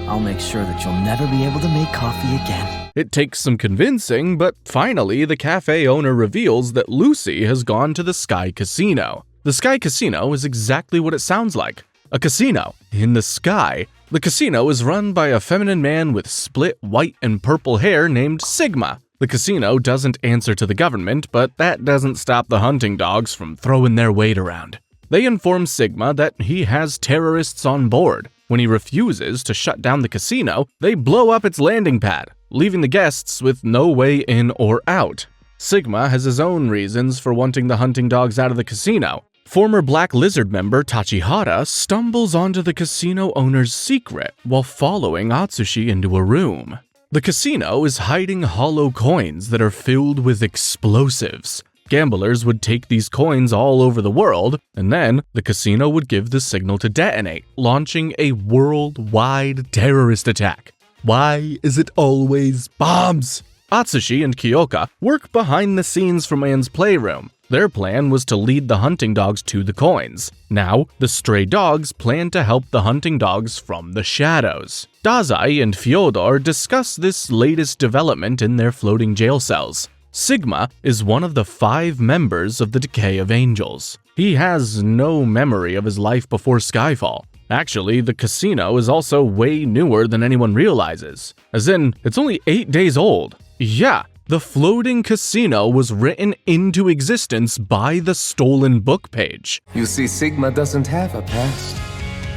I'll make sure that you'll never be able to make coffee again. It takes some convincing, but finally the cafe owner reveals that Lucy has gone to the Sky Casino. The Sky Casino is exactly what it sounds like. A casino in the sky. The casino is run by a feminine man with split white and purple hair named Sigma. The casino doesn't answer to the government, but that doesn't stop the hunting dogs from throwing their weight around. They inform Sigma that he has terrorists on board. When he refuses to shut down the casino, they blow up its landing pad, leaving the guests with no way in or out. Sigma has his own reasons for wanting the hunting dogs out of the casino. Former Black Lizard member Tachihara stumbles onto the casino owner's secret while following Atsushi into a room. The casino is hiding hollow coins that are filled with explosives. Gamblers would take these coins all over the world, and then the casino would give the signal to detonate, launching a worldwide terrorist attack. Why is it always bombs? Atsushi and Kyoka work behind the scenes from Anne's playroom. Their plan was to lead the hunting dogs to the coins. Now, the stray dogs plan to help the hunting dogs from the shadows. Dazai and Fyodor discuss this latest development in their floating jail cells. Sigma is one of the 5 members of the Decay of Angels. He has no memory of his life before Skyfall. Actually, the casino is also way newer than anyone realizes. As in, it's only 8 days old. Yeah, the floating casino was written into existence by the stolen book page. You see, Sigma doesn't have a past.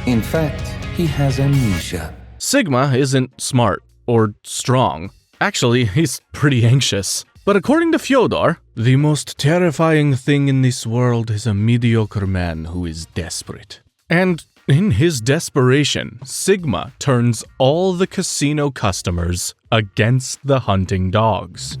In fact, he has amnesia. Sigma isn't smart or strong. Actually, he's pretty anxious. But according to Fyodor, the most terrifying thing in this world is a mediocre man who is desperate. And in his desperation, Sigma turns all the casino customers against the hunting dogs.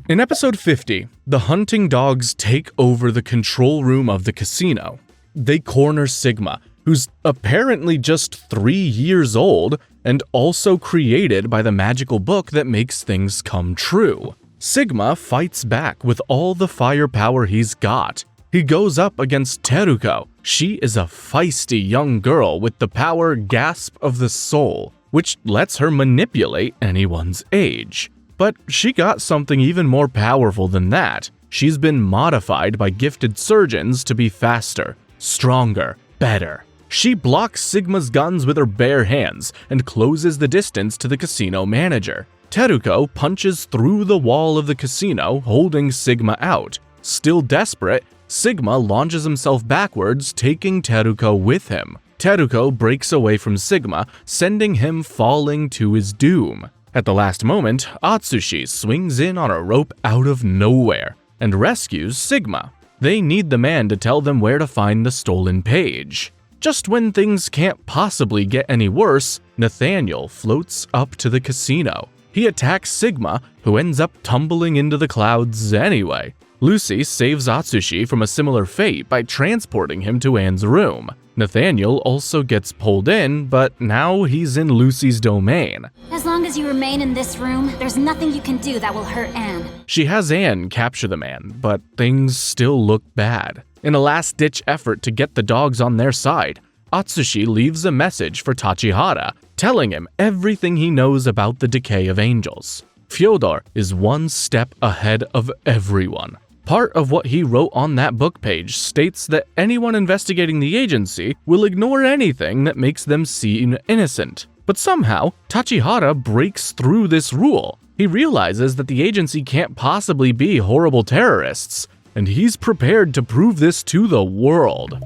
In episode 50, the hunting dogs take over the control room of the casino. They corner Sigma, who's apparently just 3 years old and also created by the magical book that makes things come true. Sigma fights back with all the firepower he's got. He goes up against Teruko. She is a feisty young girl with the power Gasp of the Soul, which lets her manipulate anyone's age. But she got something even more powerful than that. She's been modified by gifted surgeons to be faster, stronger, better. She blocks Sigma's guns with her bare hands and closes the distance to the casino manager. Teruko punches through the wall of the casino, holding Sigma out. Still desperate, Sigma launches himself backwards, taking Teruko with him. Teruko breaks away from Sigma, sending him falling to his doom. At the last moment, Atsushi swings in on a rope out of nowhere and rescues Sigma. They need the man to tell them where to find the stolen page. Just when things can't possibly get any worse, Nathaniel floats up to the casino. He attacks Sigma, who ends up tumbling into the clouds anyway. Lucy saves Atsushi from a similar fate by transporting him to Anne's room. Nathaniel also gets pulled in, but now he's in Lucy's domain. As long as you remain in this room, there's nothing you can do that will hurt Anne. She has Anne capture the man, but things still look bad. In a last-ditch effort to get the dogs on their side, Atsushi leaves a message for Tachihara, telling him everything he knows about the decay of angels. Fyodor is one step ahead of everyone. Part of what he wrote on that book page states that anyone investigating the agency will ignore anything that makes them seem innocent. But somehow, Tachihara breaks through this rule. He realizes that the agency can't possibly be horrible terrorists, and he's prepared to prove this to the world.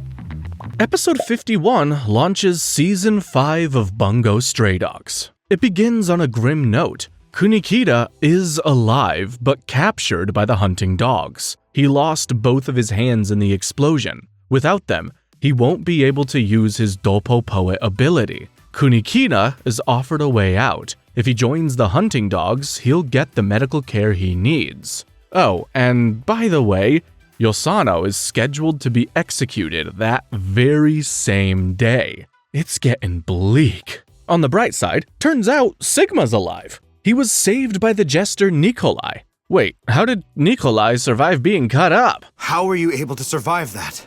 Episode 51 launches Season 5 of Bungo Stray Dogs. It begins on a grim note. Kunikida is alive, but captured by the hunting dogs. He lost both of his hands in the explosion. Without them, he won't be able to use his Dopo Poet ability. Kunikida is offered a way out. If he joins the hunting dogs, he'll get the medical care he needs. Oh, and by the way, Yosano is scheduled to be executed that very same day. It's getting bleak. On the bright side, turns out Sigma's alive. He was saved by the jester Nikolai. Wait, how did Nikolai survive being cut up? How were you able to survive that?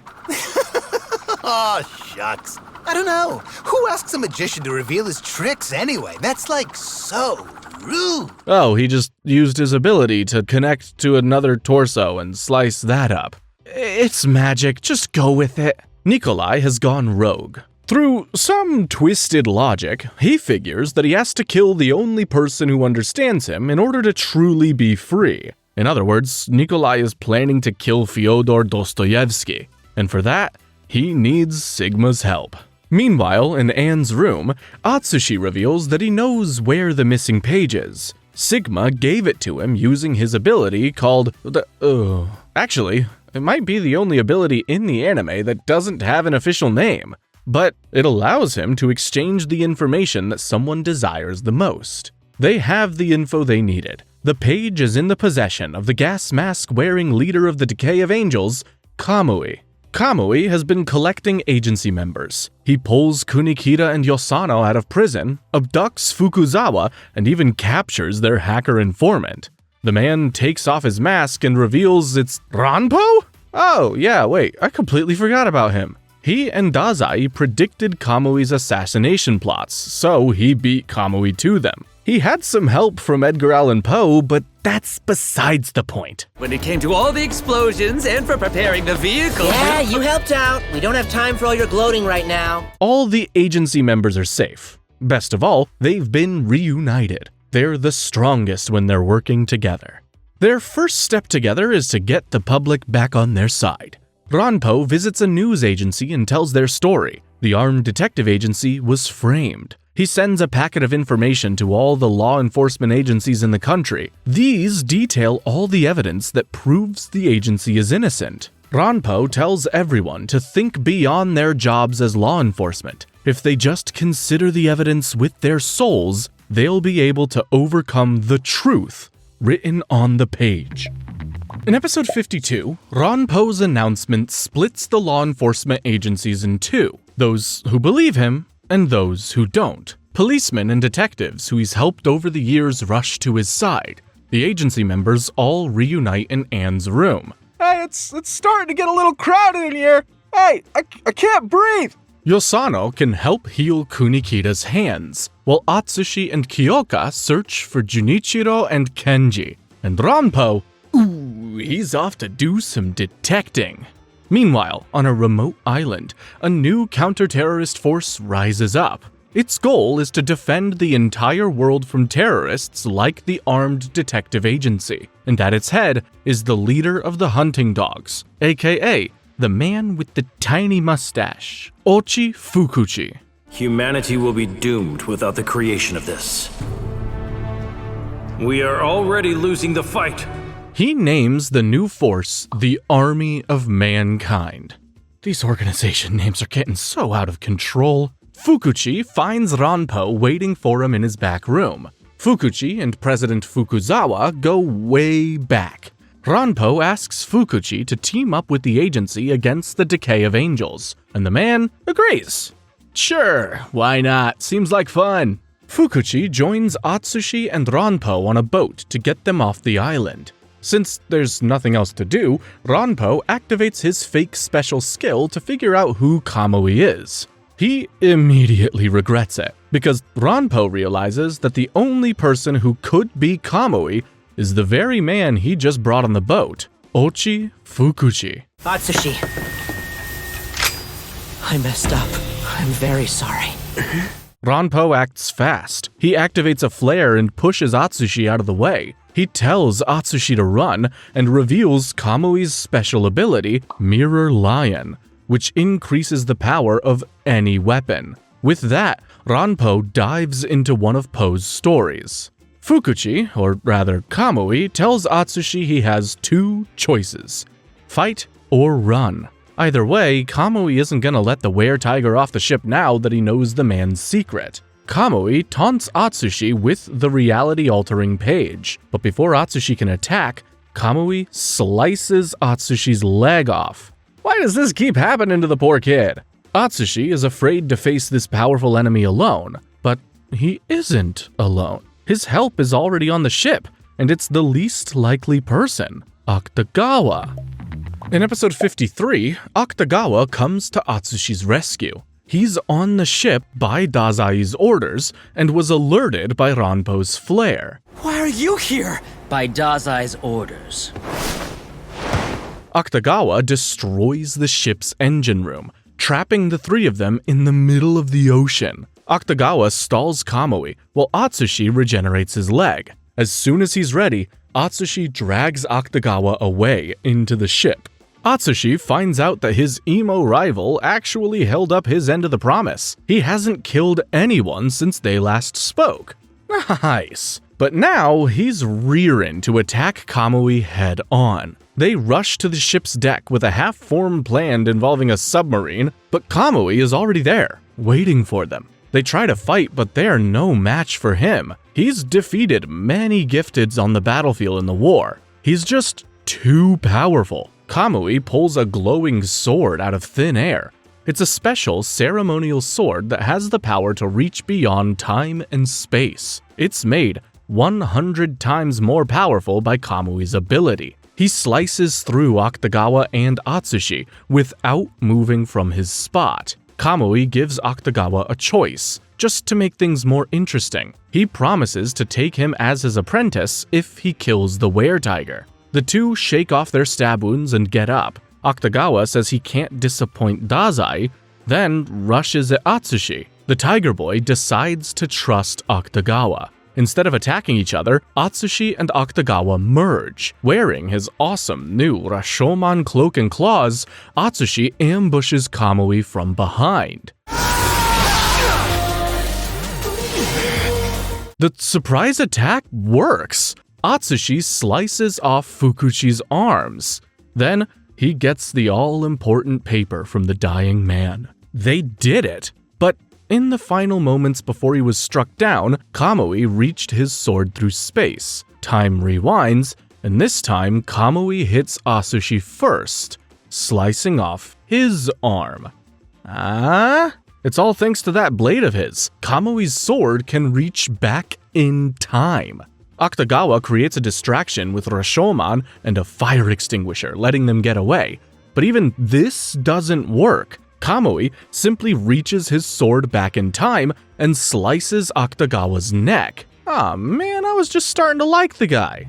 Oh, shucks. I don't know. Who asks a magician to reveal his tricks anyway? That's like so rude. Oh, he just used his ability to connect to another torso and slice that up. It's magic, just go with it. Nikolai has gone rogue. Through some twisted logic, he figures that he has to kill the only person who understands him in order to truly be free. In other words, Nikolai is planning to kill Fyodor Dostoevsky, and for that, he needs Sigma's help. Meanwhile, in Anne's room, Atsushi reveals that he knows where the missing page is. Sigma gave it to him using his ability called Actually, it might be the only ability in the anime that doesn't have an official name. But it allows him to exchange the information that someone desires the most. They have the info they needed. The page is in the possession of the gas mask-wearing leader of the Decay of Angels, Kamui. Kamui has been collecting agency members. He pulls Kunikida and Yosano out of prison, abducts Fukuzawa, and even captures their hacker informant. The man takes off his mask and reveals it's Rampo? Oh, yeah, wait, I completely forgot about him. He and Dazai predicted Kamui's assassination plots, so he beat Kamui to them. He had some help from Edgar Allan Poe, but that's besides the point. When it came to all the explosions and for preparing the vehicle... Yeah, you helped out. We don't have time for all your gloating right now. All the agency members are safe. Best of all, they've been reunited. They're the strongest when they're working together. Their first step together is to get the public back on their side. Rampo visits a news agency and tells their story. The armed detective agency was framed. He sends a packet of information to all the law enforcement agencies in the country. These detail all the evidence that proves the agency is innocent. Rampo tells everyone to think beyond their jobs as law enforcement. If they just consider the evidence with their souls, they'll be able to overcome the truth written on the page. In episode 52, Rampo's announcement splits the law enforcement agencies in two: those who believe him and those who don't. Policemen and detectives who he's helped over the years rush to his side. The agency members all reunite in Anne's room. Hey, it's starting to get a little crowded in here. Hey, I can't breathe. Yosano can help heal Kunikita's hands, while Atsushi and Kyoka search for Junichiro and Kenji. And Rampo, he's off to do some detecting. Meanwhile, on a remote island, a new counter-terrorist force rises up. Its goal is to defend the entire world from terrorists like the armed detective agency. And at its head is the leader of the hunting dogs, aka the man with the tiny mustache, Ochi Fukuchi. Humanity will be doomed without the creation of this. We are already losing the fight. He names the new force the Army of Mankind. These organization names are getting so out of control. Fukuchi finds Rampo waiting for him in his back room. Fukuchi and President Fukuzawa go way back. Rampo asks Fukuchi to team up with the agency against the Decay of Angels, and the man agrees. Sure, why not? Seems like fun. Fukuchi joins Atsushi and Rampo on a boat to get them off the island. Since there's nothing else to do, Rampo activates his fake special skill to figure out who Kamui is. He immediately regrets it, because Rampo realizes that the only person who could be Kamui is the very man he just brought on the boat, Ochi Fukuchi. Atsushi. I messed up. I'm very sorry. Rampo acts fast. He activates a flare and pushes Atsushi out of the way. He tells Atsushi to run and reveals Kamui's special ability, Mirror Lion, which increases the power of any weapon. With that, Rampo dives into one of Poe's stories. Fukuchi, or rather Kamui, tells Atsushi he has two choices: fight or run. Either way, Kamui isn't gonna let the were-tiger off the ship now that he knows the man's secret. Kamui taunts Atsushi with the reality-altering page, but before Atsushi can attack, Kamui slices Atsushi's leg off. Why does this keep happening to the poor kid? Atsushi is afraid to face this powerful enemy alone, but he isn't alone. His help is already on the ship, and it's the least likely person, Akutagawa. In episode 53, Akutagawa comes to Atsushi's rescue. He's on the ship by Dazai's orders and was alerted by Rampo's flare. Why are you here? By Dazai's orders. Akutagawa destroys the ship's engine room, trapping the three of them in the middle of the ocean. Akutagawa stalls Kamui, while Atsushi regenerates his leg. As soon as he's ready, Atsushi drags Akutagawa away into the ship. Atsushi finds out that his emo rival actually held up his end of the promise. He hasn't killed anyone since they last spoke. Nice. But now he's rearing to attack Kamui head on. They rush to the ship's deck with a half-formed plan involving a submarine, but Kamui is already there, waiting for them. They try to fight, but they're no match for him. He's defeated many gifteds on the battlefield in the war. He's just too powerful. Kamui pulls a glowing sword out of thin air. It's a special ceremonial sword that has the power to reach beyond time and space. It's made 100 times more powerful by Kamui's ability. He slices through Akutagawa and Atsushi without moving from his spot. Kamui gives Akutagawa a choice: just to make things more interesting. He promises to take him as his apprentice if he kills the were-tiger. The two shake off their stab wounds and get up. Akutagawa says he can't disappoint Dazai, then rushes at Atsushi. The Tiger Boy decides to trust Akutagawa. Instead of attacking each other, Atsushi and Akutagawa merge. Wearing his awesome new Rashomon cloak and claws, Atsushi ambushes Kamui from behind. The surprise attack works. Atsushi slices off Fukuchi's arms. Then, he gets the all-important paper from the dying man. They did it! But in the final moments before he was struck down, Kamui reached his sword through space. Time rewinds, and this time Kamui hits Atsushi first, slicing off his arm. It's all thanks to that blade of his. Kamui's sword can reach back in time. Akutagawa creates a distraction with Rashoumon and a fire extinguisher, letting them get away. But even this doesn't work. Kamui simply reaches his sword back in time and slices Akutagawa's neck. Aw man, I was just starting to like the guy.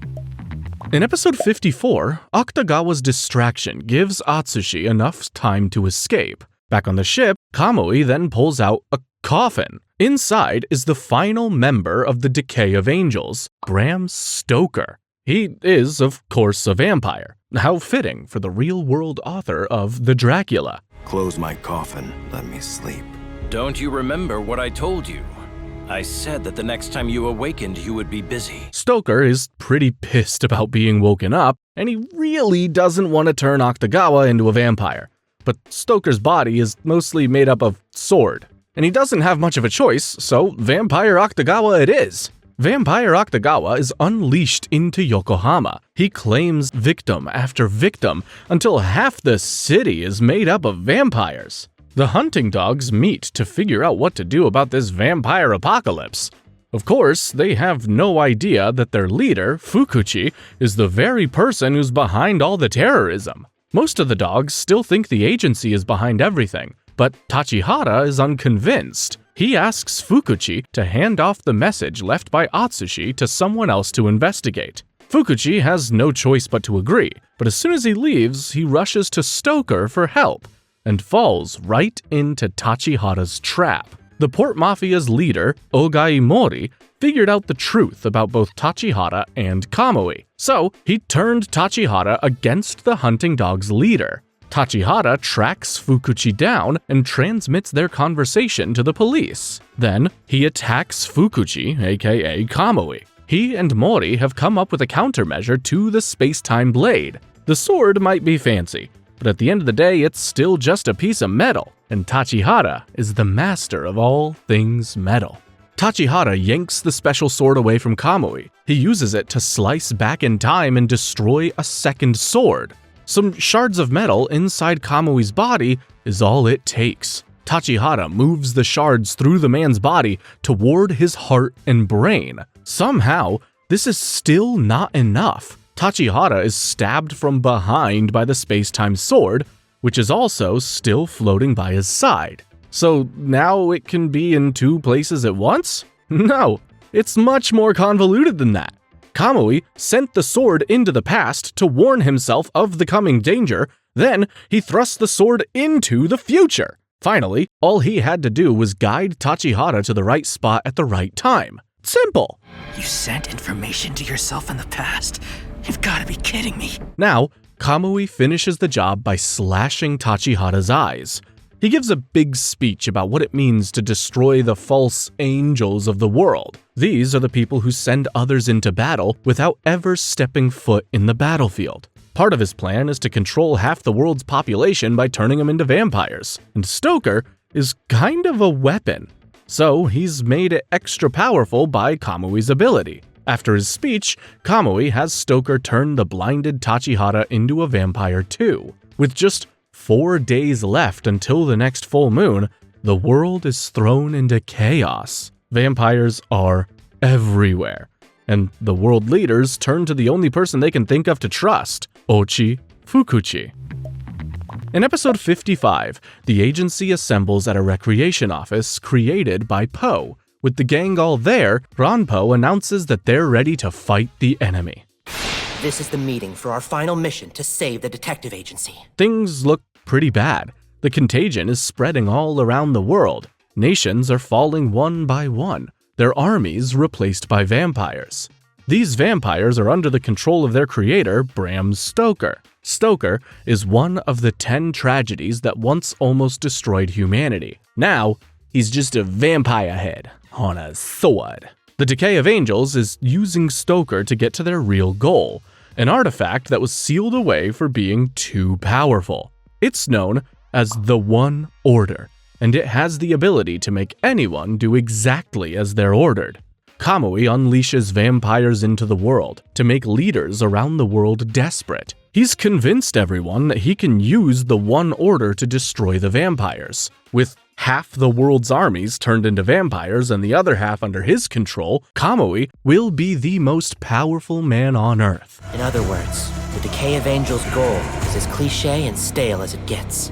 In episode 54, Akutagawa's distraction gives Atsushi enough time to escape. Back on the ship, Kamui then pulls out a coffin. Inside is the final member of the Decay of Angels, Bram Stoker. He is, of course, a vampire. How fitting for the real-world author of The Dracula. Close my coffin, let me sleep. Don't you remember what I told you? I said that the next time you awakened, you would be busy. Stoker is pretty pissed about being woken up, and he really doesn't want to turn Akutagawa into a vampire. But Stoker's body is mostly made up of sword, and he doesn't have much of a choice, so Vampire Akutagawa it is. Vampire Akutagawa is unleashed into Yokohama. He claims victim after victim until half the city is made up of vampires. The hunting dogs meet to figure out what to do about this vampire apocalypse. Of course, they have no idea that their leader, Fukuchi, is the very person who's behind all the terrorism. Most of the dogs still think the agency is behind everything, but Tachihara is unconvinced. He asks Fukuchi to hand off the message left by Atsushi to someone else to investigate. Fukuchi has no choice but to agree, but as soon as he leaves, he rushes to Stoker for help and falls right into Tachihara's trap. The Port Mafia's leader, Ogai Mori, figured out the truth about both Tachihara and Kamui, so he turned Tachihara against the hunting dog's leader. Tachihara tracks Fukuchi down and transmits their conversation to the police. Then, he attacks Fukuchi, aka Kamui. He and Mori have come up with a countermeasure to the space-time blade. The sword might be fancy, but at the end of the day, it's still just a piece of metal, and Tachihara is the master of all things metal. Tachihara yanks the special sword away from Kamui. He uses it to slice back in time and destroy a second sword. Some shards of metal inside Kamui's body is all it takes. Tachihara moves the shards through the man's body toward his heart and brain. Somehow, this is still not enough. Tachihara is stabbed from behind by the space-time sword, which is also still floating by his side. So now it can be in two places at once? No, it's much more convoluted than that. Kamui sent the sword into the past to warn himself of the coming danger, then he thrust the sword into the future. Finally, all he had to do was guide Tachihara to the right spot at the right time. Simple! You sent information to yourself in the past? You've got to be kidding me. Now, Kamui finishes the job by slashing Tachihara's eyes. He gives a big speech about what it means to destroy the false angels of the world. These are the people who send others into battle without ever stepping foot in the battlefield. Part of his plan is to control half the world's population by turning them into vampires, and Stoker is kind of a weapon. So he's made it extra powerful by Kamui's ability. After his speech, Kamui has Stoker turn the blinded Tachihara into a vampire too. With just 4 days left until the next full moon, the world is thrown into chaos. Vampires are everywhere, and the world leaders turn to the only person they can think of to trust, Ochi Fukuchi. In episode 55, the agency assembles at a recreation office created by Poe. With the gang all there, Rampo announces that they're ready to fight the enemy. This is the meeting for our final mission to save the detective agency. Things look pretty bad. The contagion is spreading all around the world. Nations are falling one by one, their armies replaced by vampires. These vampires are under the control of their creator, Bram Stoker. Stoker is one of the 10 tragedies that once almost destroyed humanity. Now, he's just a vampire head on a sword. The Decay of Angels is using Stoker to get to their real goal, an artifact that was sealed away for being too powerful. It's known as the One Order, and it has the ability to make anyone do exactly as they're ordered. Kamui unleashes vampires into the world to make leaders around the world desperate. He's convinced everyone that he can use the One Order to destroy the vampires. With half the world's armies turned into vampires and the other half under his control, Kamui will be the most powerful man on Earth. In other words, the Decay of Angels' goal is as cliche and stale as it gets.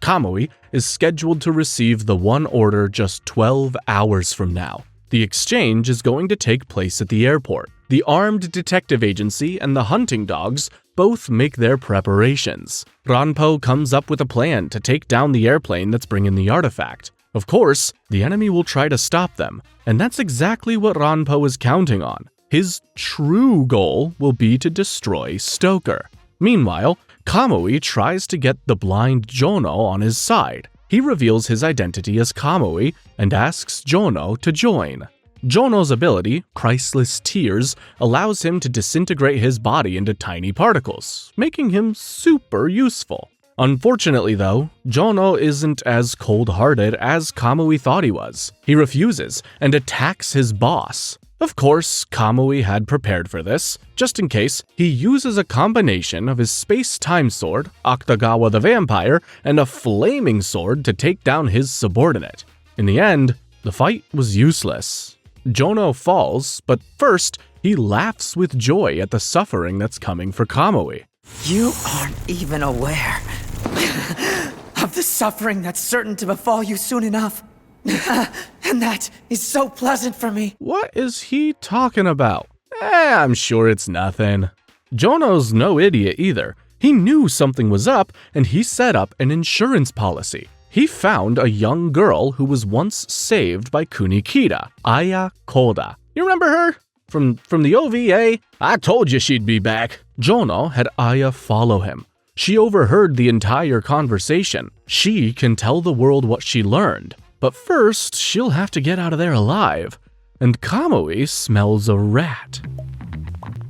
Kamui is scheduled to receive the One Order just 12 hours from now. The exchange is going to take place at the airport. The armed detective agency and the hunting dogs both make their preparations. Rampo comes up with a plan to take down the airplane that's bringing the artifact. Of course, the enemy will try to stop them, and that's exactly what Rampo is counting on. His true goal will be to destroy Stoker. Meanwhile, Kamui tries to get the blind Jono on his side. He reveals his identity as Kamui and asks Jono to join. Jono's ability, Priceless Tears, allows him to disintegrate his body into tiny particles, making him super useful. Unfortunately though, Jono isn't as cold-hearted as Kamui thought he was. He refuses and attacks his boss. Of course, Kamui had prepared for this. Just in case, he uses a combination of his space-time sword, Akutagawa the Vampire, and a flaming sword to take down his subordinate. In the end, the fight was useless. Jono falls, but first, he laughs with joy at the suffering that's coming for Kamui. You aren't even aware of the suffering that's certain to befall you soon enough. And that is so pleasant for me. What is he talking about? I'm sure it's nothing. Jono's no idiot either. He knew something was up, and he set up an insurance policy. He found a young girl who was once saved by Kunikita, Aya Koda. You remember her? From the OVA? I told you she'd be back. Jono had Aya follow him. She overheard the entire conversation. She can tell the world what she learned. But first, she'll have to get out of there alive. And Kamui smells a rat.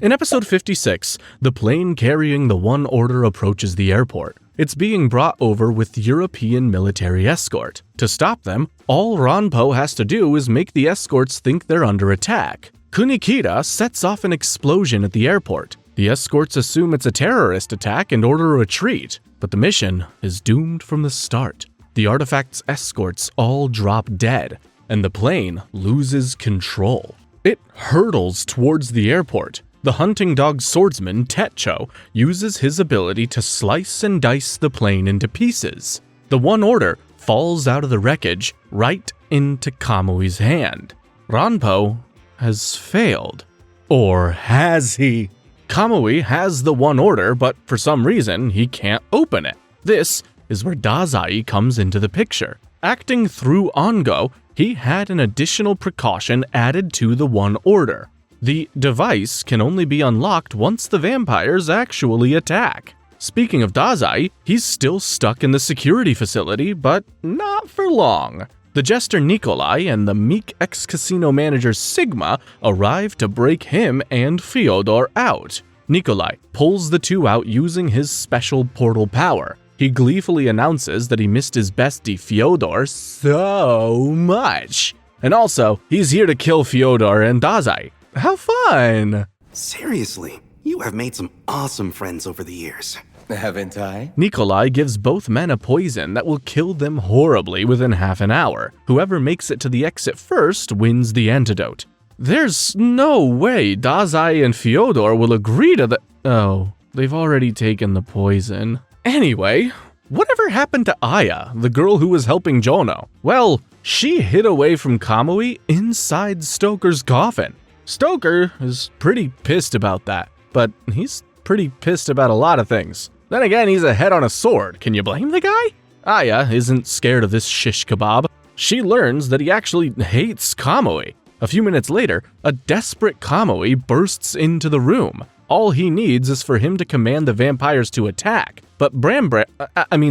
In episode 56, the plane carrying the One Order approaches the airport. It's being brought over with European military escort. To stop them, all Rampo has to do is make the escorts think they're under attack. Kunikita sets off an explosion at the airport. The escorts assume it's a terrorist attack and order a retreat, but the mission is doomed from the start. The artifact's escorts all drop dead, and the plane loses control. It hurtles towards the airport. The hunting dog swordsman, Techo, uses his ability to slice and dice the plane into pieces. The One Order falls out of the wreckage right into Kamui's hand. Rampo has failed. Or has he? Kamui has the One Order, but for some reason, he can't open it. This is where Dazai comes into the picture. Acting through Ongo, he had an additional precaution added to the One Order. The device can only be unlocked once the vampires actually attack. Speaking of Dazai, he's still stuck in the security facility, but not for long. The jester Nikolai and the meek ex-casino manager Sigma arrive to break him and Fyodor out. Nikolai pulls the two out using his special portal power. He gleefully announces that he missed his bestie Fyodor so much. And also, he's here to kill Fyodor and Dazai. How fun! Seriously, you have made some awesome friends over the years. Haven't I? Nikolai gives both men a poison that will kill them horribly within half an hour. Whoever makes it to the exit first wins the antidote. There's no way Dazai and Fyodor will agree to the— oh, they've already taken the poison. Anyway, Whatever happened to Aya, the girl who was helping Jono? Well, she hid away from Kamui inside Stoker's coffin. Stoker is pretty pissed about that, but he's pretty pissed about a lot of things. Then again, he's a head on a sword. Can you blame the guy? Aya isn't scared of this shish kebab. She learns that he actually hates Kamui. A few minutes later, a desperate Kamui bursts into the room. All he needs is for him to command the vampires to attack. But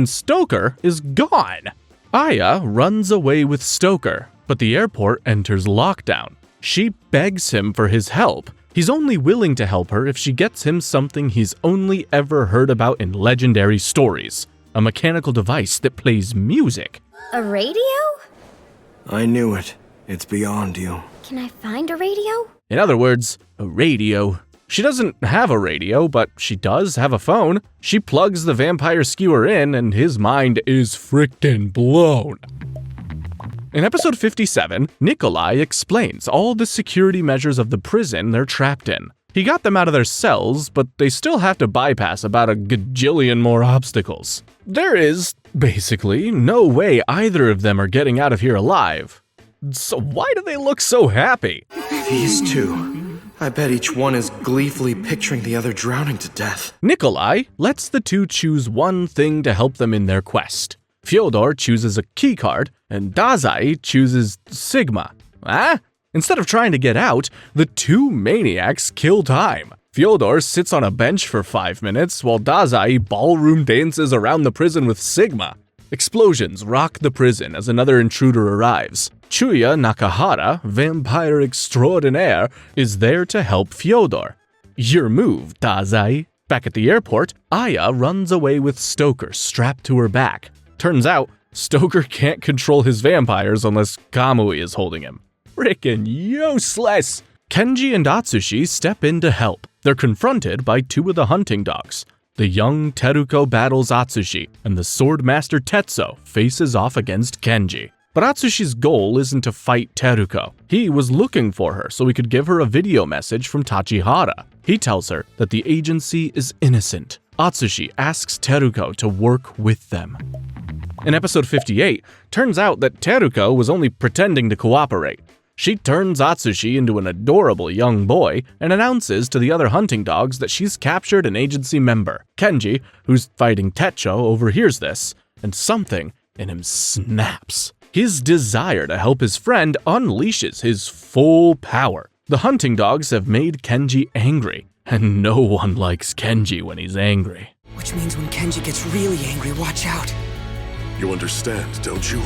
Stoker is gone. Aya runs away with Stoker, but the airport enters lockdown. She begs him for his help. He's only willing to help her if she gets him something he's only ever heard about in legendary stories. A mechanical device that plays music. A radio? I knew it. It's beyond you. Can I find a radio? In other words, a radio. She doesn't have a radio, but she does have a phone. She plugs the vampire skewer in, and his mind is frickin' blown. In episode 57, Nikolai explains all the security measures of the prison they're trapped in. He got them out of their cells, but they still have to bypass about a gajillion more obstacles. There is, basically, no way either of them are getting out of here alive. So why do they look so happy? These two. I bet each one is gleefully picturing the other drowning to death. Nikolai lets the two choose one thing to help them in their quest. Fyodor chooses a keycard, and Dazai chooses Sigma. Instead of trying to get out, the two maniacs kill time. Fyodor sits on a bench for 5 minutes, while Dazai ballroom dances around the prison with Sigma. Explosions rock the prison as another intruder arrives. Chuuya Nakahara, vampire extraordinaire, is there to help Fyodor. Your move, Dazai. Back at the airport, Aya runs away with Stoker strapped to her back. Turns out, Stoker can't control his vampires unless Kamui is holding him. Frickin' useless! Kenji and Atsushi step in to help. They're confronted by two of the hunting dogs. The young Teruko battles Atsushi, and the swordmaster Tetsuo faces off against Kenji. But Atsushi's goal isn't to fight Teruko. He was looking for her so he could give her a video message from Tachihara. He tells her that the agency is innocent. Atsushi asks Teruko to work with them. In episode 58, turns out that Teruko was only pretending to cooperate. She turns Atsushi into an adorable young boy and announces to the other hunting dogs that she's captured an agency member. Kenji, who's fighting Tetsuo, overhears this, and something in him snaps. His desire to help his friend unleashes his full power. The hunting dogs have made Kenji angry, and no one likes Kenji when he's angry. Which means when Kenji gets really angry, watch out. You understand, don't you?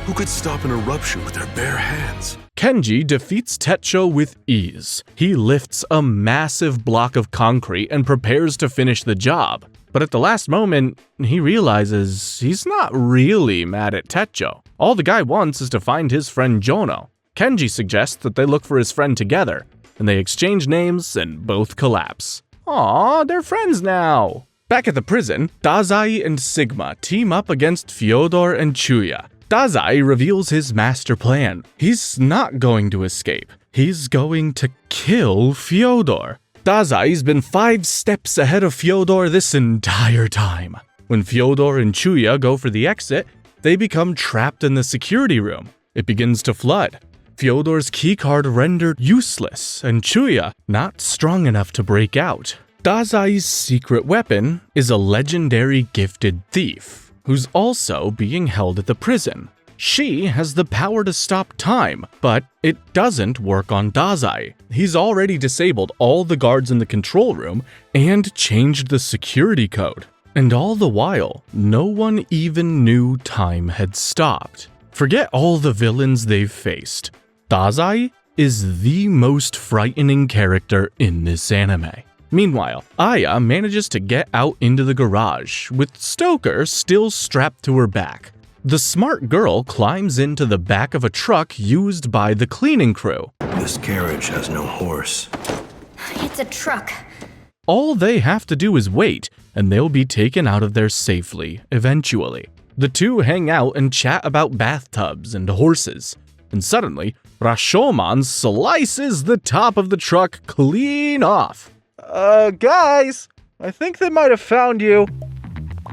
Who could stop an eruption with their bare hands? Kenji defeats Tetsuo with ease. He lifts a massive block of concrete and prepares to finish the job. But at the last moment, he realizes he's not really mad at Tetsuo. All the guy wants is to find his friend Jono. Kenji suggests that they look for his friend together, and they exchange names and both collapse. Aww, they're friends now! Back at the prison, Dazai and Sigma team up against Fyodor and Chuuya. Dazai reveals his master plan. He's not going to escape. He's going to kill Fyodor. Dazai's been 5 steps ahead of Fyodor this entire time. When Fyodor and Chuuya go for the exit, they become trapped in the security room. It begins to flood. Fyodor's keycard rendered useless, and Chuuya not strong enough to break out. Dazai's secret weapon is a legendary gifted thief, who's also being held at the prison. She has the power to stop time, but it doesn't work on Dazai. He's already disabled all the guards in the control room and changed the security code. And all the while, no one even knew time had stopped. Forget all the villains they've faced. Dazai is the most frightening character in this anime. Meanwhile, Aya manages to get out into the garage, with Stoker still strapped to her back. The smart girl climbs into the back of a truck used by the cleaning crew. This carriage has no horse. It's a truck. All they have to do is wait, and they'll be taken out of there safely, eventually. The two hang out and chat about bathtubs and horses. And suddenly, Rashoumon slices the top of the truck clean off. Guys, I think they might have found you.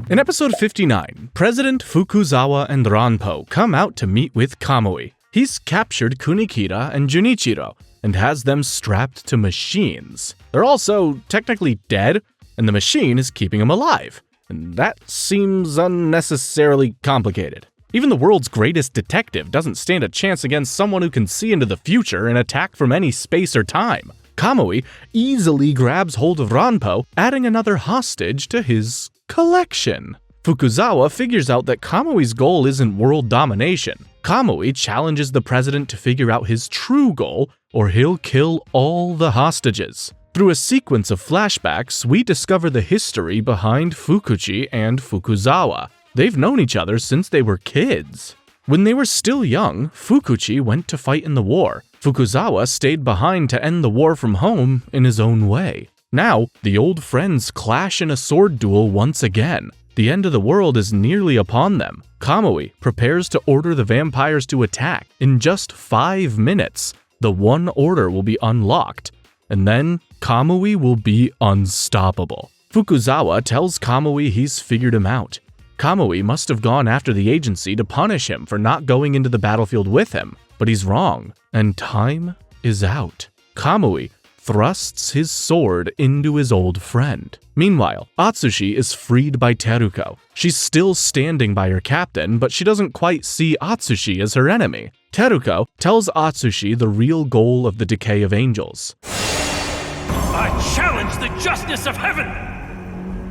In episode 59, President Fukuzawa and Rampo come out to meet with Kamui. He's captured Kunikira and Junichiro and has them strapped to machines. They're also technically dead, and the machine is keeping them alive. And that seems unnecessarily complicated. Even the world's greatest detective doesn't stand a chance against someone who can see into the future and attack from any space or time. Kamui easily grabs hold of Rampo, adding another hostage to his collection. Fukuzawa figures out that Kamui's goal isn't world domination. Kamui challenges the president to figure out his true goal, or he'll kill all the hostages. Through a sequence of flashbacks, we discover the history behind Fukuchi and Fukuzawa. They've known each other since they were kids. When they were still young, Fukuchi went to fight in the war. Fukuzawa stayed behind to end the war from home in his own way. Now, the old friends clash in a sword duel once again. The end of the world is nearly upon them. Kamui prepares to order the vampires to attack. In just 5 minutes, the one order will be unlocked, and then Kamui will be unstoppable. Fukuzawa tells Kamui he's figured him out. Kamui must have gone after the agency to punish him for not going into the battlefield with him, but he's wrong, and time is out. Kamui thrusts his sword into his old friend. Meanwhile, Atsushi is freed by Teruko. She's still standing by her captain, but she doesn't quite see Atsushi as her enemy. Teruko tells Atsushi the real goal of the Decay of Angels. I challenge the justice of heaven!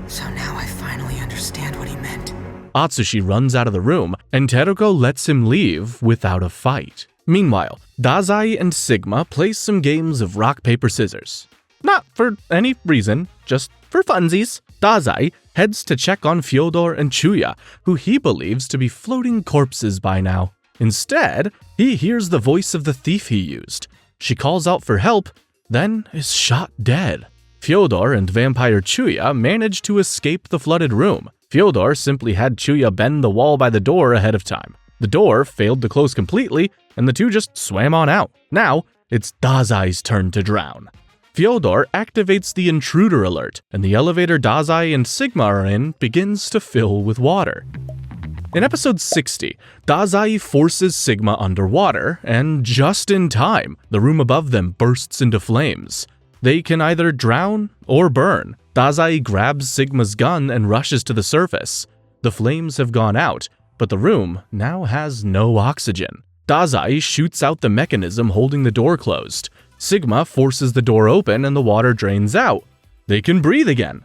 So now I finally understand what he meant. Atsushi runs out of the room, and Teruko lets him leave without a fight. Meanwhile, Dazai and Sigma play some games of rock, paper, scissors. Not for any reason, just for funsies. Dazai heads to check on Fyodor and Chuuya, who he believes to be floating corpses by now. Instead, he hears the voice of the thief he used. She calls out for help, then is shot dead. Fyodor and vampire Chuuya manage to escape the flooded room. Fyodor simply had Chuuya bend the wall by the door ahead of time. The door failed to close completely, and the two just swam on out. Now, it's Dazai's turn to drown. Fyodor activates the intruder alert, and the elevator Dazai and Sigma are in begins to fill with water. In episode 60, Dazai forces Sigma underwater, and just in time, the room above them bursts into flames. They can either drown or burn. Dazai grabs Sigma's gun and rushes to the surface. The flames have gone out, but the room now has no oxygen. Dazai shoots out the mechanism holding the door closed. Sigma forces the door open and the water drains out. They can breathe again.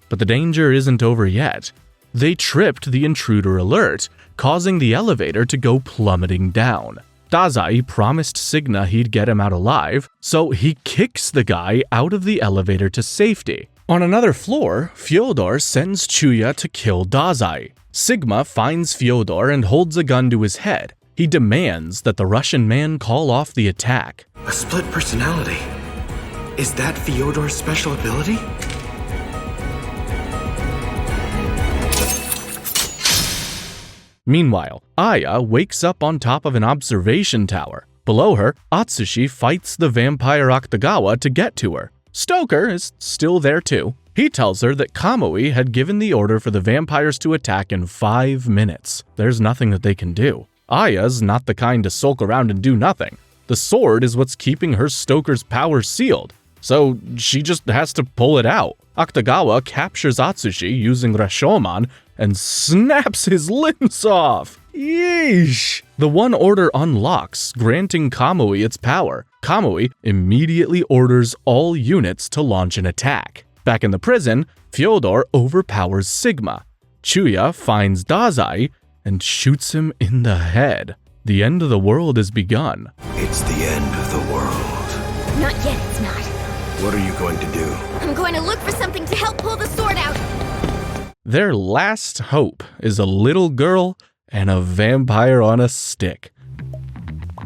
But the danger isn't over yet. They tripped the intruder alert, causing the elevator to go plummeting down. Dazai promised Sigma he'd get him out alive, so he kicks the guy out of the elevator to safety. On another floor, Fyodor sends Chuuya to kill Dazai. Sigma finds Fyodor and holds a gun to his head. He demands that the Russian man call off the attack. A split personality. Is that Fyodor's special ability? Meanwhile, Aya wakes up on top of an observation tower. Below her, Atsushi fights the vampire Akutagawa to get to her. Stoker is still there too. He tells her that Kamui had given the order for the vampires to attack in 5 minutes. There's nothing that they can do. Aya's not the kind to sulk around and do nothing. The sword is what's keeping her Stoker's power sealed, so she just has to pull it out. Akutagawa captures Atsushi using Rashoumon and snaps his limbs off. Yeesh! The one order unlocks, granting Kamui its power. Kamui immediately orders all units to launch an attack. Back in the prison, Fyodor overpowers Sigma. Chuuya finds Dazai and shoots him in the head. The end of the world has begun. It's the end of the world. Not yet, it's not. What are you going to do? I'm going to look for something to help pull the sword out. Their last hope is a little girl and a vampire on a stick.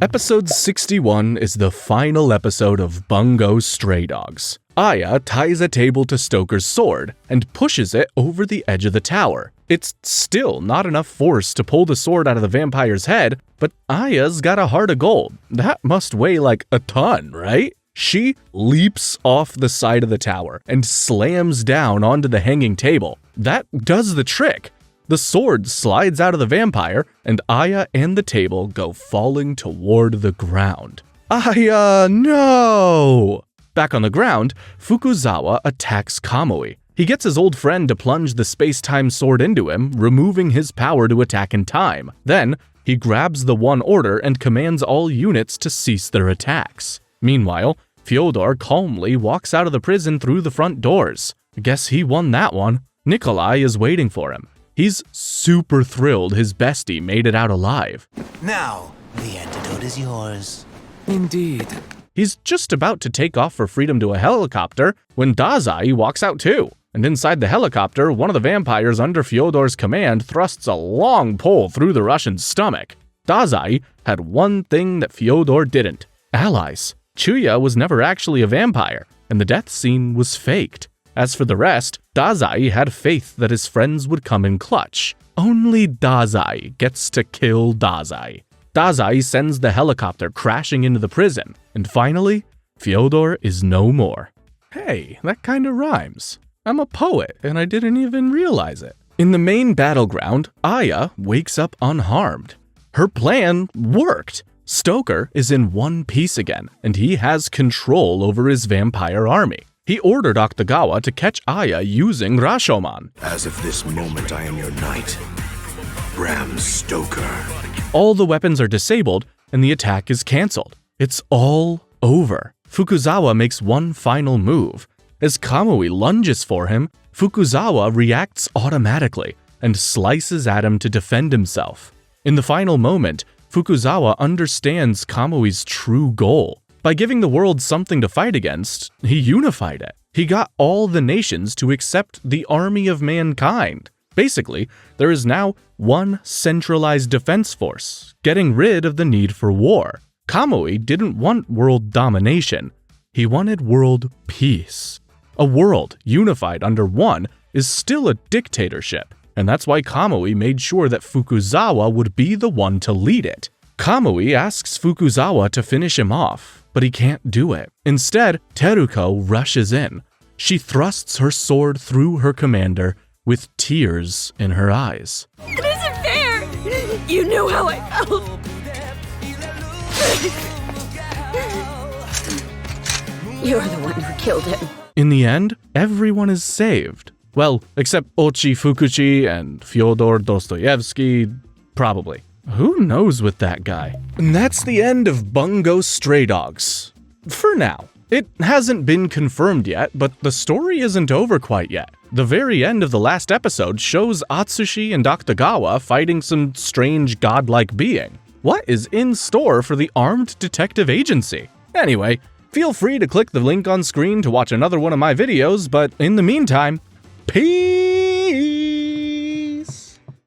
Episode 61 is the final episode of Bungo Stray Dogs. Aya ties a table to Stoker's sword and pushes it over the edge of the tower. It's still not enough force to pull the sword out of the vampire's head, but Aya's got a heart of gold. That must weigh like a ton, right? She leaps off the side of the tower and slams down onto the hanging table. That does the trick. The sword slides out of the vampire, and Aya and the table go falling toward the ground. Aya, no! Back on the ground, Fukuzawa attacks Kamui. He gets his old friend to plunge the space-time sword into him, removing his power to attack in time. Then, he grabs the One Order and commands all units to cease their attacks. Meanwhile, Fyodor calmly walks out of the prison through the front doors. Guess he won that one. Nikolai is waiting for him. He's super thrilled his bestie made it out alive. Now, the antidote is yours. Indeed. He's just about to take off for freedom to a helicopter when Dazai walks out too. And inside the helicopter, one of the vampires under Fyodor's command thrusts a long pole through the Russian's stomach. Dazai had one thing that Fyodor didn't: allies. Chuuya was never actually a vampire, and the death scene was faked. As for the rest, Dazai had faith that his friends would come in clutch. Only Dazai gets to kill Dazai. Dazai sends the helicopter crashing into the prison, and finally, Fyodor is no more. Hey, that kinda rhymes. I'm a poet, and I didn't even realize it. In the main battleground, Aya wakes up unharmed. Her plan worked. Stoker is in one piece again, and he has control over his vampire army. He ordered Octagawa to catch Aya using Rashomon. As of this moment, I am your knight, Bram Stoker. All the weapons are disabled, and the attack is cancelled. It's all over. Fukuzawa makes one final move. As Kamui lunges for him, Fukuzawa reacts automatically and slices at him to defend himself. In the final moment, Fukuzawa understands Kamui's true goal. By giving the world something to fight against, he unified it. He got all the nations to accept the army of mankind. Basically, there is now one centralized defense force, getting rid of the need for war. Kamui didn't want world domination. He wanted world peace. A world unified under one is still a dictatorship, and that's why Kamui made sure that Fukuzawa would be the one to lead it. Kamui asks Fukuzawa to finish him off, but he can't do it. Instead, Teruko rushes in. She thrusts her sword through her commander with tears in her eyes. It isn't fair! You knew how I felt! You're the one who killed him. In the end, everyone is saved. Well, except Ochi Fukuchi and Fyodor Dostoevsky, probably. Who knows with that guy? And that's the end of Bungo Stray Dogs. For now. It hasn't been confirmed yet, but the story isn't over quite yet. The very end of the last episode shows Atsushi and Octagawa fighting some strange godlike being. What is in store for the armed detective agency? Anyway, feel free to click the link on screen to watch another one of my videos, but in the meantime, peace!